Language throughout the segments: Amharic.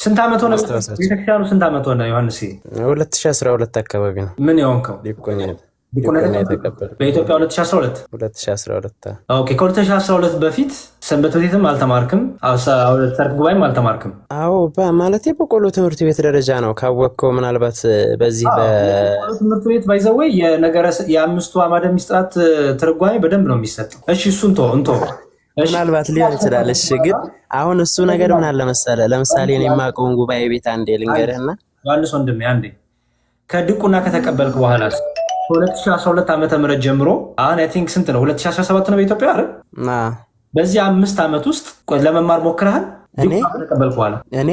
ስንት ዓመት ሆነ? ቤተክርስቲያኑ ስንት ዓመት ሆነ ዮሐንስ? 2012 አካባቢ ነው። ምን የሆንከው? ዲቁና የተቀበለ በኢትዮጵያ 2012። ኦኬ። ከ2012 በፊት ሰንበት ቤትም አልተማርክም፣ ሰርክ ጉባኤም አልተማርክም? አዎ ማለት በቆሎ ትምህርት ቤት ደረጃ ነው ካወቅከው። ምናልባት በዚህ በቆሎ ትምህርት ቤት ባይዘወይ የአምስቱ አዕማደ ምስጢራት ትርጓሜ በደንብ ነው የሚሰጠው። እሺ እሱን እንቶ ምናልባት ሊሆን ይችላል። እሺ ግን አሁን እሱ ነገር ምን አለ መሰለህ፣ ለምሳሌ እኔ የማውቀውን ጉባኤ ቤት አንዴ ልንገርህና ዮሐንስ ወንድሜ አንዴ ከድቁና ከተቀበልክ በኋላ 2012 ዓመተ ምህረት ጀምሮ አሁን አይ ቲንክ ስንት ነው? 2017 ነው በኢትዮጵያ አይደል? በዚህ 5 ዓመት ውስጥ ለመማር ሞክረሃል? እኔ ከተቀበልክ በኋላ እኔ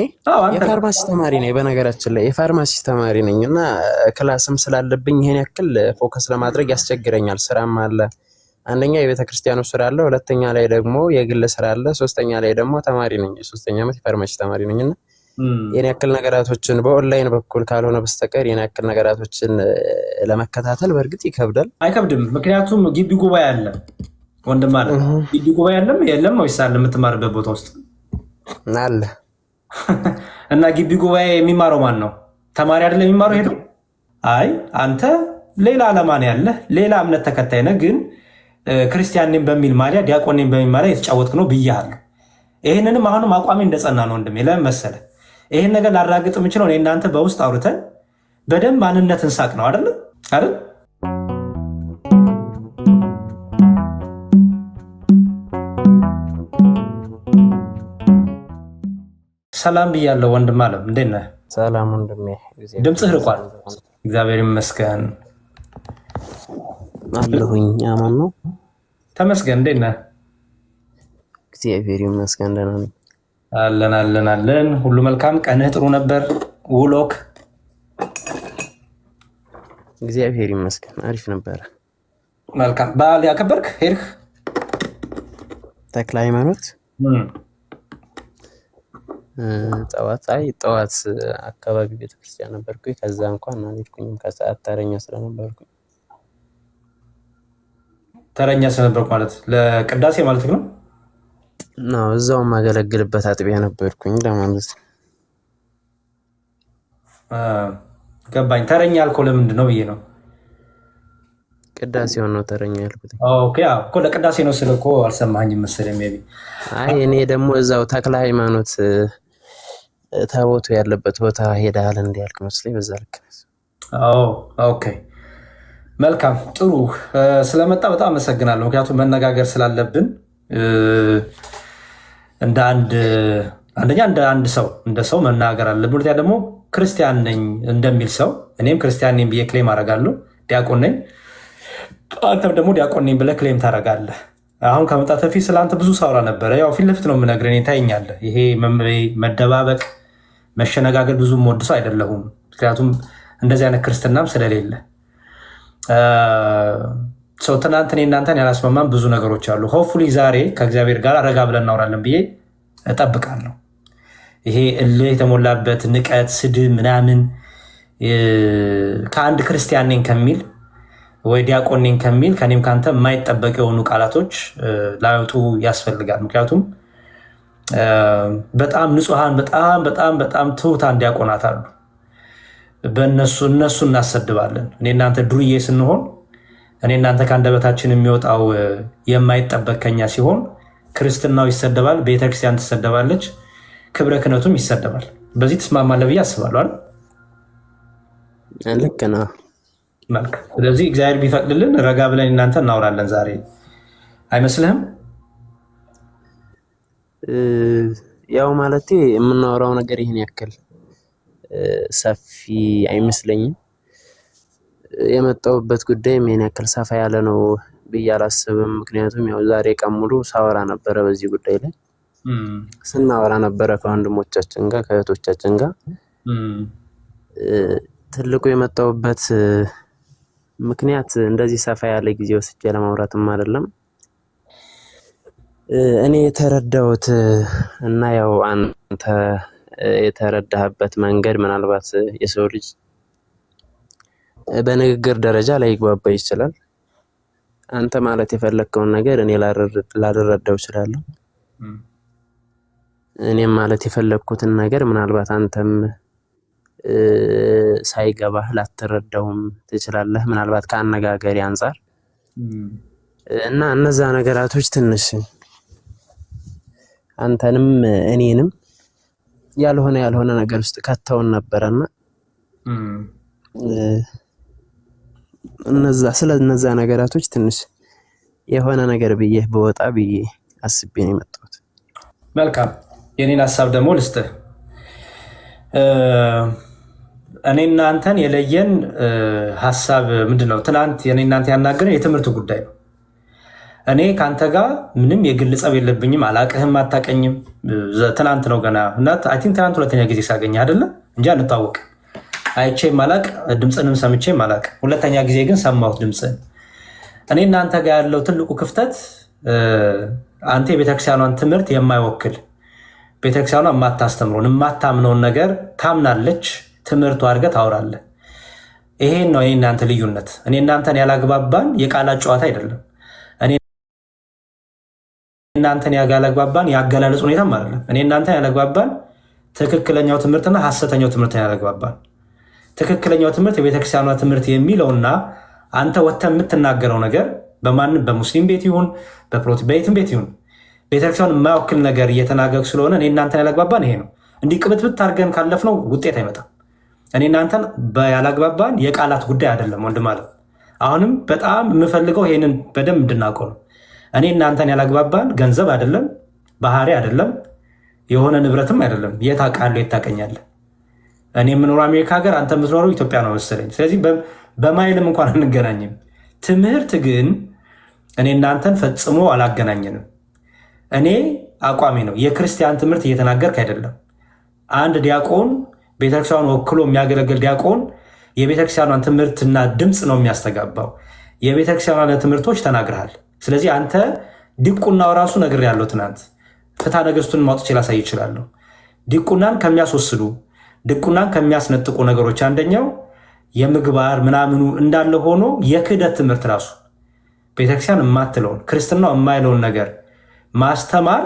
የፋርማሲ ተማሪ ነኝ። በነገራችን ላይ የፋርማሲ ተማሪ ነኝ እና ክላስም ስላለብኝ ይሄን ያክል ፎከስ ለማድረግ ያስቸግረኛል። ስራም አለ። አንደኛ የቤተክርስቲያኑ ስራ አለ፣ ሁለተኛ ላይ ደግሞ የግል ስራ አለ፣ ሶስተኛ ላይ ደግሞ ተማሪ ነኝ። የ3ኛ ዓመት የፋርማሲ ተማሪ ነኝና የኔ ያክል ነገራቶችን በኦንላይን በኩል ካልሆነ በስተቀር የኔ ያክል ነገራቶችን ለመከታተል በእርግጥ ይከብዳል። አይከብድም፣ ምክንያቱም ግቢ ጉባኤ አለ። ወንድም አለ ግቢ ጉባኤ አለም የለም ወይስ አለ? የምትማርበት ቦታ ውስጥ አለ። እና ግቢ ጉባኤ የሚማረው ማን ነው? ተማሪ አይደለም የሚማረው ሄዶ? አይ አንተ ሌላ ዓላማ ነው ያለ፣ ሌላ እምነት ተከታይ ነህ። ግን ክርስቲያን ነኝ በሚል ማሊያ ዲያቆን ነኝ በሚል ማሊያ የተጫወትክ ነው ብያለሁ። ይህንንም አሁንም አቋሚ እንደጸና ነው ወንድሜ። ለምን መሰለህ? ይህን ነገር ላራግጥ የምችለው እኔ እናንተ በውስጥ አውርተን በደንብ ማንነትን ሳቅ ነው አይደል? ሰላም ብያለሁ ወንድም አለም፣ እንዴት ነህ? ሰላም ወንድሜ። ድምፅህ ርቋል። እግዚአብሔር ይመስገን አለሁኝ። አማን ነው ተመስገን። እንዴት ነህ? እግዚአብሔር ይመስገን ደህና ነኝ። አለን። ሁሉ መልካም። ቀንህ ጥሩ ነበር? ውሎክ? እግዚአብሔር ይመስገን አሪፍ ነበረ። መልካም። በዓል ያከበርክ ሄድክ? ተክለ ሃይማኖት ጠዋት አካባቢ ቤተክርስቲያን ነበርኩኝ። ከዛ እንኳን አልሄድኩኝም ከሰዓት ተረኛ ስለነበርኩኝ። ተረኛ ስለነበርኩ ማለት ለቅዳሴ ማለት ነው? ነው እዛው ማገለግልበት አጥቢያ ነበርኩኝ ለማለት ነው። ገባኝ። ተረኛ ያልከው ለምንድን ነው ብዬ ነው። ቅዳሴውን ነው ተረኛ ያልኩት። ኦኬ እኮ ለቅዳሴ ነው ስል እኮ አልሰማኸኝም መሰለኝ። ሜይ ቢ አይ እኔ ደግሞ እዛው ተክለ ሃይማኖት ታቦቱ ያለበት ቦታ ሄዳል እንዲያልክ መስለኝ በዛ ልክ ነው። ኦኬ መልካም ጥሩ። ስለመጣ በጣም አመሰግናለሁ። ምክንያቱም መነጋገር ስላለብን አንደኛ እንደ አንድ ሰው እንደ ሰው መናገር አለብን። ሁለተኛ ደግሞ ክርስቲያን ነኝ እንደሚል ሰው እኔም ክርስቲያን ነኝ ብዬ ክሌም አደርጋለሁ። ዲያቆን ነኝ፣ አንተም ደግሞ ዲያቆን ነኝ ብለህ ክሌም ታደርጋለህ። አሁን ከመምጣት በፊት ስለአንተ ብዙ ሳውራ ነበረ። ያው ፊት ለፊት ነው የምነግርህ፣ ታየኛለህ። ይሄ መደባበቅ መሸነጋገር ብዙ የምወድ ሰው አይደለሁም። ምክንያቱም እንደዚህ አይነት ክርስትናም ስለሌለ ሰው ትናንት እኔ እናንተን ያላስማማን ብዙ ነገሮች አሉ። ሆፕፉሊ ዛሬ ከእግዚአብሔር ጋር ረጋ ብለን እናወራለን ብዬ እጠብቃለሁ። ይሄ እልህ የተሞላበት ንቀት፣ ስድብ ምናምን ከአንድ ክርስቲያን ነኝ ከሚል ወይ ዲያቆን ነኝ ከሚል ከኔም ከአንተ የማይጠበቅ የሆኑ ቃላቶች ላይወጡ ያስፈልጋል። ምክንያቱም በጣም ንጹሐን በጣም ትሑታን ዲያቆናት አሉ። እነሱ እናሰድባለን። እኔ እናንተ ዱርዬ ስንሆን እኔ እናንተ ከአንደበታችን የሚወጣው የማይጠበቅ ከኛ ሲሆን ክርስትናው ይሰደባል፣ ቤተክርስቲያን ትሰደባለች፣ ክብረ ክህነቱም ይሰደባል። በዚህ ትስማማለህ ብዬ አስባለሁ አይደል? ልክ ነው። መልካም። ስለዚህ እግዚአብሔር ቢፈቅድልን ረጋ ብለን እናንተ እናወራለን ዛሬ፣ አይመስልህም? ያው ማለቴ የምናወራው ነገር ይሄን ያክል ሰፊ አይመስለኝም። የመጣሁበት ጉዳይ ምን ያክል ሰፋ ያለ ነው ብዬ አላስብም። ምክንያቱም ያው ዛሬ ቀን ሙሉ ሳወራ ነበረ በዚህ ጉዳይ ላይ ስናወራ ነበረ ከወንድሞቻችን ጋር ከእህቶቻችን ጋር። ትልቁ የመጣሁበት ምክንያት እንደዚህ ሰፋ ያለ ጊዜ ወስጄ ለማውራትም አይደለም። እኔ የተረዳሁት እና ያው አንተ የተረዳህበት መንገድ ምናልባት የሰው ልጅ በንግግር ደረጃ ላይ ይግባባ ይችላል። አንተ ማለት የፈለከውን ነገር እኔ ላልረዳው እችላለሁ። እኔም ማለት የፈለኩትን ነገር ምናልባት አንተም ሳይገባህ ላትረዳውም ትችላለህ፣ ምናልባት ከአነጋገሪ አንፃር እና እነዛ ነገራቶች ትንሽ አንተንም እኔንም ያልሆነ ነገር ውስጥ ከተውን ነበርና እነዛ ነገራቶች ትንሽ የሆነ ነገር ብዬ በወጣ ብዬ አስቤ ነው የመጣሁት። መልካም፣ የኔን ሀሳብ ደግሞ ልስጥህ። እኔና አንተን የለየን ሀሳብ ምንድነው? ትናንት የኔና አንተ ያናገረን የትምህርት ጉዳይ ነው። እኔ ከአንተ ጋር ምንም የግል ጸብ የለብኝም። አላቅህም፣ አታቀኝም። ትናንት ነው ገና አይ ቲንክ ትናንት ሁለተኛ ጊዜ ሳገኝ አይደለ እንጂ አንታወቅ። አይቼም አላቅ፣ ድምፅንም ሰምቼም አላቅ። ሁለተኛ ጊዜ ግን ሰማሁት ድምፅህን። እኔ እናንተ ጋር ያለው ትልቁ ክፍተት አንተ የቤተክርስቲያኗን ትምህርት የማይወክል ቤተክርስቲያኗ የማታስተምረውን የማታምነውን ነገር ታምናለች፣ ትምህርቱ አድርገህ ታወራለህ። ይሄን ነው እኔ እናንተ ልዩነት። እኔ እናንተን ያላግባባን የቃላት ጨዋታ አይደለም። እኔ እናንተን ያላግባባን የአገላለጽ ሁኔታም አይደለም። እኔ እናንተን ያላግባባን ትክክለኛው ትምህርትና ሐሰተኛው ትምህርት ያላግባባን። ትክክለኛው ትምህርት የቤተክርስቲያኗ ትምህርት የሚለውና አንተ ወጥተህ የምትናገረው ነገር በማንም በሙስሊም ቤት ይሁን በየትም ቤት ይሁን ቤተክርስቲያን የማይወክል ነገር እየተናገርክ ስለሆነ እኔ እናንተን ያላግባባን ይሄ ነው። እንዲህ ቅብትብት አድርገን ካለፍነው ውጤት አይመጣም። እኔ እናንተን ያላግባባን የቃላት ጉዳይ አይደለም ወንድም አለ። አሁንም በጣም የምፈልገው ይሄንን በደንብ እንድናውቀው ነው። እኔ እናንተን ያላግባባን ገንዘብ አይደለም፣ ባህሪ አይደለም፣ የሆነ ንብረትም አይደለም። የት አውቃለሁ፣ የት ታውቀኛለህ? እኔ የምኖረው አሜሪካ ሀገር፣ አንተ የምትኖረው ኢትዮጵያ ነው መሰለኝ። ስለዚህ በማይልም እንኳን አንገናኝም። ትምህርት ግን እኔ እናንተን ፈጽሞ አላገናኘንም። እኔ አቋሚ ነው የክርስቲያን ትምህርት እየተናገርክ አይደለም። አንድ ዲያቆን ቤተክርስቲያኑን ወክሎ የሚያገለግል ዲያቆን የቤተክርስቲያኗን ትምህርትና ድምፅ ነው የሚያስተጋባው። የቤተክርስቲያኗን ትምህርቶች ተናግረሃል። ስለዚህ አንተ ዲቁናው ራሱ ነግሬያለሁ። ትናንት ፍትሐ ነገሥቱን ማውጥቼ ላሳይ እችላለሁ። ዲቁናን ከሚያስወስዱ ዲቁናን ከሚያስነጥቁ ነገሮች አንደኛው የምግባር ምናምኑ እንዳለ ሆኖ የክህደት ትምህርት ራሱ ቤተክርስቲያን የማትለውን ክርስትናው የማይለውን ነገር ማስተማር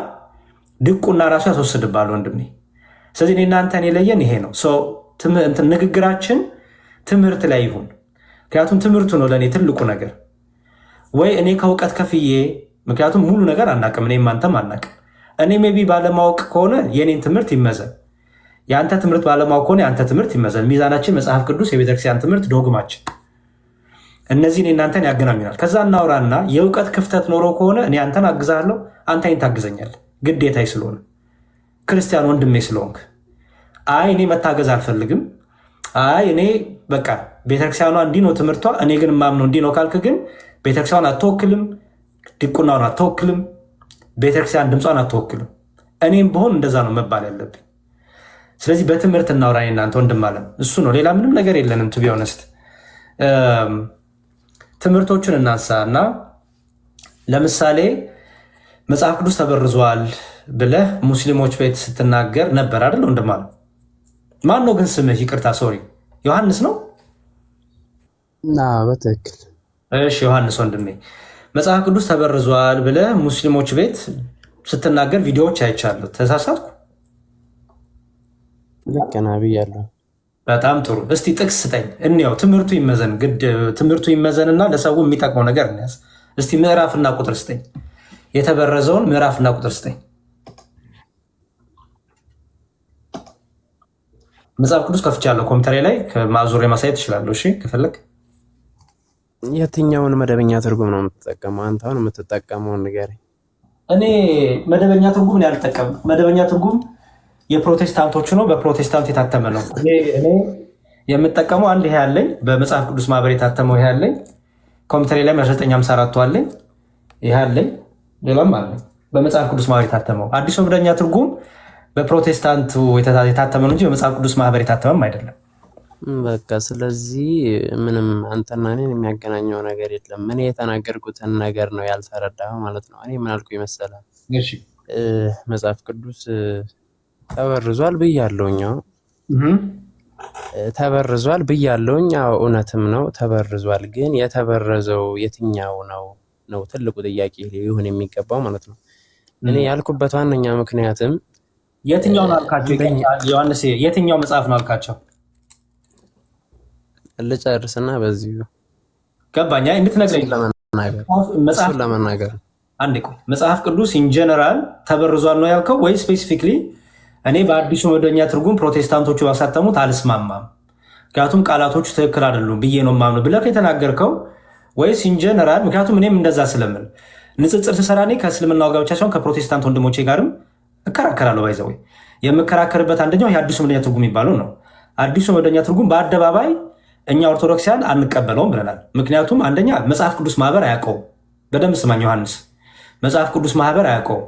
ድቁና ራሱ ያስወስድባል ወንድሜ። ስለዚህ እኔ እናንተን የለየን ይሄ ነው። ንግግራችን ትምህርት ላይ ይሁን። ምክንያቱም ትምህርቱ ነው ለእኔ ትልቁ ነገር። ወይ እኔ ከእውቀት ከፍዬ፣ ምክንያቱም ሙሉ ነገር አናቅም፣ እኔም አንተም አናቅም። እኔ ሜቢ ባለማወቅ ከሆነ የኔን ትምህርት ይመዘን፣ የአንተ ትምህርት ባለማወቅ ከሆነ የአንተ ትምህርት ይመዘን። ሚዛናችን መጽሐፍ ቅዱስ፣ የቤተክርስቲያን ትምህርት፣ ዶግማችን፣ እነዚህ እኔ እናንተን ያገናኙናል። ከዛ እናውራና የእውቀት ክፍተት ኖሮ ከሆነ እኔ አንተን አግዛለሁ፣ አንተ እኔን ታግዘኛለህ። ግዴታዬ ስለሆነ ክርስቲያን ወንድሜ ስለሆንክ። አይ እኔ መታገዝ አልፈልግም፣ አይ እኔ በቃ ቤተክርስቲያኗ እንዲህ ነው ትምህርቷ፣ እኔ ግን ማምነው እንዲህ ነው ካልክ ግን ቤተክርስቲያኗን አትወክልም፣ ድቁናውን አትወክልም፣ ቤተክርስቲያን ድምጿን አትወክልም። እኔም ብሆን እንደዛ ነው መባል ያለብኝ። ስለዚህ በትምህርት እናውራ እናንተ ወንድም አለም፣ እሱ ነው፣ ሌላ ምንም ነገር የለንም። ቱ ቢ ኦነስት ትምህርቶቹን እናንሳ እና ለምሳሌ መጽሐፍ ቅዱስ ተበርዟል ብለህ ሙስሊሞች ቤት ስትናገር ነበር አይደል ወንድም አለም? ማን ነው ግን ስምህ? ይቅርታ ሶሪ፣ ዮሐንስ ነው? በትክክል እሺ ዮሐንስ ወንድሜ፣ መጽሐፍ ቅዱስ ተበርዟል ብለህ ሙስሊሞች ቤት ስትናገር ቪዲዮዎች አይቻለሁ። ተሳሳትኩ? ልክ ነህ ብያለሁ። በጣም ጥሩ። እስቲ ጥቅስ ስጠኝ እንየው። ትምህርቱ ይመዘን፣ ግድ ትምህርቱ ይመዘንና ለሰው የሚጠቅመው ነገር እንያዝ። እስቲ ምዕራፍና ቁጥር ስጠኝ፣ የተበረዘውን ምዕራፍና ቁጥር ስጠኝ። መጽሐፍ ቅዱስ ከፍቻለሁ ኮምፒውተሬ ላይ፣ ማዞሬ ማሳየት ትችላለሁ። እሺ ከፈለግ። የትኛውን መደበኛ ትርጉም ነው የምትጠቀመው? አንተ አሁን የምትጠቀመውን ንገረኝ። እኔ መደበኛ ትርጉም ያልጠቀም። መደበኛ ትርጉም የፕሮቴስታንቶቹ ነው፣ በፕሮቴስታንት የታተመ ነው። እኔ የምጠቀመው አንድ ይሄ ያለኝ፣ በመጽሐፍ ቅዱስ ማህበር የታተመው ይሄ ያለኝ፣ ኮምፒውተሬ ላይ 1954 አለኝ፣ ይሄ አለኝ፣ ሌላም አለኝ። በመጽሐፍ ቅዱስ ማህበር የታተመው አዲሱ መደበኛ ትርጉም በፕሮቴስታንቱ የታተመ ነው እንጂ በመጽሐፍ ቅዱስ ማህበር የታተመም አይደለም። በቃ ስለዚህ ምንም አንተና እኔን የሚያገናኘው ነገር የለም። እኔ የተናገርኩትን ነገር ነው ያልተረዳኸው ማለት ነው። እኔ ምን አልኩ ይመሰላል? መጽሐፍ ቅዱስ ተበርዟል ብያለሁኝ። ተበርዟል ብያለሁኝ። እውነትም ነው ተበርዟል። ግን የተበረዘው የትኛው ነው ትልቁ ጥያቄ ሊሆን የሚገባው ማለት ነው። እኔ ያልኩበት ዋነኛ ምክንያትም የትኛውን አልካቸው? ዮሐንስ የትኛው መጽሐፍ ነው አልካቸው? ልጨርስና በዚሁ ገባኛ እንድትነግረኝ ለመናገር አንዴ ቆይ። መጽሐፍ ቅዱስ ኢን ጀነራል ተበርዟል ነው ያልከው ወይ ስፔሲፊክሊ? እኔ በአዲሱ መደበኛ ትርጉም ፕሮቴስታንቶቹ ባሳተሙት አልስማማም፣ ምክንያቱም ቃላቶቹ ትክክል አይደሉም ብዬ ነው የማምነው ብለህ የተናገርከው ወይስ ኢን ጀነራል? ምክንያቱም እኔም እንደዛ ስለምል ንጽጽር ስሰራ እኔ ከእስልምናው ጋር ብቻ ሳይሆን ከፕሮቴስታንት ወንድሞቼ ጋርም እከራከራለሁ። ባይዘው የምከራከርበት አንደኛው የአዲሱ መደበኛ ትርጉም የሚባለው ነው። አዲሱ መደበኛ ትርጉም በአደባባይ እኛ ኦርቶዶክሲያን አንቀበለውም ብለናል። ምክንያቱም አንደኛ መጽሐፍ ቅዱስ ማህበር አያውቀውም። በደንብ ስማኝ ዮሐንስ፣ መጽሐፍ ቅዱስ ማህበር አያውቀውም።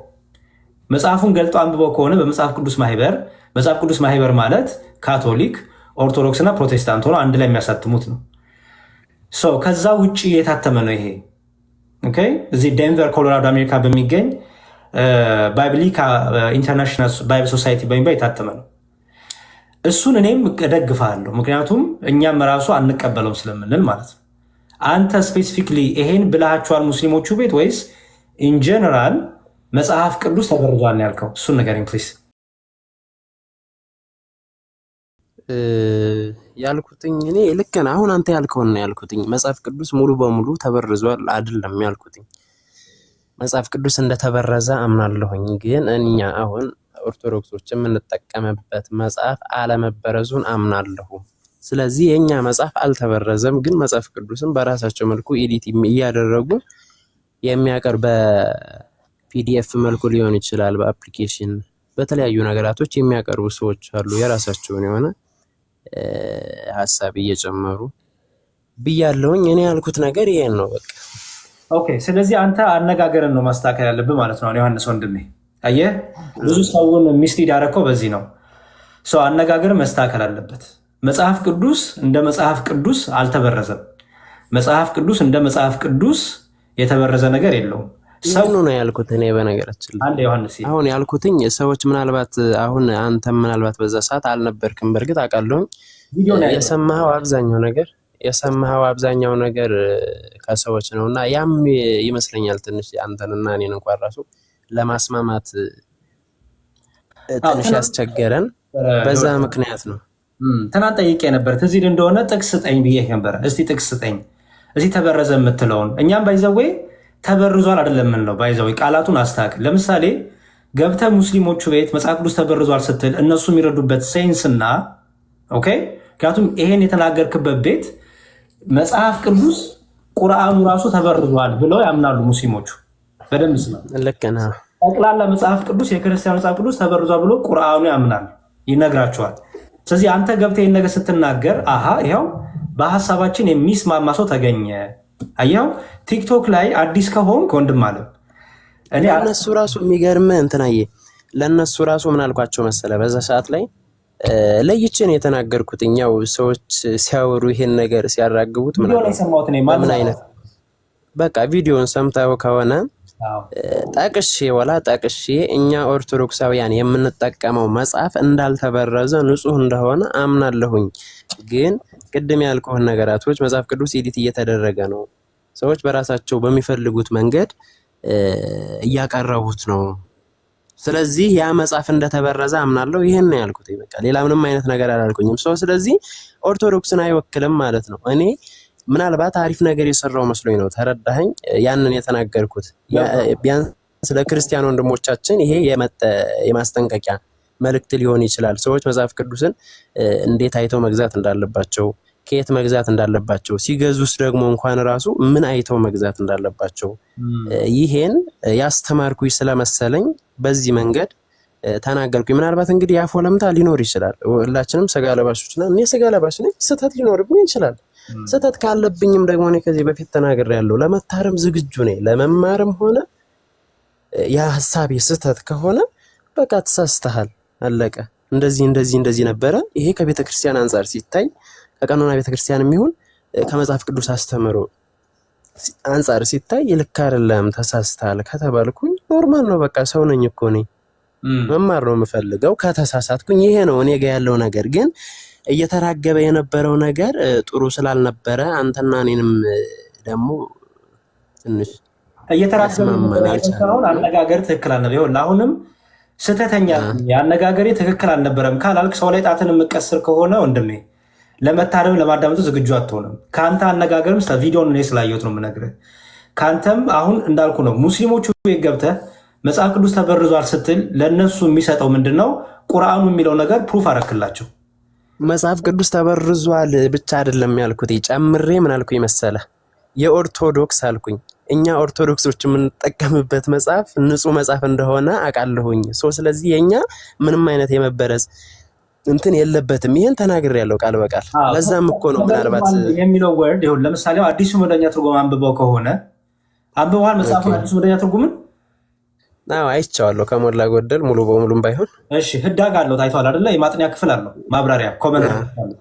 መጽሐፉን ገልጦ አንብበው ከሆነ በመጽሐፍ ቅዱስ ማህበር፣ መጽሐፍ ቅዱስ ማህበር ማለት ካቶሊክ፣ ኦርቶዶክስና ፕሮቴስታንት ሆኖ አንድ ላይ የሚያሳትሙት ነው። ከዛ ውጭ የታተመ ነው ይሄ። እዚህ ዴንቨር ኮሎራዶ አሜሪካ በሚገኝ ባይብሊካ ኢንተርናሽናል ባይብል ሶሳይቲ በሚባል የታተመ ነው። እሱን እኔም እደግፋለሁ፣ ምክንያቱም እኛም ራሱ አንቀበለውም ስለምንል ማለት ነው። አንተ ስፔሲፊክሊ ይሄን ብላችኋል ሙስሊሞቹ ቤት ወይስ ኢንጀነራል መጽሐፍ ቅዱስ ተበርዟል ነው ያልከው? እሱን ንገረኝ ፕሊዝ። ያልኩትኝ እኔ ልክ ነህ። አሁን አንተ ያልከውን ነው ያልኩትኝ። መጽሐፍ ቅዱስ ሙሉ በሙሉ ተበርዟል አይደለም ያልኩትኝ። መጽሐፍ ቅዱስ እንደተበረዘ አምናለሁኝ፣ ግን እኛ አሁን ኦርቶዶክሶች የምንጠቀምበት መጽሐፍ አለመበረዙን አምናለሁ። ስለዚህ የኛ መጽሐፍ አልተበረዘም፣ ግን መጽሐፍ ቅዱስን በራሳቸው መልኩ ኤዲት እያደረጉ የሚያቀርብ በፒዲኤፍ መልኩ ሊሆን ይችላል፣ በአፕሊኬሽን በተለያዩ ነገራቶች የሚያቀርቡ ሰዎች አሉ። የራሳቸውን የሆነ ሀሳብ እየጨመሩ ብያለሁኝ። እኔ ያልኩት ነገር ይሄን ነው በቃ። ኦኬ። ስለዚህ አንተ አነጋገርን ነው ማስተካከል ያለብህ ማለት ነው ዮሐንስ ወንድሜ። አየህ ብዙ ሰውን ሚስሊድ ያደረከው በዚህ ነው። ሰው አነጋገር መስተካከል አለበት። መጽሐፍ ቅዱስ እንደ መጽሐፍ ቅዱስ አልተበረዘም። መጽሐፍ ቅዱስ እንደ መጽሐፍ ቅዱስ የተበረዘ ነገር የለውም። ሰው ነው ያልኩት እኔ በነገራችን ላይ አንድ ዮሐንስ አሁን ያልኩትኝ ሰዎች ምናልባት አሁን አንተም ምናልባት በዛ ሰዓት አልነበርክም። በእርግጥ አውቃለሁ የሰማኸው አብዛኛው ነገር ከሰዎች ነውና ያም ይመስለኛል ትንሽ አንተንና እኔን እንኳን ራሱ ለማስማማት ትንሽ ያስቸገረን በዛ ምክንያት ነው። ትናንት ጠይቄ ነበር ትዝ ይልህ እንደሆነ ጥቅስ ስጠኝ ብዬ ነበር። እስቲ ጥቅስ ስጠኝ እዚህ ተበረዘ የምትለውን። እኛም ባይዘዌ ተበርዟል አይደለም የምንለው፣ ባይዘዌ ቃላቱን አስተካክል። ለምሳሌ ገብተህ ሙስሊሞቹ ቤት መጽሐፍ ቅዱስ ተበርዟል ስትል እነሱ የሚረዱበት ሴንስና ኦኬ፣ ምክንያቱም ይሄን የተናገርክበት ቤት መጽሐፍ ቅዱስ ቁርአኑ ራሱ ተበርዟል ብለው ያምናሉ ሙስሊሞቹ። በደንብ ስማ። ልክ ነህ። ጠቅላላ መጽሐፍ ቅዱስ የክርስቲያን መጽሐፍ ቅዱስ ተበርዟል ብሎ ቁርአኑ ያምናል፣ ይነግራቸዋል። ስለዚህ አንተ ገብተህ ይህን ነገር ስትናገር አሃ ይኸው በሀሳባችን የሚስማማ ሰው ተገኘ። አየኸው ቲክቶክ ላይ አዲስ ከሆንክ ወንድም አለ ለእነሱ ራሱ የሚገርም እንትናዬ ለእነሱ ራሱ ምን አልኳቸው መሰለ በዛ ሰዓት ላይ ለይቼ ነው የተናገርኩት። እኛው ሰዎች ሲያወሩ ይሄን ነገር ሲያራግቡት ምን አይነት በቃ ቪዲዮን ሰምተው ከሆነ ጠቅሼ እኛ ኦርቶዶክሳውያን የምንጠቀመው መጽሐፍ እንዳልተበረዘ ንጹህ እንደሆነ አምናለሁኝ። ግን ቅድም ያልኩህን ነገራቶች መጽሐፍ ቅዱስ ኤዲት እየተደረገ ነው፣ ሰዎች በራሳቸው በሚፈልጉት መንገድ እያቀረቡት ነው። ስለዚህ ያ መጽሐፍ እንደተበረዘ አምናለሁ። ይሄን ነው ያልኩት። በቃ ሌላ ምንም አይነት ነገር አላልኩኝም። ስለዚህ ኦርቶዶክስን አይወክልም ማለት ነው። እኔ ምናልባት አሪፍ ነገር የሰራው መስሎኝ ነው፣ ተረዳኸኝ? ያንን የተናገርኩት ቢያንስ ለክርስቲያን ወንድሞቻችን ይሄ የማስጠንቀቂያ መልእክት ሊሆን ይችላል። ሰዎች መጽሐፍ ቅዱስን እንዴት አይተው መግዛት እንዳለባቸው፣ ከየት መግዛት እንዳለባቸው፣ ሲገዙስ ደግሞ እንኳን ራሱ ምን አይተው መግዛት እንዳለባቸው ይሄን ያስተማርኩኝ ስለመሰለኝ በዚህ መንገድ ተናገርኩኝ። ምናልባት እንግዲህ ያፎ ለምታ ሊኖር ይችላል። ሁላችንም ስጋ ለባሾች ነን። እኔ ስጋ ለባሽ ነኝ። ስህተት ሊኖርብኝ ይችላል። ስህተት ካለብኝም ደግሞ እኔ ከዚህ በፊት ተናግሬያለሁ። ለመታረም ዝግጁ ነኝ። ለመማርም ሆነ ያ ሐሳቤ ስህተት ከሆነ በቃ ተሳስተሃል፣ አለቀ። እንደዚህ ነበረ። ይሄ ከቤተ ክርስቲያን አንጻር ሲታይ ከቀኖና ቤተ ክርስቲያን የሚሆን ከመጽሐፍ ቅዱስ አስተምሮ አንጻር ሲታይ ልክ አይደለም፣ ተሳስተሃል ከተባልኩኝ ኖርማል ነው። በቃ ሰው ነኝ እኮ ነኝ። መማር ነው የምፈልገው። ከተሳሳትኩኝ ይሄ ነው እኔ ጋር ያለው ነገር። ግን እየተራገበ የነበረው ነገር ጥሩ ስላልነበረ አንተና እኔንም ደግሞ ትንሽ እየተራገበ አነጋገር ትክክል አለ። ይኸውልህ አሁንም ስተተኛ ያነጋገሬ ትክክል አልነበረም ካላልክ ሰው ላይ ጣትን የምቀስር ከሆነ ወንድሜ ለመታረም ለማዳመጡ ዝግጁ አትሆንም። ከአንተ አነጋገርም ቪዲዮን እኔ ስላየሁት ነው የምነግርህ። ከአንተም አሁን እንዳልኩ ነው ሙስሊሞቹ ቤት ገብተህ መጽሐፍ ቅዱስ ተበርዟል ስትል ለእነሱ የሚሰጠው ምንድን ነው? ቁርአኑ የሚለው ነገር ፕሩፍ አረክላቸው። መጽሐፍ ቅዱስ ተበርዟል ብቻ አይደለም ያልኩት፣ ጨምሬ ምን አልኩኝ መሰለህ? የኦርቶዶክስ አልኩኝ። እኛ ኦርቶዶክሶች የምንጠቀምበት መጽሐፍ ንጹህ መጽሐፍ እንደሆነ አውቃለሁኝ። ስለዚህ የኛ ምንም አይነት የመበረዝ እንትን የለበትም። ይሄን ተናግሬያለሁ ቃል በቃል። ለዛም እኮ ነው ምናልባት የሚለው ወርድ ይሁን። ለምሳሌ አዲሱ መደበኛ ትርጉም አንብበው ከሆነ አንብበዋል መጽሐፉን አዲሱ መደበኛ ትርጉምን? አዎ አይቼዋለሁ፣ ከሞላ ጎደል ሙሉ በሙሉም ባይሆን። እሺ ህዳግ አለው ታይቷል አይደለ? የማጥኛ ክፍል አለው፣ ማብራሪያ ኮመንተሪ አለው።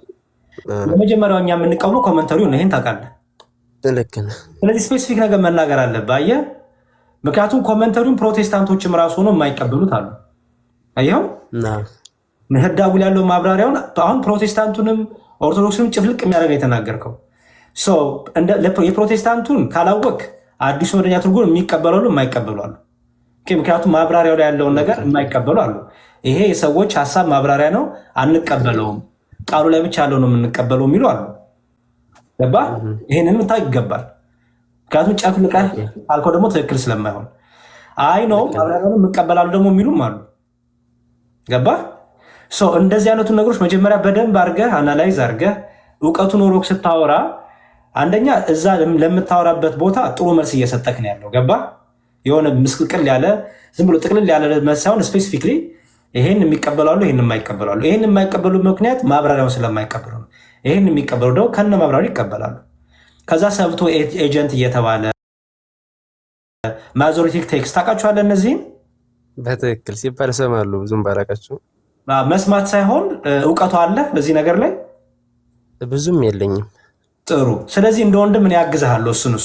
ለመጀመሪያው እኛ የምንቀበለው ኮመንተሪውን ይሄን ታውቃለህ። ልክ ነህ። ስለዚህ ስፔሲፊክ ነገር መናገር አለብህ። አየህ፣ ምክንያቱም ኮመንተሪውን ፕሮቴስታንቶችም ራሱ ሆኖ የማይቀበሉት አሉ። አየኸው ህዳጉ ያለው ማብራሪያውን አሁን ፕሮቴስታንቱንም ኦርቶዶክስንም ጭፍልቅ የሚያደርገው የተናገርከው የፕሮቴስታንቱን ካላወቅ አዲሱ መደበኛ ትርጉም የሚቀበሉ የማይቀበሉ አሉ። ምክንያቱም ማብራሪያው ላይ ያለውን ነገር የማይቀበሉ አሉ። ይሄ የሰዎች ሀሳብ ማብራሪያ ነው አንቀበለውም፣ ቃሉ ላይ ብቻ ያለው ነው የምንቀበለው የሚሉ አሉ። ገባ? ይሄንን ምታ ይገባል። ምክንያቱም ጨፍልቀህ አልከው ደግሞ ትክክል ስለማይሆን አይ ነው ማብራሪያውን የምቀበላሉ ደግሞ የሚሉም አሉ። ገባ? እንደዚህ አይነቱን ነገሮች መጀመሪያ በደንብ አድርገህ አናላይዝ አድርገህ እውቀቱ ኖሮክ ስታወራ አንደኛ እዛ ለምታወራበት ቦታ ጥሩ መልስ እየሰጠክ ነው ያለው። ገባ? የሆነ ምስቅልቅል ያለ ዝም ብሎ ጥቅልል ያለ መልስ ሳይሆን ስፔሲፊክሊ ይሄን የሚቀበላሉ ይሄን የማይቀበላሉ። ይሄን የማይቀበሉ ምክንያት ማብራሪያውን ስለማይቀበሉ ነው። ይሄን የሚቀበሉ ደግሞ ከነ ማብራሪያው ይቀበላሉ። ከዛ ሰብቶ ኤጀንት እየተባለ ማጆሪቲክ ቴክስት ታውቃቸዋለህ። እነዚህም በትክክል ሲባል ሰማሉ። ብዙም ባላቃቸው መስማት ሳይሆን እውቀቱ አለ በዚህ ነገር ላይ ብዙም የለኝም። ጥሩ። ስለዚህ እንደ ወንድም እኔ ያግዝሃለሁ። እሱን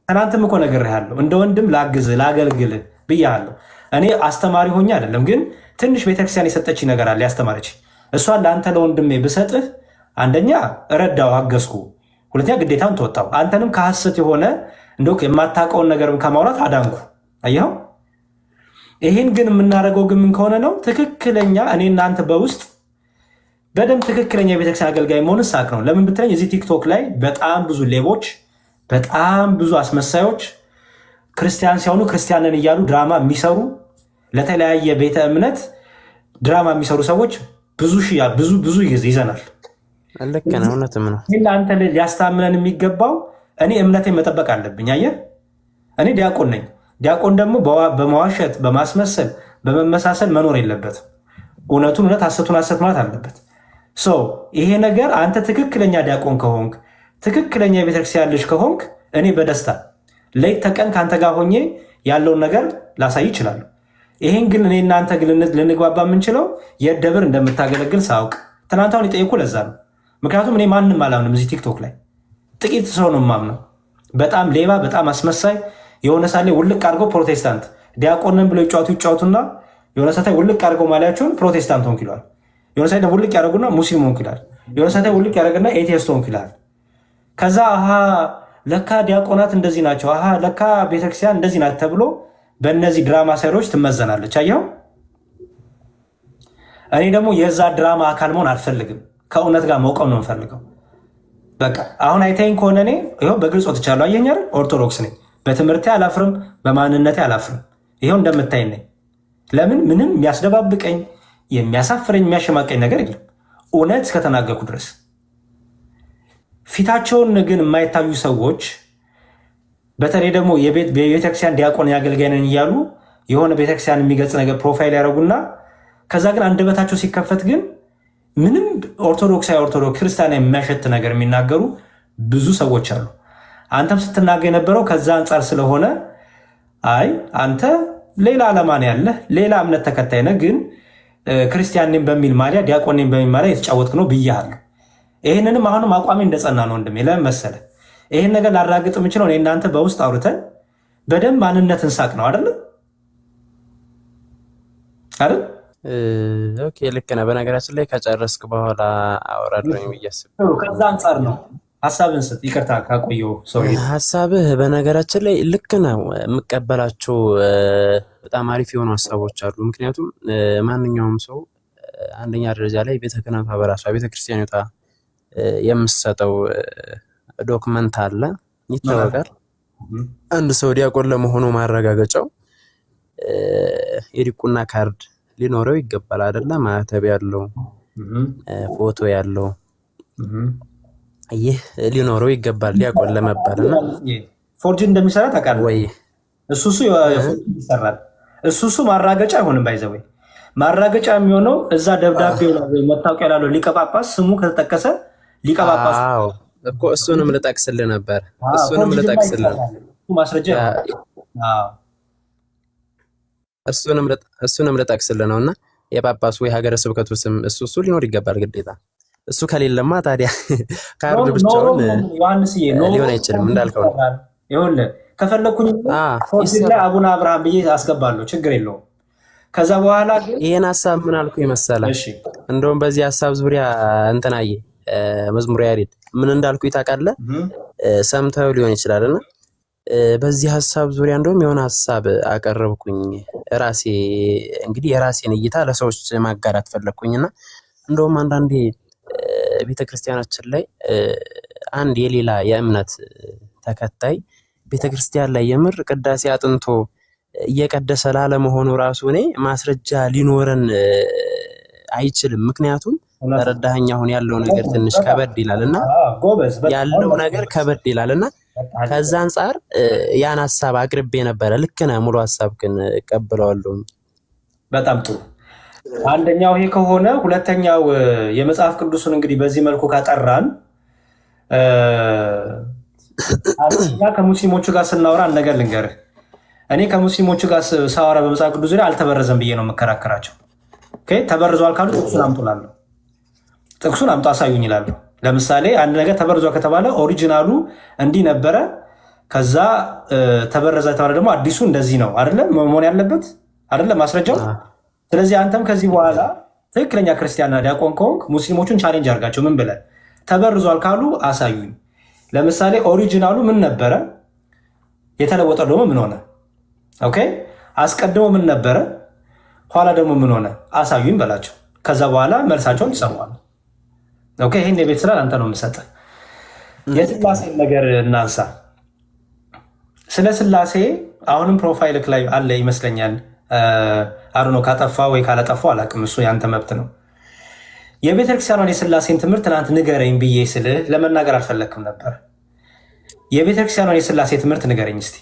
ትናንትም እኮ ነግሬሃለሁ። እንደ ወንድም ላግዝህ ላገልግልህ ብያለሁ። እኔ አስተማሪ ሆኜ አይደለም፣ ግን ትንሽ ቤተክርስቲያን የሰጠች ነገር አለ ያስተማረች። እሷን ለአንተ ለወንድሜ ብሰጥህ አንደኛ ረዳው፣ አገዝኩ፣ ሁለተኛ ግዴታን ተወጣው፣ አንተንም ከሐሰት የሆነ እንደው የማታውቀውን ነገር ከማውራት አዳንኩ። አየኸው? ይህን ግን የምናደርገው ግን ምን ከሆነ ነው ትክክለኛ እኔ እናንተ በውስጥ በደንብ ትክክለኛ የቤተክርስቲያን አገልጋይ መሆን ሳቅ ነው። ለምን ብትለኝ እዚህ ቲክቶክ ላይ በጣም ብዙ ሌቦች፣ በጣም ብዙ አስመሳዮች ክርስቲያን ሲሆኑ ክርስቲያንን እያሉ ድራማ የሚሰሩ ለተለያየ ቤተ እምነት ድራማ የሚሰሩ ሰዎች ብዙ ይዘናል። እውነትም ነው። አንተ ሊያስታምነን የሚገባው እኔ እምነቴን መጠበቅ አለብኝ። አየህ፣ እኔ ዲያቆን ነኝ። ዲያቆን ደግሞ በመዋሸት በማስመሰል በመመሳሰል መኖር የለበትም። እውነቱን እውነት ሐሰቱን ሐሰት ማለት አለበት። ይሄ ነገር አንተ ትክክለኛ ዲያቆን ከሆንክ ትክክለኛ የቤተክርስቲያን ልጅ ከሆንክ እኔ በደስታ ሌት ተቀን ከአንተ ጋር ሆኜ ያለውን ነገር ላሳይ ይችላሉ። ይሄን ግን እኔ እናንተ ግን ልንግባባ የምንችለው የደብር እንደምታገለግል ሳውቅ ትናንታውን የጠየኩ ለዛ ነው። ምክንያቱም እኔ ማንም አላምንም። እዚህ ቲክቶክ ላይ ጥቂት ሰው ነው የማምነው። በጣም ሌባ፣ በጣም አስመሳይ የሆነ ሳሌ ውልቅ አድርገው ፕሮቴስታንት ዲያቆንን ብለው ይጫወቱና የሆነ ሳታይ ውልቅ አድርገው ማሊያቸውን ፕሮቴስታንት ሆንክ ይለዋል። የሆነ ሳታይ ውልቅ ያደርጉና ሙስሊም ሆንክ ይላል። የሆነ ሳታይ ውልቅ ያደርግና ኤቲስት ሆንክ ይላል። ከዛ አሃ ለካ ዲያቆናት እንደዚህ ናቸው፣ አሃ ለካ ቤተክርስቲያን እንደዚህ ናት ተብሎ በእነዚህ ድራማ ሰሪዎች ትመዘናለች። አየኸው? እኔ ደግሞ የዛ ድራማ አካል መሆን አልፈልግም። ከእውነት ጋር መውቀም ነው የምፈልገው። በቃ አሁን አይታይኝ ከሆነ እኔ ይኸው በግልጽ ወጥቻለሁ። አየኸኝ አይደል? ኦርቶዶክስ ነኝ። በትምህርቴ አላፍርም፣ በማንነቴ አላፍርም። ይኸው እንደምታይ ነኝ። ለምን ምንም የሚያስደባብቀኝ የሚያሳፍረኝ የሚያሸማቀኝ ነገር የለም እውነት እስከተናገርኩ ድረስ። ፊታቸውን ግን የማይታዩ ሰዎች በተለይ ደግሞ የቤተክርስቲያን ዲያቆን ያገልጋይ ነን እያሉ የሆነ ቤተክርስቲያን የሚገልጽ ነገር ፕሮፋይል ያደረጉና ከዛ ግን አንደበታቸው ሲከፈት ግን ምንም ኦርቶዶክስ ክርስቲያን የሚያሸት ነገር የሚናገሩ ብዙ ሰዎች አሉ። አንተም ስትናገር የነበረው ከዛ አንጻር ስለሆነ አይ አንተ ሌላ ዓላማ ነው ያለህ፣ ሌላ እምነት ተከታይ ነህ፣ ግን ክርስቲያን ነኝ በሚል ማሊያ ዲያቆን ነኝ በሚል ማሊያ የተጫወትክ ነው ብያለሁ። ይህንንም አሁንም አቋሜ እንደጸና ነው ወንድሜ። ለምን መሰለህ? ይህን ነገር ላራግጥ የምችለው እኔ እናንተ በውስጥ አውርተን በደንብ ማንነትን ሳቅ ነው አይደል? ኦኬ ልክ ነህ። በነገራችን ላይ ከጨረስክ በኋላ አወራለሁ ብዬ አስብ። ከዛ አንጻር ነው ሀሳብን ስጥ። ይቅርታ ካቆየው ሰው ሀሳብህ በነገራችን ላይ ልክ ነው። የምቀበላቸው በጣም አሪፍ የሆኑ ሀሳቦች አሉ። ምክንያቱም ማንኛውም ሰው አንደኛ ደረጃ ላይ ቤተ ክህነቷ በራሷ ቤተክርስቲያኒቷ የምትሰጠው ዶክመንት አለ፣ ይታወቃል። አንድ ሰው ዲያቆን ለመሆኑ ማረጋገጫው የዲቁና ካርድ ሊኖረው ይገባል አይደለ? ማህተብ ያለው ፎቶ ያለው ይህ ሊኖረው ይገባል ዲያቆን ለመባልና ፎርጅን እንደሚሰራ ታውቃለህ ወይ? እሱ ይሰራል። እሱ ማራገጫ አይሆንም። ባይዘው ማራገጫ የሚሆነው እዛ ደብዳቤው ላይ ወይ መታወቂያ ላለው ሊቀ ጳጳስ ስሙ ከተጠቀሰ ሊቀ ጳጳስ እኮ እሱንም ልጠቅስልህ ነበር። እሱንም ልጠቅስልህ ማስረጃ እሱንም ልጠቅስልህ ነውና የጳጳሱ ወይ ሀገረ ስብከቱ ስም እሱ ሊኖር ይገባል ግዴታ። እሱ ከሌለማ ታዲያ ካርድ ብቻውን ሊሆን አይችልም። እንዳልከው ነው። ይኸውልህ ከፈለኩኝ ላይ አቡነ አብርሃም ብዬ አስገባለሁ፣ ችግር የለውም። ከዛ በኋላ ይሄን ሐሳብ ምን አልኩ ይመሰላል? እንደውም በዚህ ሐሳብ ዙሪያ እንትናዬ መዝሙር ያሬድ ምን እንዳልኩ ታውቃለህ? ሰምተው ሊሆን ይችላልና በዚህ ሐሳብ ዙሪያ እንደውም የሆነ ሐሳብ አቀረብኩኝ ራሴ። እንግዲህ የራሴን እይታ ለሰዎች ማጋራት ፈለኩኝና እንደውም አንዳንዴ ቤተክርስቲያናችን ላይ አንድ የሌላ የእምነት ተከታይ ቤተክርስቲያን ላይ የምር ቅዳሴ አጥንቶ እየቀደሰ ላለመሆኑ ራሱ እኔ ማስረጃ ሊኖረን አይችልም። ምክንያቱም ተረዳኸኝ? አሁን ያለው ነገር ትንሽ ከበድ ይላልና ያለው ነገር ከበድ ይላልና ከዛ አንፃር ያን ሐሳብ አቅርቤ ነበረ። ልክ ነህ፣ ሙሉ ሐሳብ ግን እቀበለዋለሁ። በጣም ጥሩ። አንደኛው ይሄ ከሆነ ሁለተኛው የመጽሐፍ ቅዱስን እንግዲህ በዚህ መልኩ ካጠራን ከሙስሊሞቹ ጋር ስናወራ አንድ ነገር ልንገርህ። እኔ ከሙስሊሞቹ ጋር ሳወራ በመጽሐፍ ቅዱስ ዙሪያ አልተበረዘም ብዬ ነው የምከራከራቸው። ተበርዟል ካሉ ጥቅሱን አምጡላለሁ። ጥቅሱን አምጡ አሳዩኝ ይላሉ። ለምሳሌ አንድ ነገር ተበርዟል ከተባለ ኦሪጂናሉ እንዲህ ነበረ፣ ከዛ ተበረዘ የተባለ ደግሞ አዲሱ እንደዚህ ነው አይደለ መሆን ያለበት አይደለ ማስረጃው። ስለዚህ አንተም ከዚህ በኋላ ትክክለኛ ክርስቲያንና ዲያቆን ከሆንክ ሙስሊሞቹን ቻሌንጅ አድርጋቸው። ምን ብለህ ተበርዟል ካሉ አሳዩኝ። ለምሳሌ ኦሪጂናሉ ምን ነበረ፣ የተለወጠ ደግሞ ምን ሆነ? ኦኬ አስቀድሞ ምን ነበረ፣ ኋላ ደግሞ ምን ሆነ? አሳዩኝ በላቸው። ከዛ በኋላ መልሳቸውን ይሰማሉ። ኦኬ ይሄን የቤት ስራ አንተ ነው የምሰጠህ። የስላሴን ነገር እናንሳ። ስለ ስላሴ አሁንም ፕሮፋይልክ ላይ አለ ይመስለኛል። አሩኖ ካጠፋ ወይ ካላጠፋ አላውቅም፣ እሱ ያንተ መብት ነው። የቤተክርስቲያኗን የስላሴን ትምህርት ትናንት ንገረኝ ብዬ ስልህ ለመናገር አልፈለግክም ነበር። የቤተክርስቲያኗን የስላሴ ትምህርት ንገረኝ እስቲ።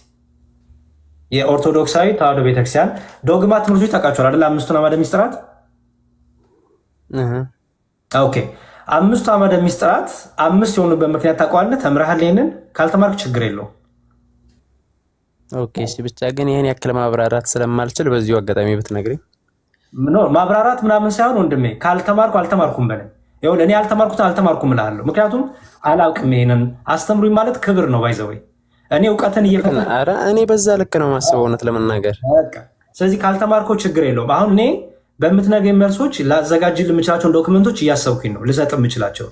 የኦርቶዶክሳዊ ተዋሕዶ ቤተክርስቲያን ዶግማ ትምህርቶች ታውቃቸዋል አይደል? አምስቱን አዕማደ ምስጢራት። ኦኬ አምስቱ አዕማደ ምስጢራት አምስት የሆኑበት ምክንያት ታውቀዋለህ? ተምረሃል? ይሄንን ካልተማርክ ችግር የለውም። ኦኬ እሺ። ብቻ ግን ይሄን ያክል ማብራራት ስለማልችል በዚሁ አጋጣሚ ብትነግረኝ። ማብራራት ምናምን ሳይሆን ወንድሜ ካልተማርኩ አልተማርኩም በለኝ። ይኸውልህ እኔ ያልተማርኩትን አልተማርኩም እልሃለሁ። ምክንያቱም አላውቅም። ይሄንን አስተምሩኝ ማለት ክብር ነው። ባይዘወይ እኔ እውቀትን እየፈለኩ ኧረ እኔ በዛ ልክ ነው ማስበው እውነት ለመናገር። ስለዚህ ካልተማርከው ችግር የለውም። አሁን እኔ በምትነግረኝ መልሶች ላዘጋጅልህ የምችላቸውን ዶክመንቶች እያሰብኩኝ ነው ልሰጥ የምችላቸው።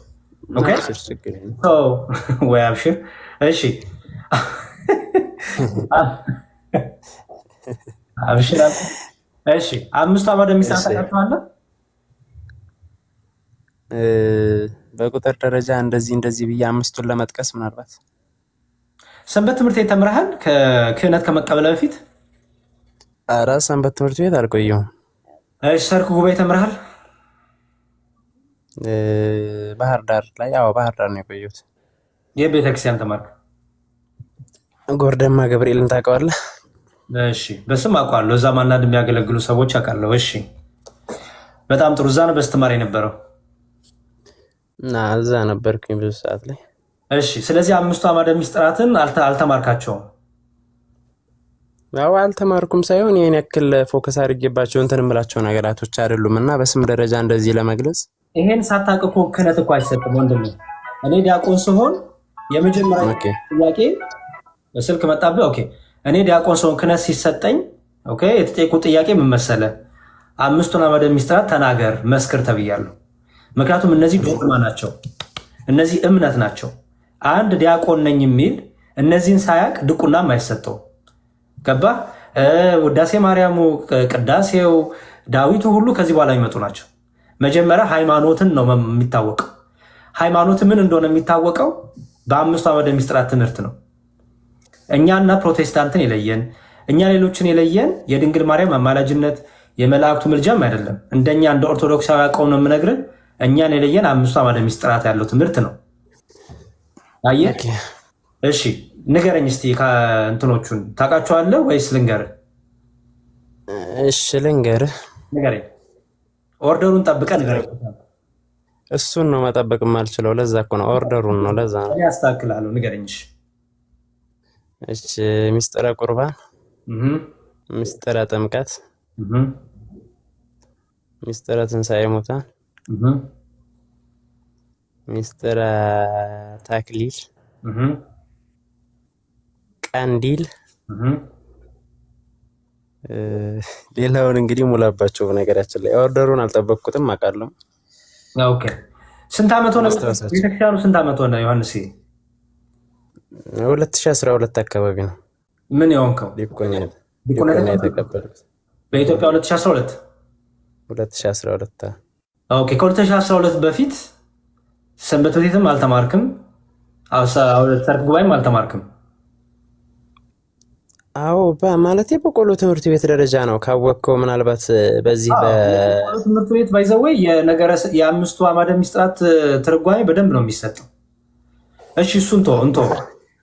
ወይ አብሽር። እሺ አብሽር። እሺ አምስቱ አዕማደ ምስጢራት ታውቃቸዋለህ? በቁጥር ደረጃ እንደዚህ ብዬ አምስቱን ለመጥቀስ ምናልባት ሰንበት ትምህርት ቤት ተምረሃል? ከክህነት ከመቀበል በፊት? ኧረ ሰንበት ትምህርት ቤት አልቆየሁም። እሺ ሰርክ ጉባኤ ተምረሃል? ባህር ዳር ላይ። አዎ ባህር ዳር ነው የቆየሁት። የቤተክርስቲያን ተማርክ? ጎርደማ ገብርኤልን ታውቀዋለህ? እሺ በስም አውቀዋለሁ። እዛ ማናድ የሚያገለግሉ ሰዎች አውቃለሁ። እሺ በጣም ጥሩ። እዛ ነው በስተማሪ የነበረው እና እዛ ነበርኩኝ ብዙ ሰዓት ላይ። እሺ ስለዚህ አምስቱ አዕማደ ምስጢራትን አልተማርካቸውም? ያው አልተማርኩም ሳይሆን ይሄን ያክል ፎከስ አድርጌባቸው እንትን እምላቸው ነገራቶች አይደሉም እና በስም ደረጃ እንደዚህ ለመግለጽ ይሄን ሳታውቅ እኮ ክህነት እኮ አይሰጥም ወንድሜ። እኔ ዲያቆን ስሆን የመጀመሪያ ጥያቄ በስልክ መጣብህ። ኦኬ እኔ ዲያቆን ስሆን ክህነት ሲሰጠኝ ኦኬ የተጠየቁት ጥያቄ ምን መሰለህ? አምስቱን አዕማደ ምስጢራት ተናገር መስክር ተብያለሁ። ምክንያቱም እነዚህ ዶግማ ናቸው፣ እነዚህ እምነት ናቸው። አንድ ዲያቆን ነኝ የሚል እነዚህን ሳያቅ ድቁናም አይሰጠው። ገባ? ውዳሴ ማርያሙ፣ ቅዳሴው፣ ዳዊቱ ሁሉ ከዚህ በኋላ የሚመጡ ናቸው። መጀመሪያ ሃይማኖትን ነው የሚታወቀው። ሃይማኖት ምን እንደሆነ የሚታወቀው በአምስቱ አዕማደ ምስጢራት ትምህርት ነው። እኛና ፕሮቴስታንትን የለየን፣ እኛ ሌሎችን የለየን የድንግል ማርያም አማላጅነት የመላእክቱ ምልጃም አይደለም። እንደኛ እንደ ኦርቶዶክሳዊ አቋም ነው የምነግርህ። እኛን የለየን አምስቱ አዕማደ ምስጢራት ያለው ትምህርት ነው። አየህ? እሺ ንገረኝ እስቲ ከእንትኖቹን ታውቃቸዋለህ ወይስ ልንገርህ? እሺ ልንገርህ። ንገረኝ። ኦርደሩን ጠብቀህ ንገረኝ። እሱን ነው መጠበቅ የማልችለው። ለዛ እኮ ነው ኦርደሩን ነው። ለዛ ነው ያስተካክላለሁ። ንገረኝ። እሺ ምስጢረ ቁርባን፣ ምስጢረ ጥምቀት፣ ምስጢረ ትንሣኤ ሙታን፣ ምስጢረ ተክሊል፣ ቀንዲል፣ ሌላውን እንግዲህ ሙላባቸው። በነገራችን ላይ ኦርደሩን አልጠበቅኩትም አውቃለሁ። ኦኬ ስንት ዓመት ሆነ ቤተክርስቲያኑ? ስንት ዓመት ሆነ ዮሐንስ? 2012 አካባቢ ነው። ምን የሆንከው? ዲቁና የተቀበሉት በኢትዮጵያ 2012 2012። ኦኬ ከ2012 በፊት ሰንበት ቤትም አልተማርክም፣ ሰርክ ጉባኤም አልተማርክም? አዎ ማለት በቆሎ ትምህርት ቤት ደረጃ ነው ካወቅከው። ምናልባት በዚህ በቆሎ ትምህርት ቤት ባይዘወይ የአምስቱ አዕማደ ምስጢራት ትርጓሜ በደንብ ነው የሚሰጠው። እሺ እሱን እንቶ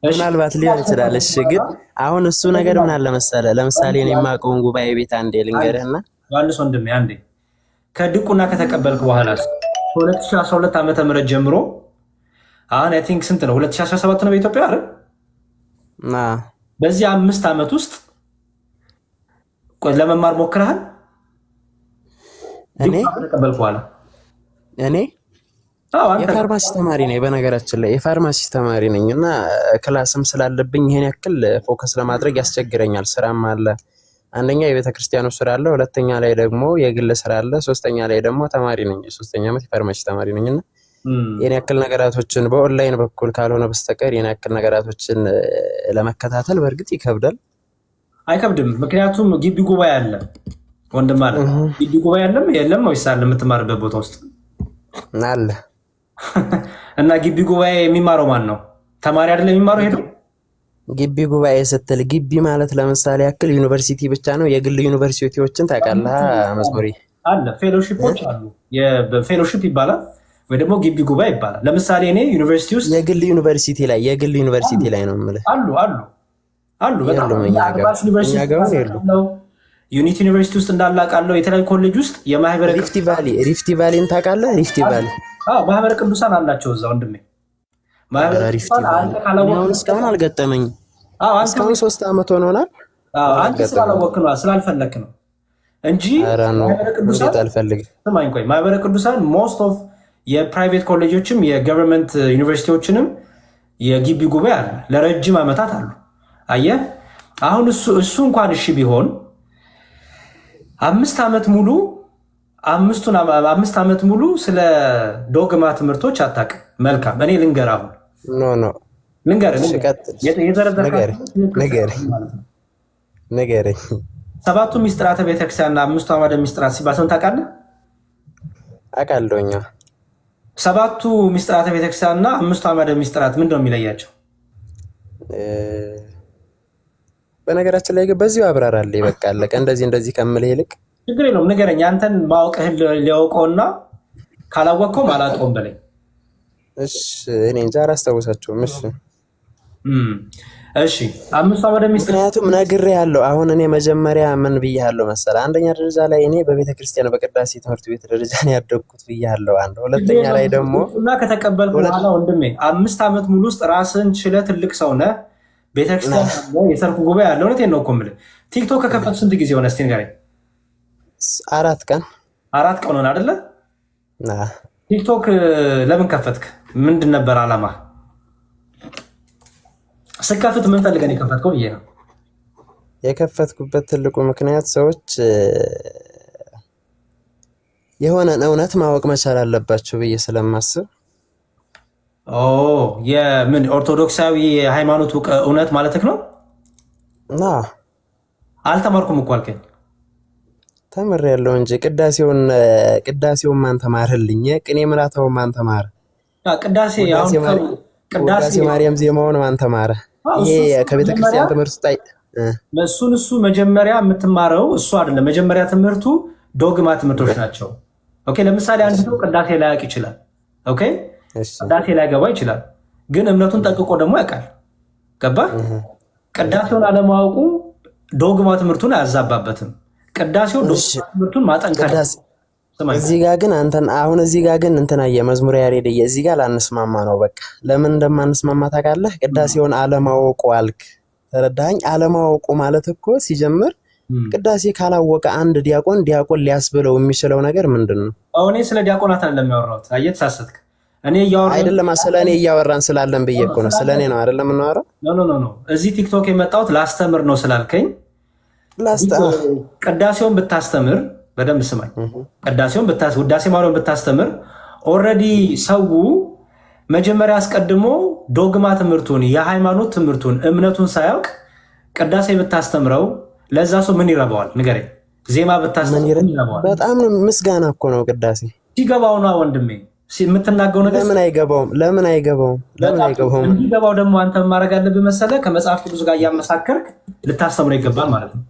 ምናልባት ሊሆን ይችላል። እሺ ግን አሁን እሱ ነገር ምን አለ መሰለህ፣ ለምሳሌ እኔ የማውቀውን ጉባኤ ቤት አንዴ ልንገርህና ዮሐንስ ወንድሜ አንዴ ከድቁና ከተቀበልክ በኋላ ከ2012 ዓመተ ምህረት ጀምሮ አሁን አይ ቲንክ ስንት ነው? 2017 ነው በኢትዮጵያ አይደል? በዚህ 5 ዓመት ውስጥ ለመማር ሞክረሃል? እኔ ከተቀበልክ በኋላ እኔ የፋርማሲ ተማሪ ነኝ። በነገራችን ላይ የፋርማሲ ተማሪ ነኝ እና ክላስም ስላለብኝ ይሄን ያክል ፎከስ ለማድረግ ያስቸግረኛል። ስራም አለ። አንደኛ የቤተክርስቲያኑ ስራ አለ፣ ሁለተኛ ላይ ደግሞ የግል ስራ አለ፣ ሶስተኛ ላይ ደግሞ ተማሪ ነኝ። የ3ኛ ዓመት የፋርማሲ ተማሪ ነኝና የኔ ያክል ነገራቶችን በኦንላይን በኩል ካልሆነ በስተቀር የኔ ያክል ነገራቶችን ለመከታተል በእርግጥ ይከብዳል። አይከብድም፣ ምክንያቱም ግቢ ጉባኤ አለ ወንድም አለ። ግቢ ጉባኤ አለም የለም ወይስ አለ? የምትማርበት ቦታ ውስጥ አለ። እና ግቢ ጉባኤ የሚማረው ማን ነው? ተማሪ አይደለም የሚማረው? ሄዶ ግቢ ጉባኤ ስትል ግቢ ማለት ለምሳሌ ያክል ዩኒቨርሲቲ ብቻ ነው። የግል ዩኒቨርሲቲዎችን ታውቃለህ? መዝሙሪ አለ፣ ፌሎሺፖች አሉ። የፌሎሺፕ ይባላል ወይ ደግሞ ግቢ ጉባኤ ይባላል። ለምሳሌ እኔ ዩኒቨርሲቲ ውስጥ የግል ዩኒቨርሲቲ ላይ ነው የምልህ። አሉ በጣም ዩኒቲ ዩኒቨርሲቲ ውስጥ እንዳላቃለው የተለያዩ ኮሌጅ ውስጥ የማህበረ ሪፍቲ ቫሊን ታውቃለህ? ሪፍቲ ቫሊ ማህበረ ቅዱሳን አላቸው እዛ ወንድሜ። እስካሁን አልገጠመኝ። እስካሁን 3 ዓመት ሆኖናል። አንተ ስላላወቅህ ነው ስላልፈለክ ነው እንጂ ማህበረ ቅዱሳን ሞስት ኦፍ የፕራይቬት ኮሌጆችም የገቨርንመንት ዩኒቨርሲቲዎችንም የግቢ ጉባኤ አለ፣ ለረጅም ዓመታት አሉ። አየህ አሁን እሱ እንኳን እሺ ቢሆን 5 ዓመት ሙሉ ስለ ዶግማ ትምህርቶች አታውቅም። መልካም እኔ ልንገርህ፣ አሁን ንገረኝ። 7ቱ ምስጢራተ ቤተክርስቲያንና 5ቱ አዕማደ ምስጢራት ሲባል ሰምተህ ታውቃለህ? አውቃለሁኝ። 7ቱ ምስጢራተ ቤተክርስቲያንና 5ቱ አዕማደ ምስጢራት ምንድን ነው የሚለያቸው? በነገራችን ላይ በዚሁ አብራራልኝ። በቃ አለቀ። እንደዚህ ከምልህ ይልቅ ችግር የለውም ንገረኝ። አንተን ማወቅህን ሊያውቀውና ካላወቅከው አላውቀውም በለኝ። እሺ እኔ እንጃ አላስታውሳቸውም። እሺ 5ቱ አዕማደ ምስጢራት ምክንያቱም ነግሬሃለሁ። አሁን እኔ መጀመሪያ ምን ብያለሁ መሰለህ? አንደኛ ደረጃ ላይ እኔ በቤተክርስቲያን በቅዳሴ ትምህርት ቤት ደረጃ ነው ያደግኩት ብያለሁ። አንድ ሁለተኛ ላይ ደግሞ እና ከተቀበልኩ በኋላ ወንድሜ 5 ዓመት ሙሉ ውስጥ ራስን ችለህ ትልቅ ሰው ነህ። ቤተክርስቲያን የሰርኩ ጉባኤ ያለ እውነቴን ነው እኮ የምልህ። ቲክቶክ ከከፈቱ ስንት ጊዜ ሆነ? እስቲ ንገረኝ። 4 ቀን ሆነ አይደለ? ቲክቶክ ለምን ከፈትክ? ምንድን ነበር አላማ? ስከፍት ምን ፈልገህ ነው የከፈትከው ብዬ ነው የከፈትኩበት ትልቁ ምክንያት ሰዎች የሆነን እውነት ማወቅ መቻል አለባቸው ብዬ ስለማስብ። ኦ የምን ኦርቶዶክሳዊ ሃይማኖት እውነት ማለትህ ነው? አልተማርኩም እኮ አልከኝ። ተምሬያለሁ እንጂ ቅዳሴውን ማን ተማረልኝ? ቅኔ ምራታው ማን ተማረ? ቅዳሴ ማርያም ዜማውን ማን ተማረ? ይሄ ከቤተ ክርስቲያን ትምህርት ውስጥ እሱ መጀመሪያ የምትማረው እሱ አይደለም። መጀመሪያ ትምህርቱ ዶግማ ትምህርቶች ናቸው። ኦኬ ለምሳሌ አንድ ሰው ቅዳሴ ላያውቅ ይችላል። ኦኬ ቅዳሴ ላይገባ ይችላል፣ ግን እምነቱን ጠንቅቆ ደግሞ ያውቃል። ገባ? ቅዳሴውን አለማወቁ ዶግማ ትምህርቱን አያዛባበትም። ቅዳሴው ዶግማ ትምህርቱን ማጠንከር። እዚህ ጋር ግን እዚህ ጋር ግን የመዝሙር ያሬድ እዚህ ጋር ላንስማማ ነው። በቃ ለምን እንደማንስማማ ታውቃለህ? ቅዳሴውን አለማወቁ አልክ። ተረዳኸኝ? አለማወቁ ማለት እኮ ሲጀምር ቅዳሴ ካላወቀ አንድ ዲያቆን ሊያስብለው የሚችለው ነገር ምንድን ነው? እኔ ስለ ዲያቆናት አይደለም ያወራሁት። አየህ ተሳሳትክ። አይደለም ስለ እኔ እያወራን ስላለን ብዬ እኮ ነው። ስለ እኔ ነው አይደለም የምናወራው። ኖ እዚህ ቲክቶክ የመጣሁት ላስተምር ነው ስላልከኝ፣ ቅዳሴውን ብታስተምር በደንብ ስማኝ። ቅዳሴውን ውዳሴ ማርያም ብታስተምር ኦልሬዲ ሰው መጀመሪያ አስቀድሞ ዶግማ ትምህርቱን የሃይማኖት ትምህርቱን እምነቱን ሳያውቅ ቅዳሴ ብታስተምረው ለዛ ሰው ምን ይረባዋል? ንገረኝ። ዜማ ብታስተምር ምን ይረባዋል? በጣም ምስጋና እኮ ነው ቅዳሴ። ሲገባው ነው ወንድሜ የምትናገው ነገር። ለምን አይገባውም? እንዲገባው ደግሞ አንተ ማድረግ አለብህ መሰለህ፣ ከመጽሐፍ ቅዱስ ጋር እያመሳከርክ ልታስተምረው ይገባል ማለት ነው።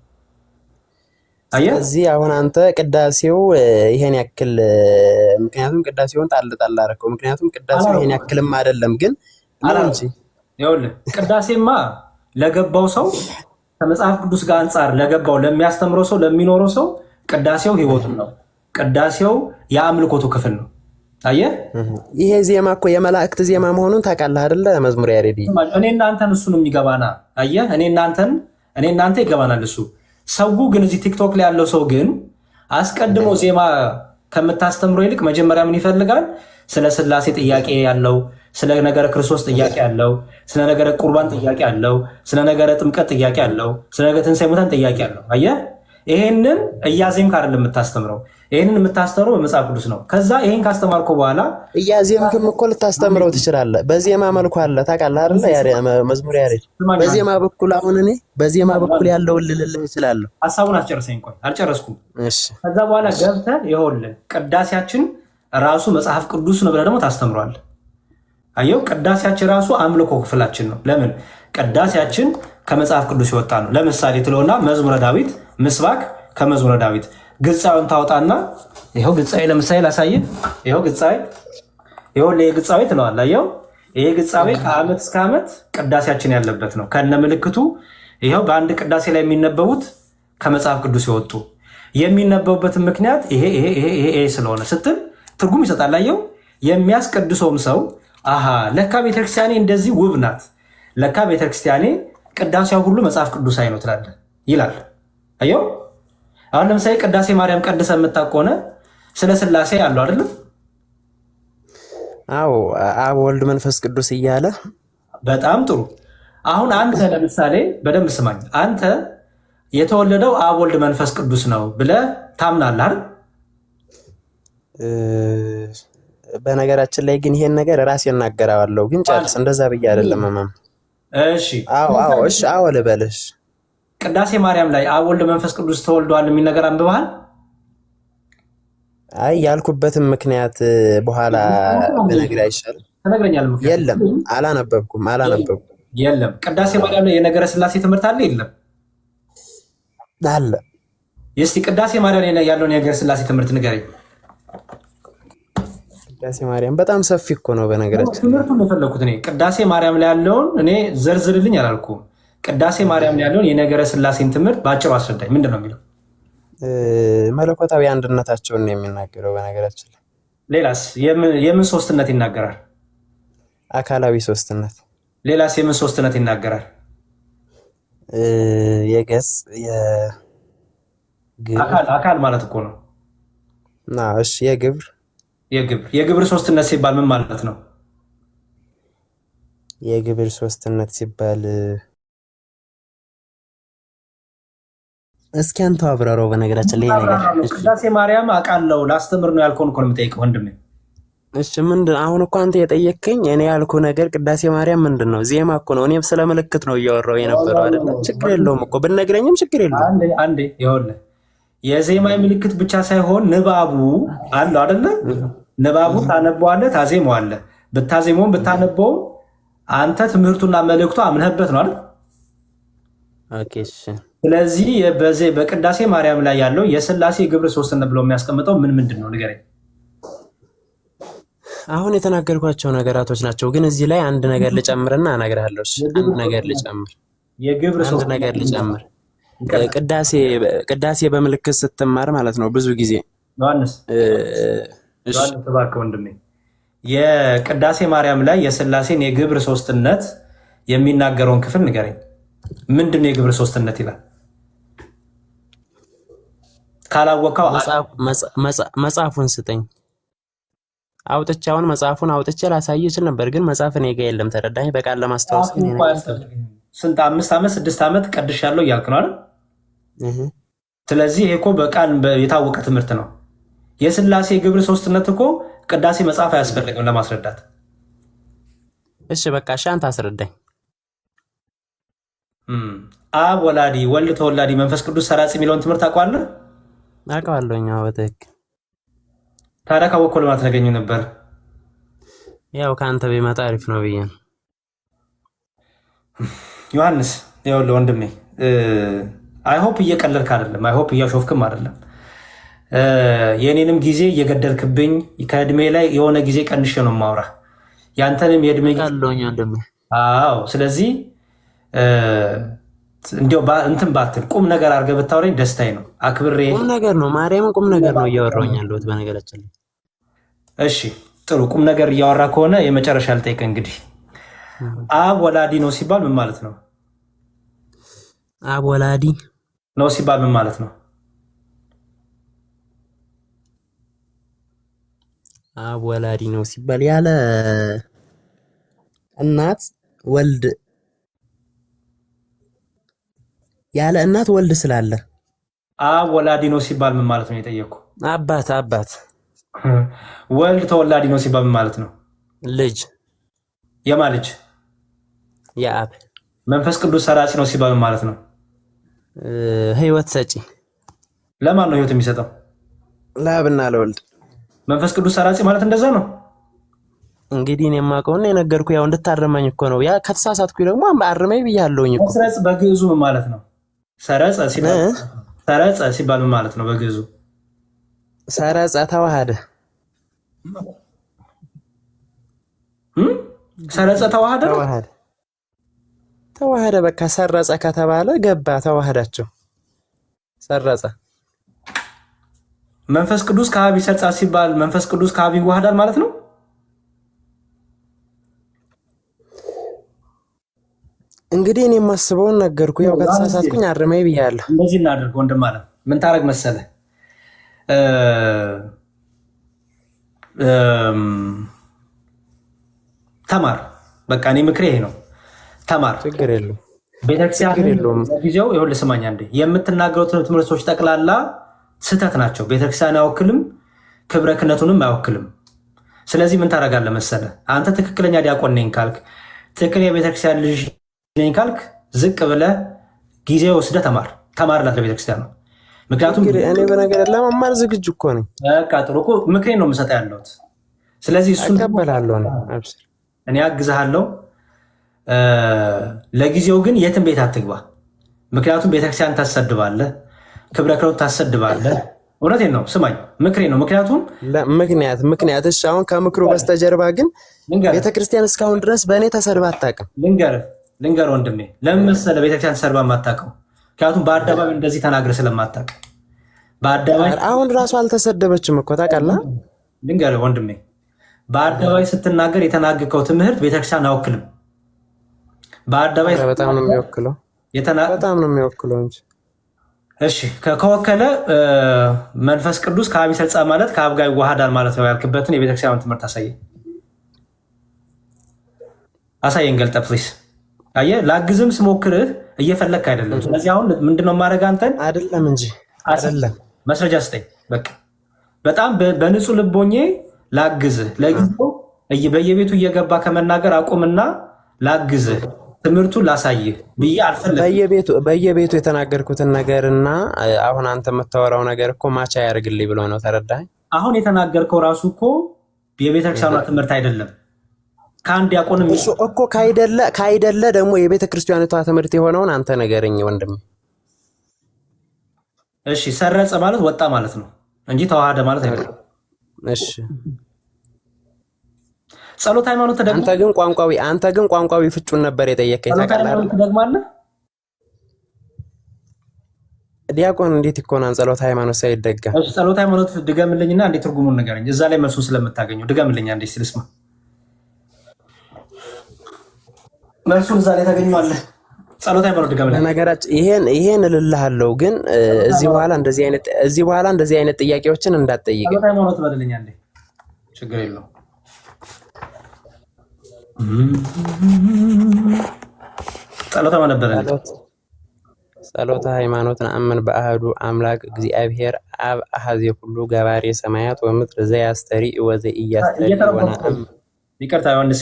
እዚህ አሁን አንተ ቅዳሴው ይሄን ያክል፣ ምክንያቱም ቅዳሴውን ጣል አደረከው። ምክንያቱም ቅዳሴው ይሄን ያክልም አይደለም ግን እንጂ ይኸውልህ ቅዳሴማ ለገባው ሰው ከመጽሐፍ ቅዱስ ጋር አንጻር ለገባው ለሚያስተምረው ሰው ለሚኖረው ሰው ቅዳሴው ህይወቱ ነው። ቅዳሴው የአምልኮቱ ክፍል ነው። አየህ ይሄ ዜማ እኮ የመላእክት ዜማ መሆኑን ታውቃለህ አይደለ? መዝሙር ያሬድ እኔ እናንተን እሱን የሚገባና አየህ እኔ እናንተ ይገባናል እሱ። ሰው ግን እዚህ ቲክቶክ ላይ ያለው ሰው ግን አስቀድሞ ዜማ ከምታስተምረው ይልቅ መጀመሪያ ምን ይፈልጋል? ስለ ስላሴ ጥያቄ ያለው፣ ስለ ነገረ ክርስቶስ ጥያቄ ያለው፣ ስለ ነገረ ቁርባን ጥያቄ ያለው፣ ስለ ነገረ ጥምቀት ጥያቄ ያለው፣ ስለ ነገረ ትንሣኤ ሙታን ጥያቄ ያለው። አየህ ይሄንን እያዜምክ አይደለም የምታስተምረው፣ ይሄንን የምታስተምረው በመጽሐፍ ቅዱስ ነው። ከዛ ይሄን ካስተማርኩ በኋላ እያዜምክም እኮ ልታስተምረው ትችላለህ። በዜማ መልኩ አለ ታውቃለህ አይደለ? መዝሙር ያሬድ በዜማ በኩል አሁን እኔ በዜማ በኩል ያለውን ልልልህ እችላለሁ። ሐሳቡን አስጨርሰኝ። ቆይ አልጨረስኩም። ከዛ በኋላ ገብተህ ይኸውልህ ቅዳሴያችን ራሱ መጽሐፍ ቅዱስ ነው ብለህ ደግሞ ታስተምሯለህ። አየው ቅዳሴያችን ራሱ አምልኮ ክፍላችን ነው። ለምን? ቅዳሴያችን ከመጽሐፍ ቅዱስ የወጣ ነው። ለምሳሌ ትለውና መዝሙረ ዳዊት ምስባክ ከመዝሙረ ዳዊት ግጻዩን ታውጣና ይሄው ግጻይ ለምሳሌ ላሳየ። ይሄው ግጻይ ግጻይ ትለዋለህ። አየው ይሄ ግጻይ ከዓመት እስከ ዓመት ቅዳሴያችን ያለበት ነው ከነ ምልክቱ። ይሄው በአንድ ቅዳሴ ላይ የሚነበቡት ከመጽሐፍ ቅዱስ የወጡ የሚነበቡበትን ምክንያት ይሄ ስለሆነ ስትል ትርጉም ይሰጣል። አየው የሚያስቀድሰውም ሰው አሃ ለካ ቤተክርስቲያኔ እንደዚህ ውብ ናት፣ ለካ ቤተክርስቲያኔ ቅዳሴዋ ሁሉ መጽሐፍ ቅዱሳዊ ነው ትላለህ ይላል። አየው አሁን ለምሳሌ ቅዳሴ ማርያም ቀድሰ የምታውቅ ከሆነ ስለ ስላሴ ያለው አይደለም? አዎ አብ ወልድ መንፈስ ቅዱስ እያለ በጣም ጥሩ። አሁን አንተ ለምሳሌ በደንብ ስማኝ፣ አንተ የተወለደው አብ ወልድ መንፈስ ቅዱስ ነው ብለህ ታምናለህ አይደል? በነገራችን ላይ ግን ይሄን ነገር ራሴ እናገራለሁ፣ ግን ጨርስ። እንደዛ ብዬ አይደለም ማማ። እሺ አዎ ልበልሽ። ቅዳሴ ማርያም ላይ አብ ወልድ መንፈስ ቅዱስ ተወልደዋል የሚል ነገር አንብበሃል? አይ ያልኩበትም ምክንያት በኋላ ብነግርህ አይሻልም? ተነግረኛል። የለም አላነበብኩም። የለም ቅዳሴ ማርያም ላይ የነገረ ስላሴ ትምህርት አለ የለም? አለ። እስቲ ቅዳሴ ማርያም ላይ ያለውን የነገረ ስላሴ ትምህርት ንገረኝ። ቅዳሴ ማርያም በጣም ሰፊ እኮ ነው። በነገራችን ትምህርቱን ነው የፈለኩት እኔ። ቅዳሴ ማርያም ላይ ያለውን እኔ ዘርዝርልኝ አላልኩም። ቅዳሴ ማርያም ላይ ያለውን የነገረ ስላሴን ትምህርት በአጭሩ አስረዳኝ። ምንድን ነው የሚለው? መለኮታዊ አንድነታቸውን ነው የሚናገረው። በነገራችን ላይ ሌላስ የምን ሶስትነት ይናገራል? አካላዊ ሶስትነት። ሌላስ የምን ሶስትነት ይናገራል? የገጽ አካል ማለት እኮ ነው። እሺ የግብር ሶስትነት ሲባል ምን ማለት ነው? የግብር ሶስትነት ሲባል እስኪ አንተ አብራራው። በነገራችን ላይ ነገር ቅዳሴ ማርያም አውቃለሁ ላስተምር ነው ያልከውን እኮ ነው የምጠይቀው ወንድሜ። እሺ ምንድን አሁን እኮ አንተ የጠየከኝ እኔ ያልኩ ነገር ቅዳሴ ማርያም ምንድን ነው? ዜማ እኮ ነው። እኔም ስለ ምልክት ነው እያወራሁ የነበረው አይደለ? ችግር የለውም እኮ ብትነግረኝም ችግር የለውም። አንዴ ይኸውልህ የዜማ ምልክት ብቻ ሳይሆን ንባቡ አለው አይደለ? ንባቡ ታነበዋለህ፣ ታዜመዋለህ። ብታዜመውም ብታነበውም አንተ ትምህርቱና መልእክቱ አምነህበት ነው አይደል? ኦኬ እሺ። ስለዚህ በቅዳሴ ማርያም ላይ ያለው የሥላሴ ግብረ ሦስትነት ብሎ የሚያስቀምጠው ምንድን ነው ንገረኝ። አሁን የተናገርኳቸው ነገራቶች ናቸው፣ ግን እዚህ ላይ አንድ ነገር ልጨምርና እነግርሃለሁ። አንድ ነገር ልጨምር። ቅዳሴ በምልክት ስትማር ማለት ነው ብዙ ጊዜ ዮሐንስ እባክህ ወንድሜ የቅዳሴ ማርያም ላይ የሥላሴን የግብረ ሦስትነት የሚናገረውን ክፍል ንገረኝ። ምንድን ነው የግብረ ሦስትነት ይላል? ካላወቀው መጽሐፉን ስጠኝ። አውጥቻውን መጽሐፉን አውጥቼ ላሳይ ይችል ነበር፣ ግን መጽሐፍ እኔ ጋ የለም። ተረዳኝ። በቃል ለማስታወስ ግን ስንት 5 ዓመት 6 ዓመት ቀድሻለሁ እያልክ ነው አይደል? ስለዚህ ይሄ እኮ በቃል የታወቀ ትምህርት ነው። የሥላሴ ግብረ ሦስትነት እኮ ቅዳሴ መጽሐፍ አያስፈልግም ለማስረዳት። እሺ በቃ እሺ፣ አንተ አስረዳኝ። አብ ወላዲ፣ ወልድ ተወላዲ፣ መንፈስ ቅዱስ ሰራጺ የሚለውን ትምህርት ታውቀዋለህ? አውቀዋለሁ በትክክል። ታዲያ ካወቅኩ ለማለት ተገኙ ነበር። ያው ከአንተ ቢመጣ አሪፍ ነው ብዬ ነው። ዮሐንስ ይኸውልህ ወንድሜ አይሆፕ እየቀለድክ አይደለም፣ አይሆፕ እያሾፍክም አይደለም። የኔንም ጊዜ እየገደልክብኝ ከእድሜ ላይ የሆነ ጊዜ ቀንሼ ነው የማውራ ያንተንም የእድሜ ወንድሜ። አዎ ስለዚህ እንዲያው እንትን ባትል ቁም ነገር አድርገህ ብታወራኝ ደስታዬ ነው። አክብሬ ቁም ነገር ነው ማርያምን ቁም ነገር ነው እያወራሁኝ ያለሁት በነገራችን ላይ። እሺ ጥሩ ቁም ነገር እያወራ ከሆነ የመጨረሻ ልጠይቅህ እንግዲህ አብ ወላዲ ነው ሲባል ምን ማለት ነው? አብ ወላዲ ነው ሲባል ምን ማለት ነው? አብ ወላዲ ነው ሲባል ያለ እናት ወልድ ወልድ ስላለ አብ ወላዲ ነው ሲባል ምን ማለት ነው የጠየቅኩ? አባት ወልድ ተወላዲ ነው ሲባል ምን ማለት ነው? ልጅ። የማ ልጅ? የአብ። መንፈስ ቅዱስ ሰራጺ ነው ሲባል ምን ማለት ነው? ህይወት ሰጪ። ለማን ነው ህይወት የሚሰጠው? ለአብና ለወልድ። መንፈስ ቅዱስ ሰራጺ ማለት እንደዛ ነው። እንግዲህ እኔ የማውቀውና የነገርኩህ ያው እንድታረማኝ እኮ ነው። ያ ከተሳሳትኩኝ ደግሞ አርመኝ ብያለሁኝ እኮ። መስረጽ በግዕዙ ምን ማለት ነው? ሰረጸ ሲባል ምን ማለት ነው በግዕዙ? ሰረጸ ተዋሃደ። ሰረጸ ተዋሃደ በቃ ሰረጸ ከተባለ ገባ፣ ተዋሃዳቸው፣ ሰረጸ። መንፈስ ቅዱስ ከአብ ይሰርጻል ሲባል መንፈስ ቅዱስ ከአብ ይዋሃዳል ማለት ነው? እንግዲህ እኔ የማስበውን ነገርኩ። ያው ከተሳሳትኩኝ አርመኝ ብያለሁ። እንደዚህ እናድርግ ወንድም አለ ምን ታረግ መሰለህ ተማር። በቃ እኔ ምክሬ ይሄ ነው፣ ተማር። ችግር የለውም። ቤተክርስቲያን ጊዜው ይኸውልህ ስማኝ አንዴ፣ የምትናገረው ትምህርቶች ጠቅላላ ስህተት ናቸው። ቤተክርስቲያን አይወክልም፣ ክብረ ክህነቱንም አይወክልም። ስለዚህ ምን ታደርጋለህ መሰለህ አንተ ትክክለኛ ዲያቆን ነኝ ካልክ፣ ትክክለኛ የቤተክርስቲያን ልጅ ነኝ ካልክ ዝቅ ብለህ ጊዜ ወስደህ ተማርላት ለቤተክርስቲያን ነው። ምክንያቱም እኔ በነገር ለመማር ዝግጁ እኮ ነኝ። በቃ ጥሩ እኮ ምክሬን ነው የምሰጠው ያለሁት። ስለዚህ እሱን እቀበላለሁ፣ እኔ አግዝሃለሁ። ለጊዜው ግን የትም ቤት አትግባ። ምክንያቱም ቤተክርስቲያን ታሰድባለህ፣ ክብረ ክህነቱን ታሰድባለህ። እውነቴን ነው ስማኝ፣ ምክሬ ነው። ምክንያቱም ምክንያት እሺ፣ አሁን ከምክሩ በስተጀርባ ግን ቤተክርስቲያን እስካሁን ድረስ በእኔ ተሰድባ አታውቅም። ልንገር ወንድሜ፣ ለምን መሰለህ ቤተክርስቲያን ተሰድባ የማታውቀው? ምክንያቱም በአደባባይ እንደዚህ ተናግረህ ስለማታውቅ። በአደባባይ አሁን ራሱ አልተሰደበችም እኮ ታውቃለህ። ልንገር ወንድሜ፣ በአደባባይ ስትናገር የተናገርከው ትምህርት ቤተክርስቲያን አይወክልም። በአደባባይ በጣም ነው የሚወክለው፣ በጣም ነው የሚወክለው እንጂ። እሺ ከወከለ መንፈስ ቅዱስ ከአብ ይሰርጻል ማለት ከአብ ጋር ይዋሃዳል ማለት ነው ያልክበትን የቤተክርስቲያን ትምህርት አሳየን፣ ገልጠ ፕሊስ። አየህ ላግዝም ስሞክርህ እየፈለግክ አይደለም። ስለዚህ አሁን ምንድነው ማድረግ አንተን አይደለም እንጂ አይደለም መስረጃ ስጠኝ። በቃ በጣም በንጹህ ልቦኜ ላግዝህ፣ ለጊዜው በየቤቱ እየገባ ከመናገር አቁምና ላግዝህ፣ ትምህርቱን ላሳይህ ብዬ አልፈለግም። በየቤቱ የተናገርኩትን ነገርና አሁን አንተ የምታወራው ነገር እኮ ማቻ ያደርግልኝ ብሎ ነው። ተረዳኸኝ? አሁን የተናገርከው ራሱ እኮ የቤተክርስቲያኗ ትምህርት አይደለም። ከአንድ ያቆን እኮ ካይደለ ደግሞ የቤተ ክርስቲያኒቷ ትምህርት የሆነውን አንተ ነገርኝ ወንድም። እሺ ሰረጸ ማለት ወጣ ማለት ነው እንጂ ተዋሃደ ማለት አይደለም። እሺ ጸሎት ሃይማኖት ተደግሞ አንተ ግን ቋንቋዊ ፍቹን ነበር የጠየቀኝ። ታውቃለህ? ትደግማለህ? ዲያቆን እንዴት ይኮናል ጸሎት ሃይማኖት ሳይደገም? እሺ ጸሎት ሃይማኖት ድገምልኝና እንዴት ትርጉሙን ንገረኝ። እዛ ላይ መልሱን ስለምታገኘው ድገምልኝ አንዴ ስልስማ። መልሱን እዛ ላይ ታገኘዋለህ። ጸሎት ሃይማኖት ድገምልኝ። ነገራችን ይሄን እልልሃለሁ፣ ግን እዚህ በኋላ እንደዚህ አይነት ጥያቄዎችን እንዳትጠይቅ። ጸሎት ሃይማኖት በልልኝ አንዴ። ችግር የለውም። ጸሎተ ማነበረልኝ ጸሎተ ሃይማኖት ነአምን በአሐዱ አምላክ እግዚአብሔር አብ አሐዜ ሁሉ ገባሬ ሰማያት ወምድር ዘያስተሪ ወዘኢያስተሪ ወነአም። ይቅርታ ዮሐንስ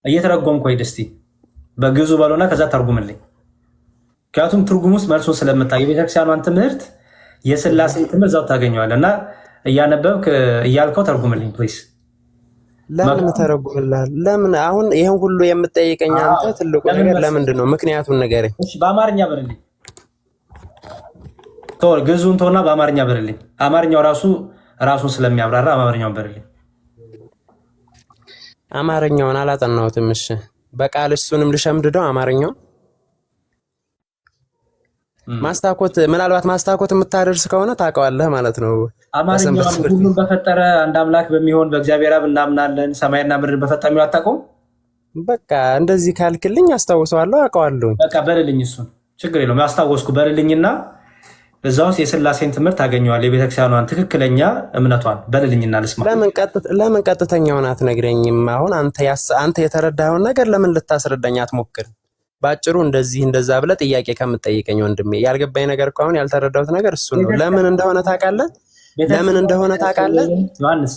እየተረጎምኩ ወይ ደስቲ በግዙ ባሎና ከዛ ተርጉምልኝ። ምክንያቱም ትርጉም ውስጥ መልሱን ስለምታገኝ የቤተክርስቲያኗን ትምህርት የሥላሴ ትምህርት እዛው ታገኘዋለህ እና እያነበብክ እያልከው ተርጉምልኝ ፕሊዝ። ለምን ተረጉምልሃል? ለምን አሁን ይሄን ሁሉ የምትጠይቀኝ አንተ? ትልቁ ነገር ለምንድን ነው? ምክንያቱን ንገረኝ። እሺ በአማርኛ በልልኝ። ግዙን ተውና በአማርኛ በልልኝ። አማርኛው ራሱን ስለሚያብራራ አማርኛውን በልልኝ። አማርኛውን አላጠናሁትም። እሺ በቃል እሱንም ልሸምድደው አማርኛው ምናልባት ማስታኮት የምታደርስ ከሆነ ታውቀዋለህ ማለት ነው። አማርኛውን ሁሉን በፈጠረ አንድ አምላክ በሚሆን በእግዚአብሔር አብ እናምናለን፣ ሰማይና ምድር በፈጠረ ነው። አታውቀውም? በቃ እንደዚህ ካልክልኝ አስታውሰዋለሁ፣ አውቀዋለሁ። በቃ በልልኝ፣ እሱን ችግር የለውም። ያስታወስኩ በልልኝና እዛ ውስጥ የሥላሴን ትምህርት ታገኘዋለህ። የቤተክርስቲያኗን ትክክለኛ እምነቷን በልልኝና ልስማ። ለምን ቀጥተኛውን አትነግረኝም? አሁን አንተ የተረዳኸውን ነገር ለምን ልታስረዳኝ አትሞክር? ባጭሩ እንደዛ ብለህ ጥያቄ ከምትጠይቀኝ ወንድሜ፣ ያልገባኝ ነገር እኮ አሁን ያልተረዳሁት ነገር እሱ ነው። ለምን እንደሆነ ታውቃለህ? ዮሐንስ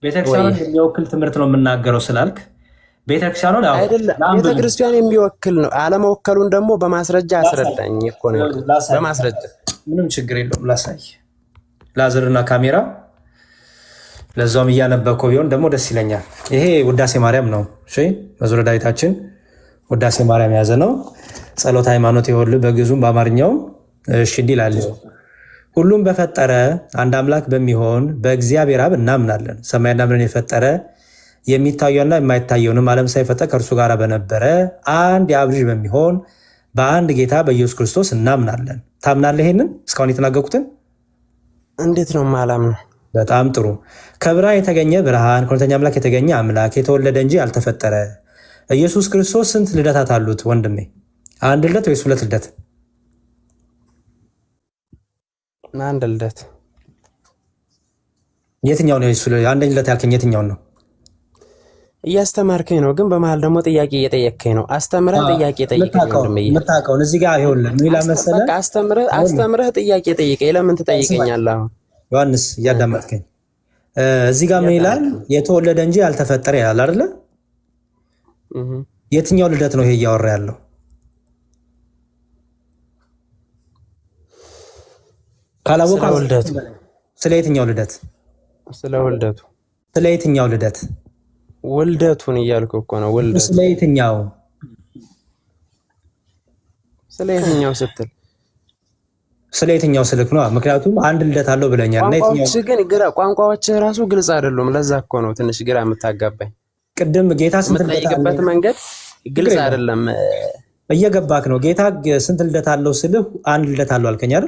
ቤተክርስቲያኑን የሚወክል ትምህርት ነው የምናገረው ስላልክ ቤተክርስቲያኑን ቤተክርስቲያን የሚወክል ነው። አለመወከሉን ደግሞ በማስረጃ አስረዳኝ እኮ ነው። በማስረጃ ምንም ችግር የለውም። ላሳይ ላዘርና ካሜራ ለዛውም እያነበብከው ቢሆን ደግሞ ደስ ይለኛል። ይሄ ውዳሴ ማርያም ነው። እሺ መዝሙረ ዳዊታችን ውዳሴ ማርያም የያዘ ነው። ጸሎተ ሃይማኖት የወል በግዙም በአማርኛው እሺ እንዲህ ይላል። ሁሉም በፈጠረ አንድ አምላክ በሚሆን በእግዚአብሔር አብ እናምናለን። ሰማይና ምድርን የፈጠረ የሚታየውና የማይታየውንም ዓለም ሳይፈጠር ከእርሱ ጋር በነበረ አንድ የአብ ልጅ በሚሆን በአንድ ጌታ በኢየሱስ ክርስቶስ እናምናለን። ታምናለህ? ይሄንን እስካሁን የተናገርኩትን እንዴት ነው ማላምነው? በጣም ጥሩ። ከብርሃን የተገኘ ብርሃን፣ ከእውነተኛ አምላክ የተገኘ አምላክ፣ የተወለደ እንጂ ያልተፈጠረ ኢየሱስ ክርስቶስ ስንት ልደታት አሉት ወንድሜ? አንድ ልደት ወይስ ሁለት ልደት? አንድ ልደት። የትኛው ነው እሱ? አንደኛ ልደት ያልከኝ የትኛው ነው? እያስተማርከኝ ነው፣ ግን በመሃል ደግሞ ጥያቄ እየጠየቅከኝ ነው። አስተምረህ ጥያቄ ጠይቀኝ ወንድሜ። የምታውቀውን እዚህ ጋር ይኸውልህ ምን ይላል መሰለህ? በቃ አስተምረህ ጥያቄ ጠይቀኝ። ለምን ትጠይቀኛለህ? አሁን ዮሐንስ እያዳመጥከኝ እዚህ ጋር ምን ይላል? የተወለደ እንጂ ያልተፈጠረ ይላል አይደለ? የትኛው ልደት ነው ይሄ እያወራ ያለው? ካላወቀው ልደቱ ስለ የትኛው ልደት? ስለ ውልደቱ። ስለ የትኛው ልደት? ውልደቱን እያልኩ እኮ ነው። ውልደቱ ስለ የትኛው? ስለ የትኛው ስትል ስለ የትኛው ስልክ ነው? ምክንያቱም አንድ ልደት አለው ብለኛል። ቋንቋዎች ራሱ ግልጽ አይደሉም። ለዛ እኮ ነው ትንሽ ግራ የምታጋባኝ። ቅድም ጌታ ስንት ልደት አለው መንገድ ግልጽ አይደለም። እየገባክ ነው። ጌታ ስንት ልደት አለው ስልህ አንድ ልደት አለው አልከኝ አይደል?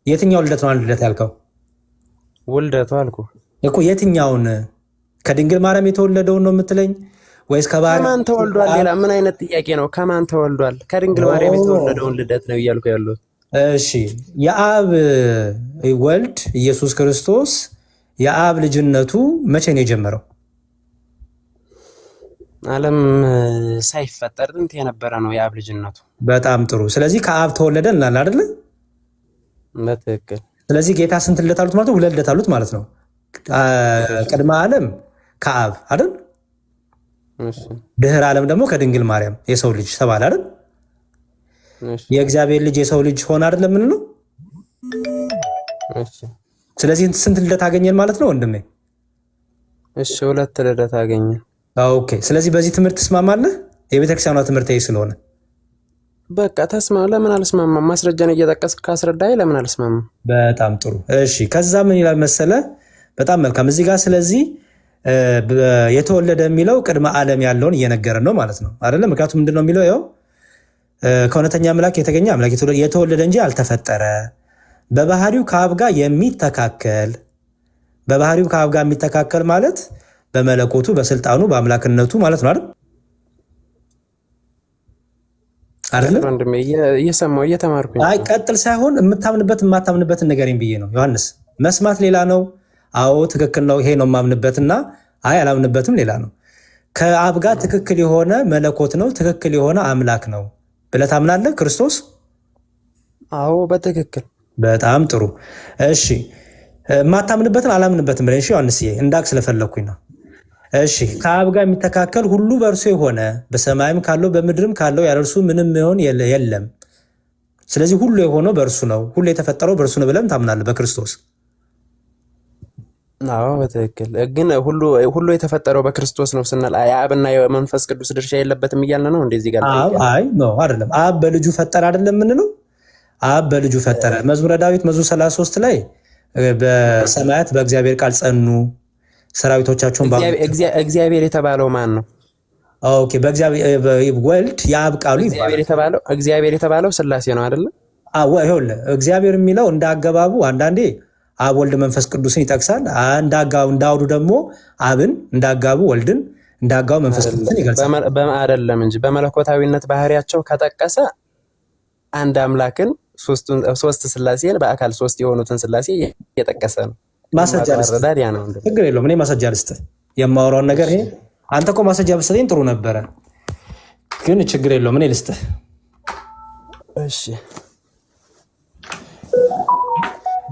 የትኛው ልደት ነው አንድ ልደት ያልከው? ውልደቱ አልኩ እኮ። የትኛውን? ከድንግል ማርያም የተወለደውን ነው የምትለኝ ወይስ ከማን ተወልዷል? ሌላ ምን አይነት ጥያቄ ነው? ከማን ተወልዷል? ከድንግል ማርያም የተወለደውን ልደት ነው እያልኩ ያሉት። እሺ የአብ ወልድ ኢየሱስ ክርስቶስ የአብ ልጅነቱ መቼ ነው የጀመረው? ዓለም ሳይፈጠር ጥንት የነበረ ነው የአብ ልጅነቱ። በጣም ጥሩ። ስለዚህ ከአብ ተወለደ እንላለን አይደል? በትክክል። ስለዚህ ጌታ ስንት ልደት አሉት ማለት ነው? ሁለት ልደት አሉት ማለት ነው። ቅድመ ዓለም ከአብ አይደል? ድህረ ዓለም ደግሞ ከድንግል ማርያም የሰው ልጅ ተባለ አይደል? የእግዚአብሔር ልጅ የሰው ልጅ ሆነ አይደል? ምን ነው? ስለዚህ ስንት ልደት አገኘን ማለት ነው ወንድሜ? እሺ 2 ልደት አገኘን። ኦኬ። ስለዚህ በዚህ ትምህርት ትስማማለህ? የቤተክርስቲያኗ ትምህርት ይሄ ስለሆነ በቃ ተስማማ። ለምን አልስማማም? ማስረጃን እየጠቀስክ ካስረዳይ ለምን አልስማማም? በጣም ጥሩ። እሺ ከዛ ምን ይላል መሰለ? በጣም መልካም። እዚህ ጋር ስለዚህ የተወለደ የሚለው ቅድመ ዓለም ያለውን እየነገረን ነው ማለት ነው አይደለ? ምክንያቱም ምንድነው የሚለው? ያው ከእውነተኛ አምላክ የተገኘ አምላክ የተወለደ እንጂ አልተፈጠረ፣ በባህሪው ከአብ ጋር የሚተካከል። በባህሪው ከአብ ጋር የሚተካከል ማለት በመለኮቱ በስልጣኑ በአምላክነቱ ማለት ነው አይደል? አይደለም ወንድሜ እየሰማሁ እየተማርኩኝ። አይ ቀጥል ሳይሆን የማታምንበትን ንገረኝ ብዬ ነው ዮሐንስ። መስማት ሌላ ነው። አዎ ትክክል ነው፣ ይሄ ነው የማምንበትና አይ አላምንበትም ሌላ ነው። ከአብ ጋር ትክክል የሆነ መለኮት ነው፣ ትክክል የሆነ አምላክ ነው ብለህ ታምናለህ ክርስቶስ? አዎ በትክክል። በጣም ጥሩ። እሺ የማታምንበትን አላምንበትም ብለህ እሺ ዮሐንስዬ፣ እንዳቅ ስለፈለኩኝ ነው። እሺ ከአብ ጋር የሚተካከል ሁሉ በእርሱ የሆነ በሰማይም ካለው በምድርም ካለው ያለ እርሱ ምንም ይሆን የለም። ስለዚህ ሁሉ የሆነው በእርሱ ነው፣ ሁሉ የተፈጠረው በእርሱ ነው ብለን ታምናለህ በክርስቶስ? አዎ በትክክል። ግን ሁሉ የተፈጠረው በክርስቶስ ነው ስንል የአብና የመንፈስ ቅዱስ ድርሻ የለበትም እያልን ነው እንደዚህ ጋር? አይ ነው አይደለም። አብ በልጁ ፈጠረ አይደለም የምንለው? አብ በልጁ ፈጠረ። መዝሙረ ዳዊት መዝሙር 33 ላይ በሰማያት በእግዚአብሔር ቃል ጸኑ ሰራዊቶቻቸውን እግዚአብሔር የተባለው ማን ነው? ኦኬ በእግዚአብሔር ወልድ የአብ ቃሉ ይባላል። እግዚአብሔር የተባለው ሥላሴ ነው አይደለ? ይኸውልህ እግዚአብሔር የሚለው እንዳገባቡ አንዳንዴ አብ ወልድ መንፈስ ቅዱስን ይጠቅሳል። እንዳውዱ ደግሞ አብን እንዳጋቡ ወልድን እንዳጋቡ መንፈስ ቅዱስን ይገልጻል። አይደለም እንጂ በመለኮታዊነት ባህሪያቸው ከጠቀሰ አንድ አምላክን ሶስት ሥላሴን በአካል ሶስት የሆኑትን ሥላሴ እየጠቀሰ ነው። ማስረጃ ልስጥህ፣ ችግር የለውም። እኔ ማስረጃ ልስጥህ የማወራውን ነገር። ይሄ አንተ እኮ ማስረጃ ብትሰጠኝ ጥሩ ነበረ፣ ግን ችግር የለውም እኔ ልስጥህ። እሺ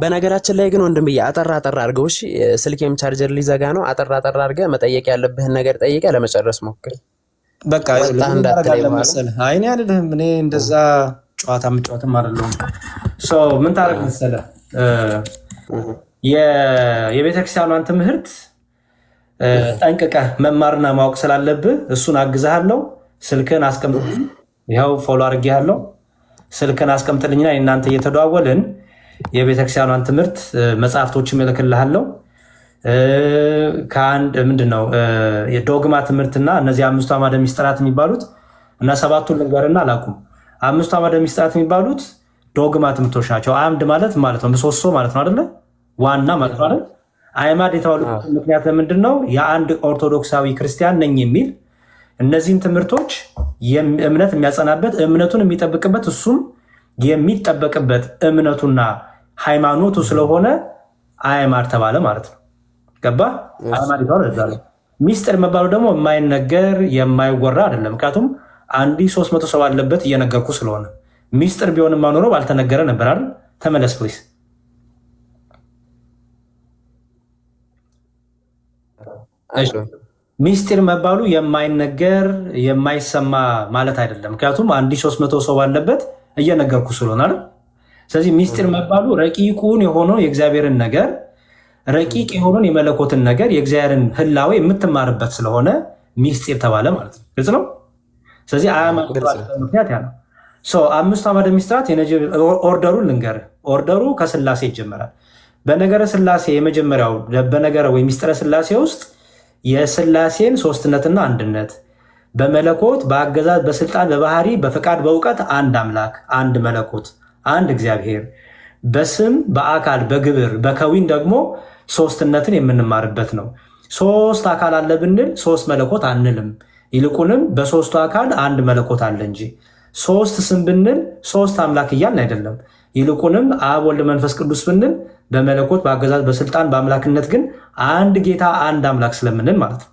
በነገራችን ላይ ግን ወንድም ብዬ አጠራ አድርገው። እሺ ስልኬም ቻርጀር ሊዘጋ ነው። አጠራ አድርገህ መጠየቅ ያለብህን ነገር ጠይቀህ ለመጨረስ ሞክር። በቃ አይ እኔ አይደለም እኔ እንደዛ ጨዋታ የምጫወትም አይደለሁም። ምን ታደርግ መሰለህ የቤተክርስቲያኗን ትምህርት ጠንቅቀህ መማርና ማወቅ ስላለብህ እሱን አግዝሃለሁ። ስልክህን አስቀምጥልኝ፣ ይኸው ፎሎ አድርጌሃለሁ። ስልክህን አስቀምጥልኝና እናንተ እየተደዋወልን የቤተክርስቲያኗን ትምህርት መጽሐፍቶችም እልክልሃለሁ። ከአንድ ምንድነው የዶግማ ትምህርትና እነዚህ 5ቱ አዕማደ ምስጢራት የሚባሉት እና 7ቱን ልንገርና አላቁም። 5ቱ አዕማደ ምስጢራት የሚባሉት ዶግማ ትምህርቶች ናቸው። አምድ ማለት ነው ምሰሶ ማለት ነው አይደለ? ዋና ማለት ነው አይደል? አዕማድ የተባሉት ምክንያት ለምንድን ነው? የአንድ ኦርቶዶክሳዊ ክርስቲያን ነኝ የሚል እነዚህን ትምህርቶች እምነት የሚያጸናበት እምነቱን የሚጠብቅበት እሱም የሚጠበቅበት እምነቱና ሃይማኖቱ ስለሆነ አዕማድ ተባለ ማለት ነው። ገባ? አዕማድ ይባላል። እዛ ላይ ሚስጥር መባሉ ደግሞ የማይነገር የማይወራ አይደለም። ምክንያቱም 300 ሰው አለበት እየነገርኩ ስለሆነ ሚስጥር ቢሆንም ኖሮ ባልተነገረ ነበር አይደል? ተመለስ ፕሊስ። ሚስጥር መባሉ የማይነገር የማይሰማ ማለት አይደለም። ምክንያቱም 1300 ሰው ባለበት እየነገርኩ ስለሆነ አይደል? ስለዚህ ሚስጥር መባሉ ረቂቁን የሆነው የእግዚአብሔርን ነገር ረቂቅ የሆነውን የመለኮትን ነገር የእግዚአብሔርን ህላዌ የምትማርበት ስለሆነ ሚስጥር ተባለ ማለት ነው። ግልጽ ነው። ስለዚህ አዕማድ ምክንያት ያ ነው። 5ቱ አዕማደ ምስጢራት ኦርደሩን ልንገርህ። ኦርደሩ ከስላሴ ይጀመራል። በነገረ ስላሴ የመጀመሪያው በነገረ ወይ ሚስጥረ ስላሴ ውስጥ የስላሴን ሶስትነትና አንድነት በመለኮት በአገዛዝ በስልጣን በባህሪ በፈቃድ በእውቀት አንድ አምላክ አንድ መለኮት አንድ እግዚአብሔር በስም በአካል በግብር በከዊን ደግሞ ሶስትነትን የምንማርበት ነው። 3 አካል አለ ብንል 3 መለኮት አንልም። ይልቁንም በ3ቱ አካል አንድ መለኮት አለ እንጂ 3 ስም ብንል 3 አምላክ እያልን አይደለም። ይልቁንም አብ ወልድ መንፈስ ቅዱስ ብንል በመለኮት በአገዛዝ በስልጣን በአምላክነት ግን አንድ ጌታ አንድ አምላክ ስለምንል ማለት ነው።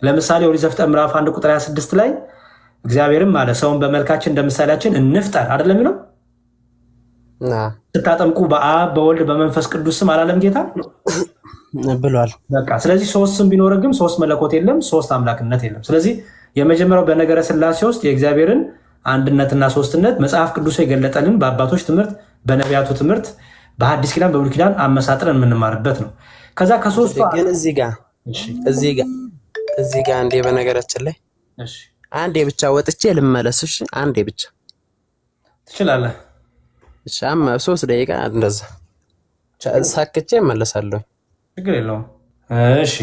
ለምሳሌ ኦሪት ዘፍጥረት ምዕራፍ 1 ቁጥር 26 ላይ እግዚአብሔርም አለ ሰውን በመልካችን እንደ ምሳሌያችን እንፍጠር አይደለም የሚለው? ስታጠምቁ በአብ በወልድ በመንፈስ ቅዱስ ስም አላለም ጌታ? ብሏል። በቃ ስለዚህ ሶስት ስም ቢኖርም ግን ሶስት መለኮት የለም፣ ሶስት አምላክነት የለም። ስለዚህ የመጀመሪያው በነገረ ሥላሴ ውስጥ የእግዚአብሔርን አንድነትና ሶስትነት መጽሐፍ ቅዱስ የገለጠልን በአባቶች ትምህርት፣ በነቢያቱ ትምህርት፣ በሐዲስ ኪዳን በብሉይ ኪዳን አመሳጥረን የምንማርበት ነው። ከዛ ከሶስቱ ግን እዚህ ጋር አንዴ በነገራችን ላይ አንዴ ብቻ ወጥቼ ልመለስሽ። አንዴ ብቻ ትችላለህ። እሺ 3 ደቂቃ እንደዛ ሳክቼ እመለሳለሁ። ችግር የለውም። እሺ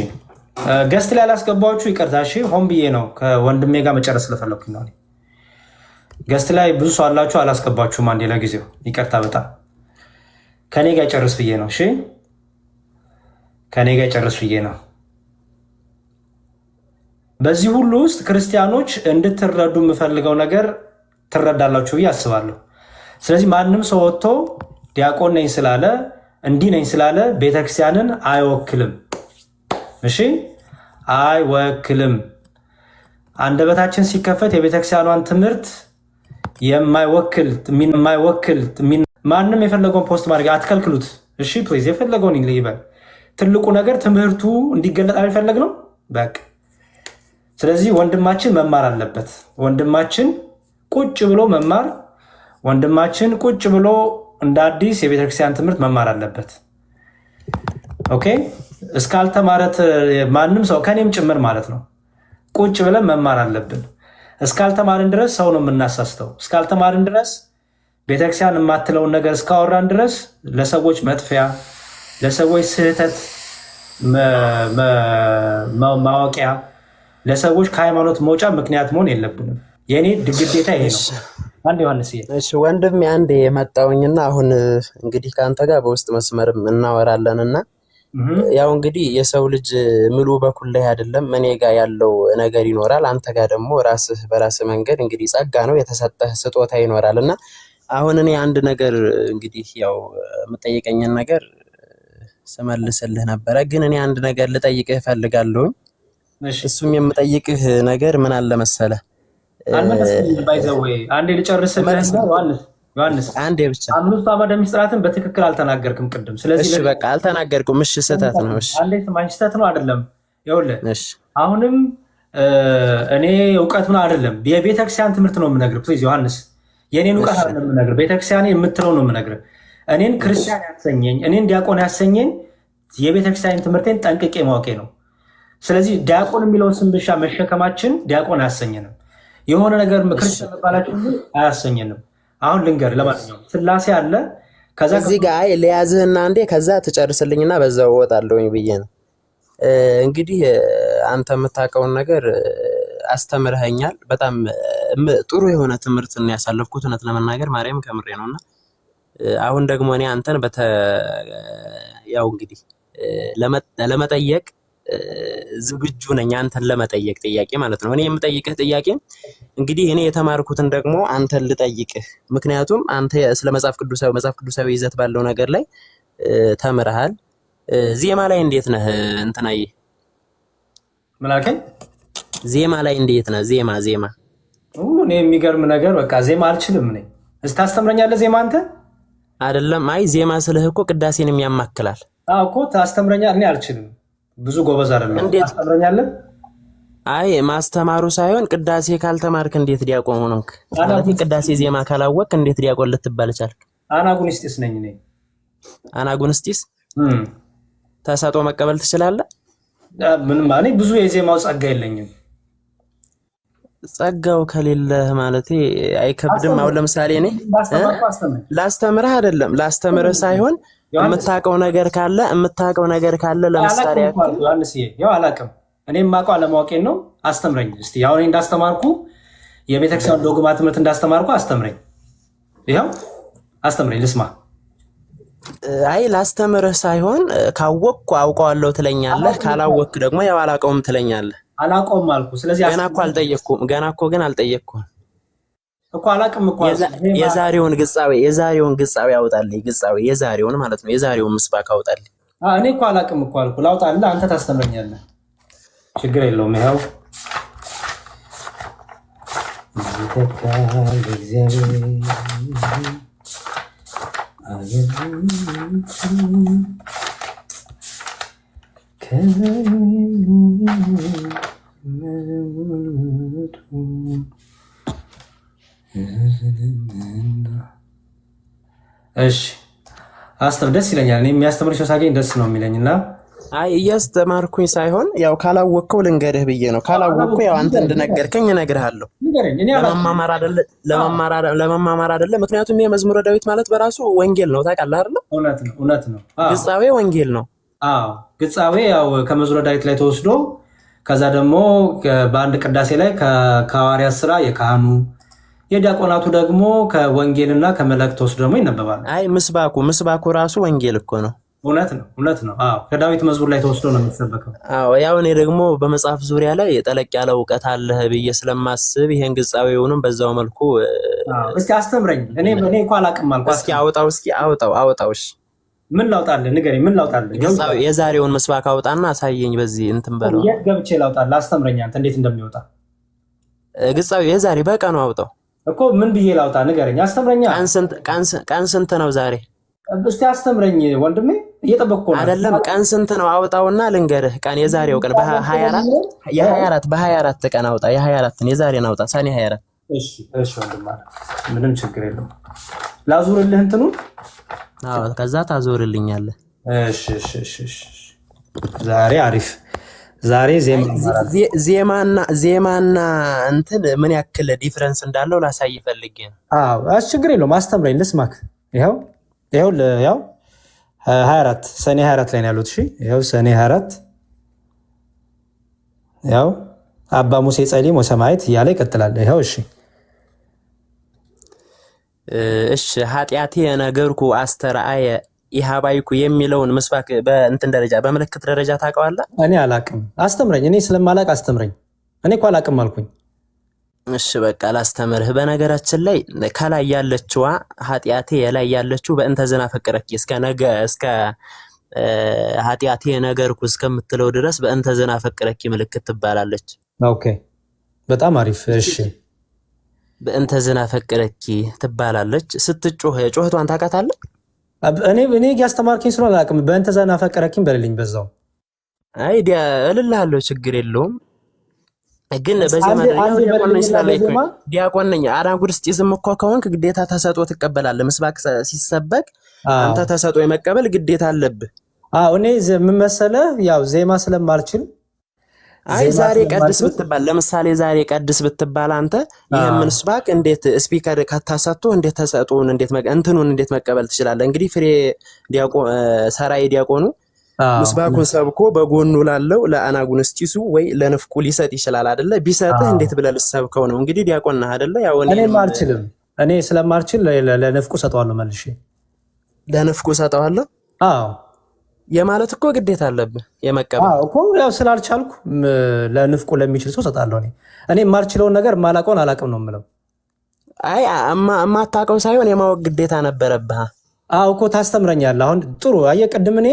ገስት ላይ አላስገባችሁ ይቅርታ። እሺ ሆን ብዬ ነው ከወንድሜ ጋር መጨረስ ስለፈለኩኝ ነው። ገስት ላይ ብዙ ሰው አላችሁ አላስገባችሁም። አንዴ ለጊዜው ይቅርታ። በጣም ከኔ ጋር ጨርስ ብዬ ነው። እሺ ከኔ ጋር ጨርስ ብዬ ነው። በዚህ ሁሉ ውስጥ ክርስቲያኖች እንድትረዱ የምፈልገው ነገር ትረዳላችሁ ብዬ አስባለሁ። ስለዚህ ማንም ሰው ወጥቶ ዲያቆን ነኝ ስላለ እንዲህ ነኝ ስላለ ቤተክርስቲያንን አይወክልም። እሺ አይወክልም። አንደበታችን ሲከፈት የቤተክርስቲያኗን ትምህርት የማይወክል ማንም የፈለገውን ፖስት ማድረግ አትከልክሉት። እሺ ፕሊዝ የፈለገውን ይበል። ትልቁ ነገር ትምህርቱ እንዲገለጥ የሚፈለግ ነው በቃ። ስለዚህ ወንድማችን መማር አለበት። ወንድማችን ቁጭ ብሎ መማር፣ ወንድማችን ቁጭ ብሎ እንደ አዲስ የቤተክርስቲያን ትምህርት መማር አለበት። ኦኬ እስካልተማረት ማንም ሰው ከኔም ጭምር ማለት ነው ቁጭ ብለን መማር አለብን። እስካልተማርን ድረስ ሰው ነው የምናሳስተው። እስካልተማርን ድረስ ቤተክርስቲያን የማትለውን ነገር እስካወራን ድረስ ለሰዎች መጥፊያ፣ ለሰዎች ስህተት ማወቂያ፣ ለሰዎች ከሃይማኖት መውጫ ምክንያት መሆን የለብንም። የእኔ ግዴታ ይሄ ነው። አንድ ዮሐንስ እሺ ወንድም አንድ የመጣውኝና አሁን እንግዲህ ከአንተ ጋር በውስጥ መስመርም እናወራለንና ያው እንግዲህ የሰው ልጅ ምሉ በኩል ላይ አይደለም። እኔ ጋር ያለው ነገር ይኖራል፣ አንተ ጋር ደግሞ ራስህ በራስህ መንገድ እንግዲህ ጸጋ ነው የተሰጠህ ስጦታ ይኖራልና አሁን እኔ አንድ ነገር እንግዲህ ያው የምጠይቀኝን ነገር ስመልስልህ ነበረ፣ ግን እኔ አንድ ነገር ልጠይቅህ እፈልጋለሁ። እሱም የምጠይቅህ ነገር ምን አለ መሰለህ? አንዴ ልጨርስልህ ዮሐንስ፣ አንዴ ብቻ። አምስቱ አዕማደ ምስጢራትን በትክክል አልተናገርክም ቅድም። ስለዚህ እሺ በቃ አልተናገርኩም። እሺ ስህተት ነው። እሺ አንዴ ስማኝ፣ ስህተት ነው አይደለም? ይኸውልህ አሁንም እኔ እውቀት ምን አይደለም የቤተክርስቲያን ትምህርት ነው የምነግርህ። ፕሊዝ ዮሐንስ፣ የኔን እውቀት አይደለም የምነግርህ፣ ቤተክርስቲያን የምትለው ነው የምነግርህ። እኔን ክርስቲያን ያሰኘኝ፣ እኔን ዲያቆን ያሰኘኝ የቤተክርስቲያን ትምህርቴን ጠንቅቄ ማወቄ ነው። ስለዚህ ዲያቆን የሚለውን ስም ብቻ መሸከማችን ዲያቆን አያሰኘንም። የሆነ ነገር ክርስቲያን መባላችን አያሰኘንም። አሁን ልንገር፣ ለማንኛውም ስላሴ አለ። ከዛ እዚህ ጋር ለያዝህና አንዴ ከዛ ትጨርስልኝና በዛው እወጣለሁኝ ብዬ ነው። እንግዲህ አንተ የምታውቀውን ነገር አስተምረኸኛል። በጣም ጥሩ የሆነ ትምህርት ነው ያሳለፍኩት፣ እውነት ለመናገር ማርያም ከምሬ ነውና አሁን ደግሞ እኔ አንተን ያው እንግዲህ ለመጠየቅ ዝግጁ ነኝ። አንተን ለመጠየቅ ጥያቄ ማለት ነው። እኔ የምጠይቅህ ጥያቄ እንግዲህ እኔ የተማርኩትን ደግሞ አንተን ልጠይቅህ። ምክንያቱም አንተ ስለ መጽሐፍ ቅዱሳዊ ይዘት ባለው ነገር ላይ ተምረሃል። ዜማ ላይ እንዴት ነህ? እንትናዬ ምን አልከኝ? ዜማ ላይ እንዴት ነህ? ዜማ እኔ የሚገርም ነገር በቃ ዜማ አልችልም ነኝ። እስቲ ታስተምረኛለህ ዜማ? አንተ አይደለም። አይ ዜማ ስልህ እኮ ቅዳሴንም ያማክላል እኮ ታስተምረኛለህ። እኔ አልችልም፣ ብዙ ጎበዝ አይደለም። ታስተምረኛለህ? አይ ማስተማሩ ሳይሆን ቅዳሴ ካልተማርክ እንዴት ዲያቆን ሆነክ? ማለት ቅዳሴ ዜማ ካላወቅ እንዴት ዲያቆን ልትባል ቻልክ? አናጉንስጢስ ነኝ እኔ። አናጉንስጢስ ተሰጦ መቀበል ትችላለህ? ምንም እኔ ብዙ የዜማው ጸጋ የለኝም። ጸጋው ከሌለህ ማለት አይከብድም? አሁን ለምሳሌ እኔ ላስተምርህ አይደለም፣ ላስተምርህ ሳይሆን የምታውቀው ነገር ካለ ለምሳሌ ዮሐንስ ያው አላውቅም። እኔ የማውቀው አለማወቄን ነው። አስተምረኝ እስቲ። ያው እኔ እንዳስተማርኩ የቤተክርስቲያን ዶግማ ትምህርት እንዳስተማርኩ አስተምረኝ። ይኸው አስተምረኝ ልስማ። አይ ላስተምርህ ሳይሆን ካወቅኩ አውቀዋለሁ ትለኛለህ፣ ካላወቅክ ደግሞ ያው አላውቀውም ትለኛለህ። አላውቀውም አልኩ። ስለዚህ ገና እኮ አልጠየቅኩም። አልጠየቅኩም እኮ አላውቅም እኮ። የዛሬውን ግጻዌ አውጣልኝ። የዛሬውን ማለት ነው። የዛሬውን ምስባክ አውጣልኝ። እኔ እኮ አላውቅም እኮ አልኩ። ላውጣልህ፣ አንተ ታስተምረኛለህ። ችግር የለውም። ይኸው እሺ አስተምር፣ ደስ ይለኛል። እኔ የሚያስተምር ሰው ሳገኝ ደስ ነው የሚለኝና አይ እያስተማርኩኝ ሳይሆን ያው ካላወቅከው ልንገርህ ብዬ ነው። ካላወቅኩ ያው አንተ እንደነገርከኝ እነግርሃለሁ። ለመማማር አይደለ። ምክንያቱም የመዝሙረ ዳዊት ማለት በራሱ ወንጌል ነው። ታውቃለህ አይደል? እውነት ነው። ግጻዌ ወንጌል ነው። አዎ ግጻዌ ያው ከመዝሙረ ዳዊት ላይ ተወስዶ ከዛ ደግሞ በአንድ ቅዳሴ ላይ ከሐዋርያት ሥራ የካህኑ የዲያቆናቱ ደግሞ ከወንጌልና ከመላእክት ተወስዶ ደግሞ ይነበባል። አይ ምስባኩ ራሱ ወንጌል እኮ ነው። እውነት ነው። አዎ ከዳዊት መዝሙር ላይ ተወስዶ ነው የሚሰበከው። አዎ ያው እኔ ደግሞ በመጽሐፍ ዙሪያ ላይ ጠለቅ ያለ እውቀት አለህ ብዬ ስለማስብ ይሄን ግጻዌውንም በዛው መልኩ እስኪ አስተምረኝ። እኔ እንኳን አላውቅም አልኩ። እስኪ አውጣው። እሺ ምን ላውጣልህ? ንገረኝ። ምን ላውጣልህ? ግጻዌ የዛሬውን መስባክ አውጣና አሳየኝ። በዚህ እንትን በለው። የት ገብቼ ላውጣልህ? አስተምረኝ አንተ እንዴት እንደሚወጣ። ግጻዌ የዛሬ በቀኑ አውጣው እኮ። ምን ብዬ ላውጣ? ንገረኝ፣ አስተምረኛ። ቀን ስንት ነው ዛሬ? እስቲ አስተምረኝ ወንድሜ፣ እየጠበቅኩ ነው። አይደለም ቀን ስንት ነው? አውጣውና ልንገርህ። ቀን የዛሬው ቀን በ24 ቀን አውጣ። የ24ን የዛሬን አውጣ። ሰኔ 24። እሺ ወንድም፣ ምንም ችግር የለውም። ላዙርልህ እንትኑን። አዎ ከዛ ታዞርልኛለህ። እሺ። ዛሬ አሪፍ። ዛሬ ዜማና እንትን ምን ያክል ዲፍረንስ እንዳለው ላሳይ ፈልጌ ነው። አዎ ችግር የለውም። አስተምረኝ ልስማክ። ይኸው 24 ሰኔ 24 ላይ ነው ያሉት። እሺ ይኸው ሰኔ 24 ያው አባ ሙሴ ጸሊም ወሰማይት እያለ ይቀጥላል። ይኸው እሺ ኃጢአቴ ነገርኩ አስተርአየ ኢሃባይኩ የሚለውን ምስባክ በእንትን ደረጃ በምልክት ደረጃ ታውቀዋለህ? እኔ አላቅም። አስተምረኝ። እኔ ስለማላቅ አስተምረኝ። እኔ እኮ አላቅም አልኩኝ። እሺ በቃ ላስተምርህ። በነገራችን ላይ ከላይ ያለችዋ ኃጢአቴ የላይ ያለችው በእንተ ዝና ፈቀረኪ እስከ ኃጢአቴ ነገርኩ እስከምትለው ድረስ በእንተ ዝና ፈቀረኪ ምልክት ትባላለች። ኦኬ በጣም አሪፍ። እሺ በእንተ ዝና ፈቀረኪ ትባላለች። ስትጮህ ጮህቷን ታውቃታለህ? እኔ ያስተማርከኝ ስለሆነ አላውቅም። በእንተ ዝና ፈቀረኪም በልልኝ በዛው። አይ እልልሃለሁ፣ ችግር የለውም። ግን በዚህ ማለት ዲያቆን ነኝ። አናጉርስጢስም እኮ ከሆንክ ግዴታ ተሰጦ ትቀበላለህ። ምስባክ ሲሰበክ አንተ ተሰጦ የመቀበል ግዴታ አለብህ። እኔ ምን መሰለህ ያው ዜማ ስለማልችል አይ ዛሬ ቀድስ ብትባል ለምሳሌ ዛሬ ቀድስ ብትባል አንተ ይሄን ምስባክ እንዴት ስፒከር ከተሰጥቶ እንዴት ተሰጥቶን እንዴት መቀበል ትችላለህ? እንግዲህ ፍሬ ዲያቆን ሰራይ ዲያቆኑ ምስባኩን ሰብኮ በጎኑ ላለው ለአናጉንስጢሱ ወይ ለንፍቁ ሊሰጥ ይችላል አይደለ? ቢሰጥህ እንዴት ብለህ ልሰብከው ነው? እንግዲህ ዲያቆን ነህ አይደለ? ያው እኔም አልችልም። እኔ ስለማልችል ለንፍቁ ሰጠዋለሁ መልሼ። ለንፍቁ ሰጠዋለሁ? አዎ የማለት እኮ ግዴታ አለብህ የመቀበል። እኮ ያው ስላልቻልኩ ለንፍቁ ለሚችል ሰው ሰጣለሁ። እኔ የማልችለውን ነገር ማላውቀውን አላውቅም ነው የምለው። አይ የማታውቀው ሳይሆን የማወቅ ግዴታ ነበረብህ። እኮ ታስተምረኛለህ። አሁን ጥሩ አየህ፣ ቅድም እኔ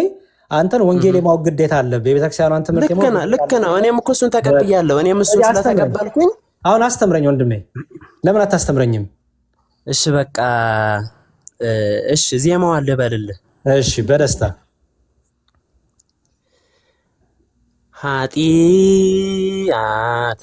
አንተን ወንጌል የማወቅ ግዴታ አለብህ፣ የቤተክርስቲያኗን ትምህርት የማወቅ ልክ ነው። እኔም እኮ እሱን ተቀብያለሁ። እኔም እሱን ስለተቀበልኩኝ አሁን አስተምረኝ ወንድሜ። ለምን አታስተምረኝም? እሺ በቃ እሺ፣ ዜማዋን ልበልልህ። እሺ በደስታ ኃጢአት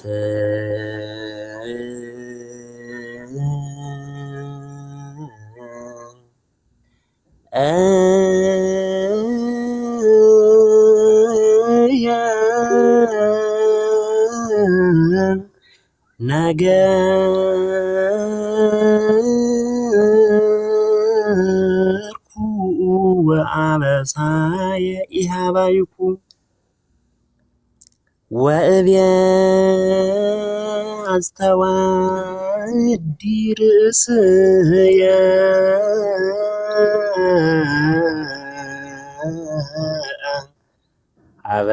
ነገርኩ ወአበሳየ ኢሃባይኩ ወእብየ አስተዋዲ ርእስየ ሀበ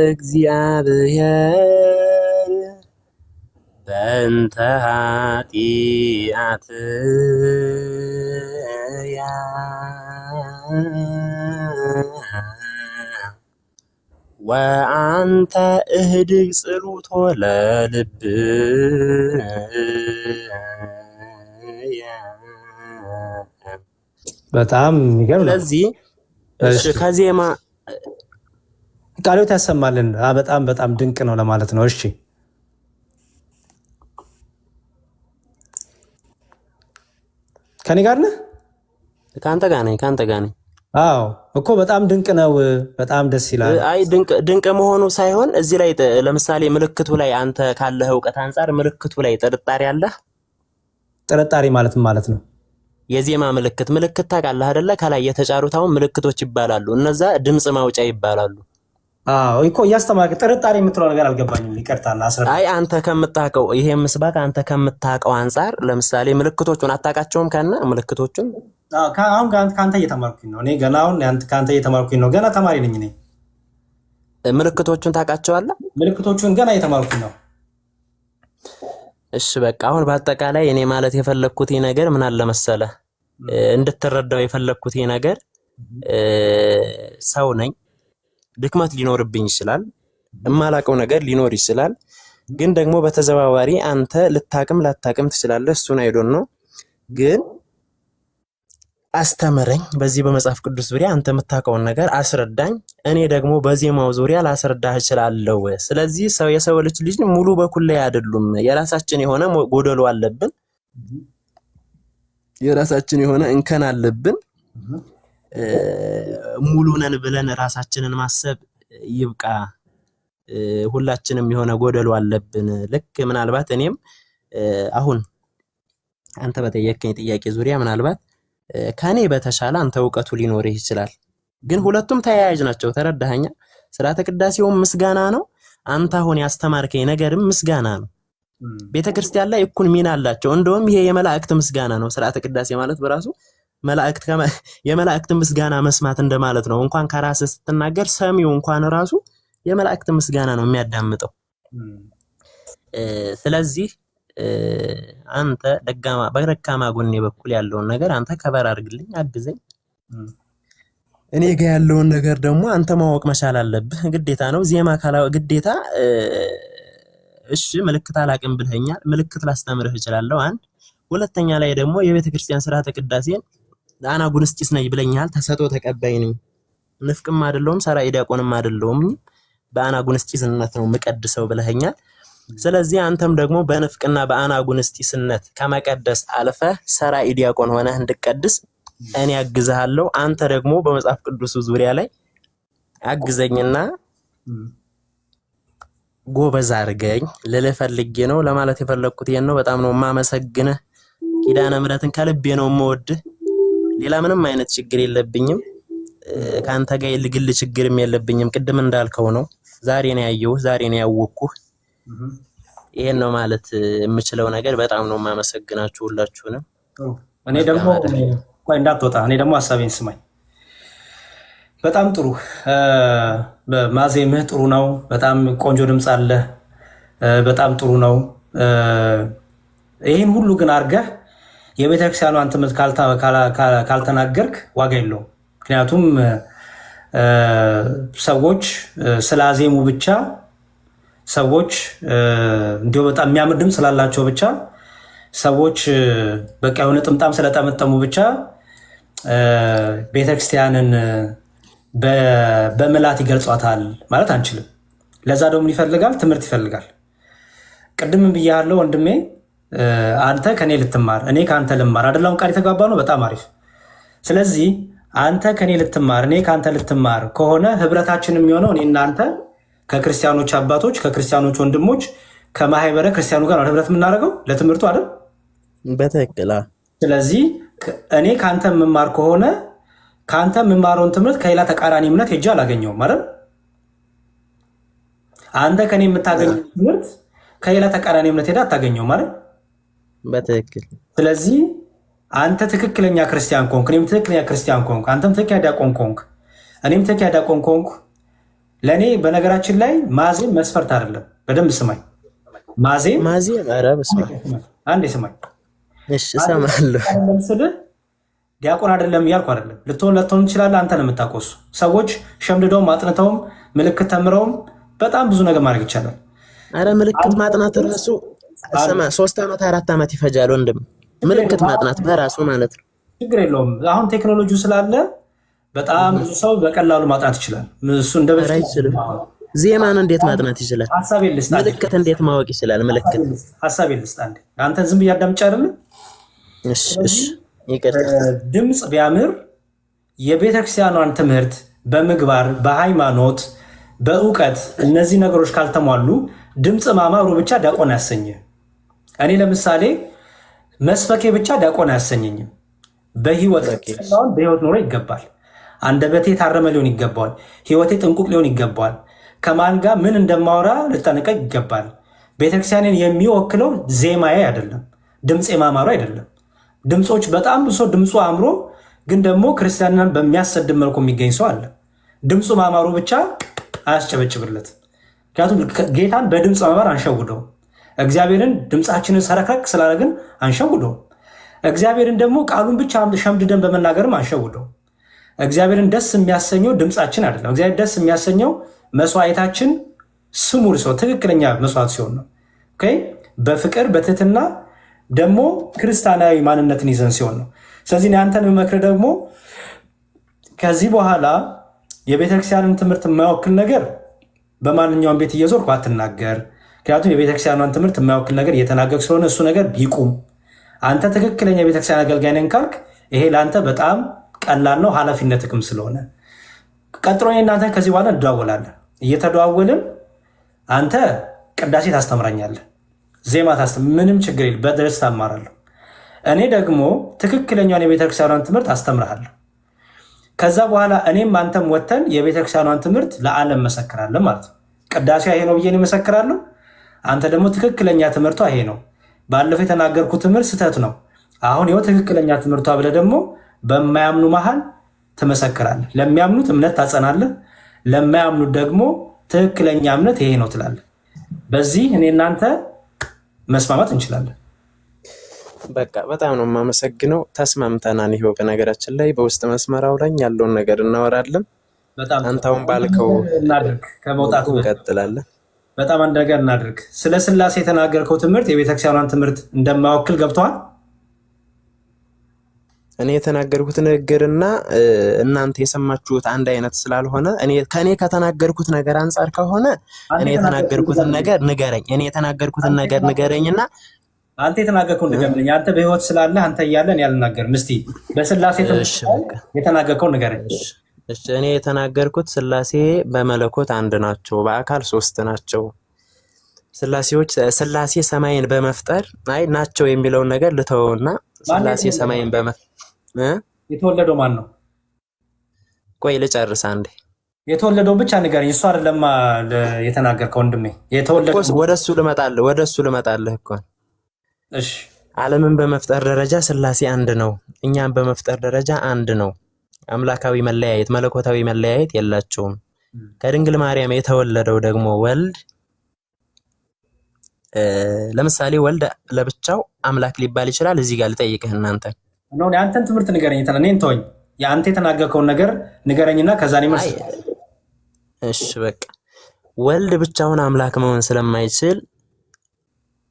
እግዚአብሔር በእንተ ኃጢአትየ ወአንተ እህድግ ጽሉቶ ለልብየ። በጣም የሚገርም። ስለዚህ ከዜማ ቃሎት ያሰማልን። በጣም በጣም ድንቅ ነው ለማለት ነው። እሺ ከኔ ጋር ነህ? ካንተ ጋር ነኝ። አዎ እኮ በጣም ድንቅ ነው። በጣም ደስ ይላል። አይ ድንቅ መሆኑ ሳይሆን እዚህ ላይ ለምሳሌ ምልክቱ ላይ አንተ ካለህ ዕውቀት አንፃር ምልክቱ ላይ ጥርጣሬ አለህ? ጥርጣሬ ማለት ነው የዜማ ምልክት ታውቃለህ አይደለ? ከላይ የተጫሩት አሁን ምልክቶች ይባላሉ። እነዛ ድምጽ ማውጫ ይባላሉ። አዎ እኮ እያስተማርክ ጥርጣሬ የምትለው ነገር አልገባኝም። ይቅርታና አስረዳ። አይ አንተ ከምታውቀው ይሄ ምስባክ አንተ ከምታውቀው አንፃር ለምሳሌ ምልክቶቹን አታውቃቸውም? ከነ ምልክቶቹን አሁን ከአንተ እየተማርኩኝ ነው። እኔ ገና አሁን ከአንተ እየተማርኩኝ ነው። ገና ተማሪ ነኝ እኔ። ምልክቶቹን ታውቃቸዋለህ? ምልክቶቹን ገና እየተማርኩኝ ነው። እሺ በቃ አሁን በአጠቃላይ እኔ ማለት የፈለኩት ነገር ምን አለ መሰለህ እንድትረዳው የፈለኩት ነገር ሰው ነኝ። ድክመት ሊኖርብኝ ይችላል። የማላውቀው ነገር ሊኖር ይችላል። ግን ደግሞ በተዘዋዋሪ አንተ ልታቅም ላታቅም ትችላለህ። እሱን አይዶን ነው ግን አስተምረኝ። በዚህ በመጽሐፍ ቅዱስ ዙሪያ አንተ የምታውቀውን ነገር አስረዳኝ። እኔ ደግሞ በዜማው ዙሪያ ላስረዳህ እችላለሁ። ስለዚህ የሰው ልጅ ሙሉ በኩል ላይ አይደሉም። የራሳችን የሆነ ጎደሎ አለብን። የራሳችን የሆነ እንከን አለብን። ሙሉ ነን ብለን ራሳችንን ማሰብ ይብቃ። ሁላችንም የሆነ ጎደሎ አለብን። ልክ ምናልባት እኔም አሁን አንተ በጠየቀኝ ጥያቄ ዙሪያ ምናልባት ከኔ በተሻለ አንተ ዕውቀቱ ሊኖርህ ይችላል። ግን ሁለቱም ተያያዥ ናቸው። ተረዳኸኛ? ስርዓተ ቅዳሴውም ምስጋና ነው። አንተ አሁን ያስተማርከኝ ነገርም ምስጋና ነው። ቤተክርስቲያን ላይ እኩል ሚና አላቸው። እንደውም ይሄ የመላእክት ምስጋና ነው። ስርዓተ ቅዳሴ ማለት በራሱ የመላእክት ምስጋና መስማት እንደማለት ነው። እንኳን ከራስህ ስትናገር ሰሚው እንኳን ራሱ የመላእክት ምስጋና ነው የሚያዳምጠው። ስለዚህ አንተ በደካማ ጎኔ በኩል ያለውን ነገር አንተ ከበር አድርግልኝ፣ አግዘኝ። እኔ ጋር ያለውን ነገር ደግሞ አንተ ማወቅ መቻል አለብህ፣ ግዴታ ነው። ዜማ ግዴታ እሺ ምልክት አላቅም ብለኛል። ምልክት ላስተምርህ እችላለሁ። አንድ ሁለተኛ ላይ ደግሞ የቤተ ክርስቲያን ስርዓተ ቅዳሴን አናጉንስጢስ ነኝ ብለኛል። ተሰጦ ተቀባይ ነኝ። ንፍቅም አይደለሁም፣ ሰራኢ ዲያቆንም አይደለሁም። በአናጉንስጢስነት ነው የምቀድሰው ብለኛል። ስለዚህ አንተም ደግሞ በንፍቅና በአናጉንስጢስነት ከመቀደስ አልፈህ ሰራኢ ዲያቆን ሆነህ እንድትቀድስ እኔ አግዝሃለሁ። አንተ ደግሞ በመጽሐፍ ቅዱስ ዙሪያ ላይ አግዘኝና ጎበዝ አድርገኝ ልልህ ፈልጌ ነው። ለማለት የፈለኩት ይሄን ነው። በጣም ነው የማመሰግንህ። ኪዳነ ምሕረትን ከልቤ ነው የምወድህ። ሌላ ምንም አይነት ችግር የለብኝም። ካንተ ጋር የግል ችግርም የለብኝም። ቅድም እንዳልከው ነው። ዛሬ ነው ያየሁህ፣ ዛሬ ነው ያወቅኩህ። ይሄን ነው ማለት የምችለው ነገር። በጣም ነው የማመሰግናችሁ ሁላችሁንም። እኔ ደግሞ ቆይ እንዳትወጣ፣ እኔ ደግሞ ሐሳቤን ስማኝ። በጣም ጥሩ ማዜምህ ጥሩ ነው። በጣም ቆንጆ ድምፅ አለ። በጣም ጥሩ ነው። ይህን ሁሉ ግን አድርገህ የቤተክርስቲያኗን ትምህርት ካልተናገርክ ዋጋ የለውም። ምክንያቱም ሰዎች ስላዜሙ ብቻ ሰዎች እንዲሁ በጣም የሚያምር ድምፅ ስላላቸው ብቻ ሰዎች በቃ የሆነ ጥምጣም ስለጠመጠሙ ብቻ ቤተክርስቲያንን በምላት ይገልጿታል ማለት አንችልም። ለዛ ደግሞ ይፈልጋል፣ ትምህርት ይፈልጋል። ቅድምም ብያለሁ ወንድሜ፣ አንተ ከኔ ልትማር እኔ ከአንተ ልማር አይደለም ቃል የተጋባ ነው። በጣም አሪፍ። ስለዚህ አንተ ከኔ ልትማር እኔ ከአንተ ልትማር ከሆነ ህብረታችን የሚሆነው እኔ እናንተ ከክርስቲያኖች አባቶች ከክርስቲያኖች ወንድሞች ከማህበረ ክርስቲያኑ ጋር ነው ህብረት የምናደርገው ለትምህርቱ አይደል? በትክክል። ስለዚህ እኔ ከአንተ የምማር ከሆነ ከአንተ የምማረውን ትምህርት ከሌላ ተቃራኒ እምነት ሄጄ አላገኘውም አይደል? አንተ ከኔ የምታገኘው ትምህርት ከሌላ ተቃራኒ እምነት ሄዳ አታገኘውም አይደል? በትክክል። ስለዚህ አንተ ትክክለኛ ክርስቲያን ኮንክ፣ እኔም ትክክለኛ ክርስቲያን ኮንክ፣ አንተም ትክክለኛ ዲያቆን ኮንክ፣ እኔም ትክክለኛ ዲያቆን ኮንክ፣ ለእኔ በነገራችን ላይ ማዜም መስፈርት አይደለም። በደንብ ስማኝ። ማዜም ኧረ በስመ አብ አንዴ ስማኝ። እሺ እሰማለሁ። ለምስልህ ዲያቆን አይደለም እያልኩ አይደለም። ልትሆን ትችላለህ። አንተ ነው የምታቆሱ። ሰዎች ሸምድደውም አጥንተውም ምልክት ተምረውም በጣም ብዙ ነገር ማድረግ ይቻላል። አረ ምልክት ማጥናት ራሱ 3 ዓመት 4 ዓመት ይፈጃል ወንድም። ምልክት ማጥናት በራሱ ማለት ነው። ችግር የለውም። አሁን ቴክኖሎጂው ስላለ በጣም ብዙ ሰው በቀላሉ ማጥናት ይችላል። እሱ እንደ ዜማን እንዴት ማጥናት ይችላል? ምልክት እንዴት ማወቅ ይችላል? ምልክት ሐሳብ ይልስጥ አንዴ አንተ ዝም ብዬ አዳምጪ አይደል? እሺ ይቀጥል። ድምጽ ቢያምር የቤተክርስቲያኗን ትምህርት በምግባር በሃይማኖት በእውቀት እነዚህ ነገሮች ካልተሟሉ ድምጽ ማማሩ ብቻ ዲያቆን አያሰኝም። እኔ ለምሳሌ መስበኬ ብቻ ዲያቆን አያሰኘኝም። በህይወት ኖሮ ይገባል። አንደበቴ የታረመ ሊሆን ይገባዋል። ህይወቴ ጥንቁቅ ሊሆን ይገባዋል። ከማን ጋር ምን እንደማወራ ልጠነቀቅ ይገባል። ቤተክርስቲያንን የሚወክለው ዜማዬ አይደለም፣ ድምፅ የማማሩ አይደለም። ድምፆች በጣም ብዙ ሰው ድምፁ አምሮ ግን ደግሞ ክርስቲያንን በሚያሰድብ መልኩ የሚገኝ ሰው አለ። ድምፁ ማማሩ ብቻ አያስጨበጭብለት። ምክንያቱም ጌታን በድምፅ ማማር አንሸውደው፣ እግዚአብሔርን ድምፃችንን ሰረክረክ ስላደረግን አንሸውደው፣ እግዚአብሔርን ደግሞ ቃሉን ብቻ ሸምድደን በመናገርም አንሸውደው። እግዚአብሔርን ደስ የሚያሰኘው ድምፃችን አይደለም። እግዚአብሔር ደስ የሚያሰኘው መስዋዕታችን ስሙር ሰው ትክክለኛ መስዋዕት ሲሆን ነው። በፍቅር በትህትና ደግሞ ክርስቲያናዊ ማንነትን ይዘን ሲሆን ነው። ስለዚህ አንተን የምመክርህ ደግሞ ከዚህ በኋላ የቤተክርስቲያንን ትምህርት የማይወክል ነገር በማንኛውም ቤት እየዞርክ አትናገር። ምክንያቱም የቤተክርስቲያኗን ትምህርት የማይወክል ነገር እየተናገርክ ስለሆነ እሱ ነገር ይቁም። አንተ ትክክለኛ የቤተክርስቲያን አገልጋይ ነኝ ካልክ ይሄ ለአንተ በጣም ቀላል ነው፣ ኃላፊነትክም ስለሆነ ቀጥሎ እናንተ ከዚህ በኋላ እንደዋወላለን። እየተደዋወልን አንተ ቅዳሴ ታስተምረኛለህ፣ ዜማ ምንም ችግር የለም፣ በደስታ እማራለሁ። እኔ ደግሞ ትክክለኛውን የቤተክርስቲያኗን ትምህርት አስተምርሃለሁ። ከዛ በኋላ እኔም አንተም ወተን የቤተክርስቲያኗን ትምህርት ለዓለም መሰክራለን ማለት ነው። ቅዳሴ ይሄ ነው ብዬ እመሰክራለሁ። አንተ ደግሞ ትክክለኛ ትምህርቷ ይሄ ነው፣ ባለፈው የተናገርኩት ትምህርት ስህተት ነው፣ አሁን ይኸው ትክክለኛ ትምህርቷ ብለህ ደግሞ በማያምኑ መሃል ትመሰክራለህ። ለሚያምኑት እምነት ታጸናለህ፣ ለማያምኑት ደግሞ ትክክለኛ እምነት ይሄ ነው ትላለህ። በዚህ እኔ እናንተ መስማማት እንችላለን። በቃ በጣም ነው የማመሰግነው። ተስማምተናል። ይሄው በነገራችን ላይ በውስጥ መስመር አውራኝ ያለውን ነገር እናወራለን። አንተውን ባልከው እናድርግ። ከመውጣቱ እንቀጥላለን። በጣም አንድ ነገር እናድርግ። ስለ ሥላሴ የተናገርከው ትምህርት የቤተክርስቲያኗን ትምህርት እንደማይወክል ገብተዋል። እኔ የተናገርኩት ንግግርና እናንተ የሰማችሁት አንድ አይነት ስላልሆነ ከኔ ከተናገርኩት ነገር አንጻር ከሆነ እኔ የተናገርኩትን ነገር ንገረኝ። እኔ የተናገርኩትን ነገር ንገረኝና አንተ የተናገርከውን ንገረኝ። አንተ በህይወት ስላለህ አንተ እያለ እኔ አልናገርም። እስቲ በሥላሴ የተናገርከውን ንገረኝ። እሺ እኔ የተናገርኩት ሥላሴ በመለኮት አንድ ናቸው፣ በአካል ሶስት ናቸው። ሥላሴ ሰማይን በመፍጠር ናቸው የሚለውን ነገር ልተወውና ሥላሴ ሰማይን የተወለደው ማን ነው? ቆይ ልጨርስ አንዴ። የተወለደው ብቻ ንገረኝ። እሱ አይደለም የተናገርከው ወንድሜ። የተወለደው ወደሱ ልመጣልህ እኮ። እሺ ዓለምን በመፍጠር ደረጃ ሥላሴ አንድ ነው፣ እኛም በመፍጠር ደረጃ አንድ ነው። አምላካዊ መለያየት መለኮታዊ መለያየት የላቸውም። ከድንግል ማርያም የተወለደው ደግሞ ወልድ ለምሳሌ ወልድ ለብቻው አምላክ ሊባል ይችላል። እዚህ ጋር ልጠይቅህ እናንተ ነው አንተን ትምህርት ንገረኝ። እኔን ተወኝ። የአንተ የተናገርከውን ነገር ንገረኝና ከዛ ነው መልስ። እሺ በቃ ወልድ ብቻውን አምላክ መሆን ስለማይችል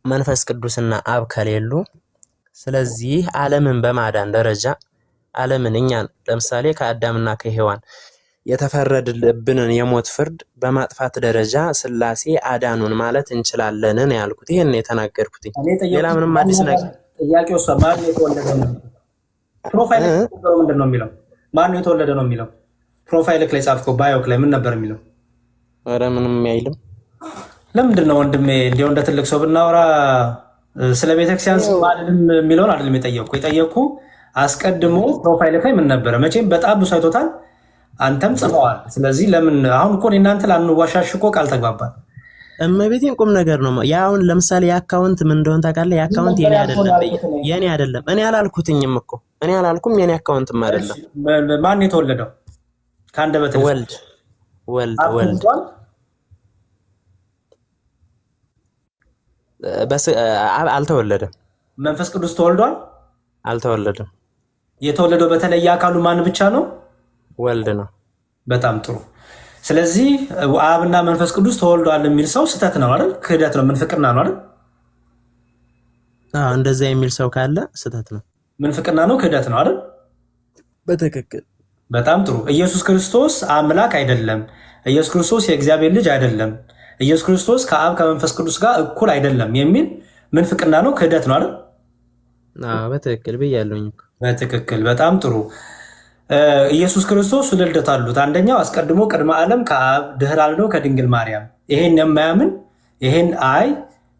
መንፈስ ቅዱስና አብ ከሌሉ፣ ስለዚህ ዓለምን በማዳን ደረጃ ዓለምን እኛን ለምሳሌ ከአዳምና ከሔዋን የተፈረደብንን የሞት ፍርድ በማጥፋት ደረጃ ሥላሴ አዳኑን ማለት እንችላለን ያልኩት። ይሄን የተናገርኩት ሌላ ምንም አዲስ ነገር። ጥያቄው እሷ ማን የተወለደ ነው? ፕሮፋይል ምንድን ነው የሚለው? ማን የተወለደ ነው የሚለው? ፕሮፋይልክ ላይ ጻፍከው፣ ባዮክ ላይ ምን ነበር የሚለው? ኧረ ምንም አይልም። ለምንድን ነው ወንድሜ እንዲያው እንደ ትልቅ ሰው ብናወራ ስለ ቤተክርስቲያን ማለትም የሚለውን አይደለም የጠየቅኩ አስቀድሞ ፕሮፋይልክ ላይ ምን ነበረ? መቼም በጣም ብዙ አይቶታል፣ አንተም ጽፈዋል። ስለዚህ ለምን አሁን እኮ እናንተ ላንዋሻሽ እኮ ቃል ተግባባል። እመቤቴን ቁም ነገር ነው። ያውን ለምሳሌ የአካውንት ምን እንደሆነ ታውቃለህ? የአካውንት የኔ አይደለም። እኔ አላልኩትኝም እኮ እኔ አላልኩም። የኔ አካውንትም አይደለም። ማን የተወለደው? ከአንደበት ወልድ አልተወለደም። መንፈስ ቅዱስ ተወልዷል? አልተወለደም። የተወለደው በተለየ አካሉ ማን ብቻ ነው? ወልድ ነው። በጣም ጥሩ። ስለዚህ አብና መንፈስ ቅዱስ ተወልዷል የሚል ሰው ስህተት ነው አይደል? ክህደት ነው፣ ምንፍቅና ነው አይደል? እንደዛ የሚል ሰው ካለ ስህተት ነው፣ ምንፍቅና ነው፣ ክህደት ነው አይደል? በትክክል። በጣም ጥሩ። ኢየሱስ ክርስቶስ አምላክ አይደለም። ኢየሱስ ክርስቶስ የእግዚአብሔር ልጅ አይደለም። ኢየሱስ ክርስቶስ ከአብ ከመንፈስ ቅዱስ ጋር እኩል አይደለም የሚል ምንፍቅና ነው፣ ክህደት ነው አይደል? በትክክል ብያለሁኝ። በትክክል በጣም ጥሩ። ኢየሱስ ክርስቶስ ሁለት ልደት አሉት። አንደኛው አስቀድሞ ቅድመ ዓለም ከአብ ድህረ ዓለም ከድንግል ማርያም። ይሄን የማያምን ይሄን አይ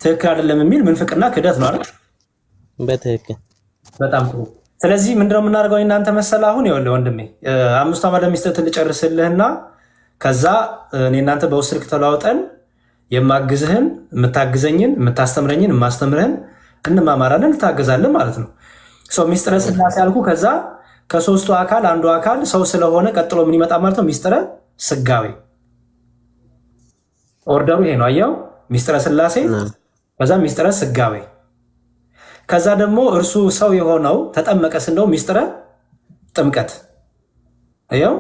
ትክክል አይደለም የሚል ምንፍቅና ክህደት ነው አይደል? በትክክል በጣም ጥሩ። ስለዚህ ምንድነው የምናደርገው? እናንተ መሰለ አሁን ይኸውልህ ወንድሜ 5 ዓመት ሚስጥር ልጨርስልህና ከዛ እኔ እናንተ በውስጥ ስልክ ተለዋውጠን የማግዝህን የምታግዘኝን የምታስተምረኝን የማስተምርህን እንማማራለን፣ እንታገዛለን ማለት ነው። ሚስጥረ ስላሴ ያልኩ ከዛ ከሶስቱ አካል አንዱ አካል ሰው ስለሆነ ቀጥሎ ምን ይመጣ ማለት ነው? ሚስጥረ ስጋዌ። ኦርደሩ ይሄ ነው። አየው፣ ሚስጥረ ስላሴ ከዛ ሚስጥረ ስጋዌ ከዛ ደግሞ እርሱ ሰው የሆነው ተጠመቀስ እንደው ሚስጥረ ጥምቀት። አየው፣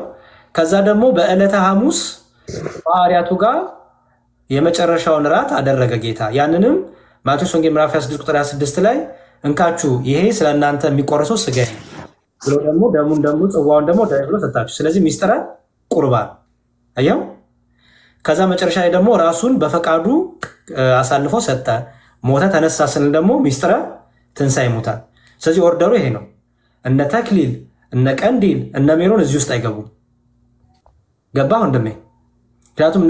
ከዛ ደግሞ በዕለተ ሐሙስ ሐዋርያቱ ጋር የመጨረሻውን ራት አደረገ ጌታ። ያንንም ማቴዎስ ወንጌል ምዕራፍ 26 ቁጥር 26 ላይ እንካችሁ ይሄ ስለእናንተ የሚቆረሰው ስጋዬ ብሎ ደግሞ ደሙን ደግሞ ጽዋውን ደግሞ ደም ብሎ ሰጣችሁ። ስለዚህ ሚስጥረ ቁርባን። አየው፣ ከዛ መጨረሻ ላይ ደግሞ ራሱን በፈቃዱ አሳልፎ ሰጠ፣ ሞተ፣ ተነሳ ስንል ደግሞ ሚስጥረ ትንሣኤ ሙታን። ስለዚህ ኦርደሩ ይሄ ነው። እነ ተክሊል እነ ቀንዲል እነ ሜሮን እዚህ ውስጥ አይገቡም። ገባ ወንድሜ? ምክንያቱም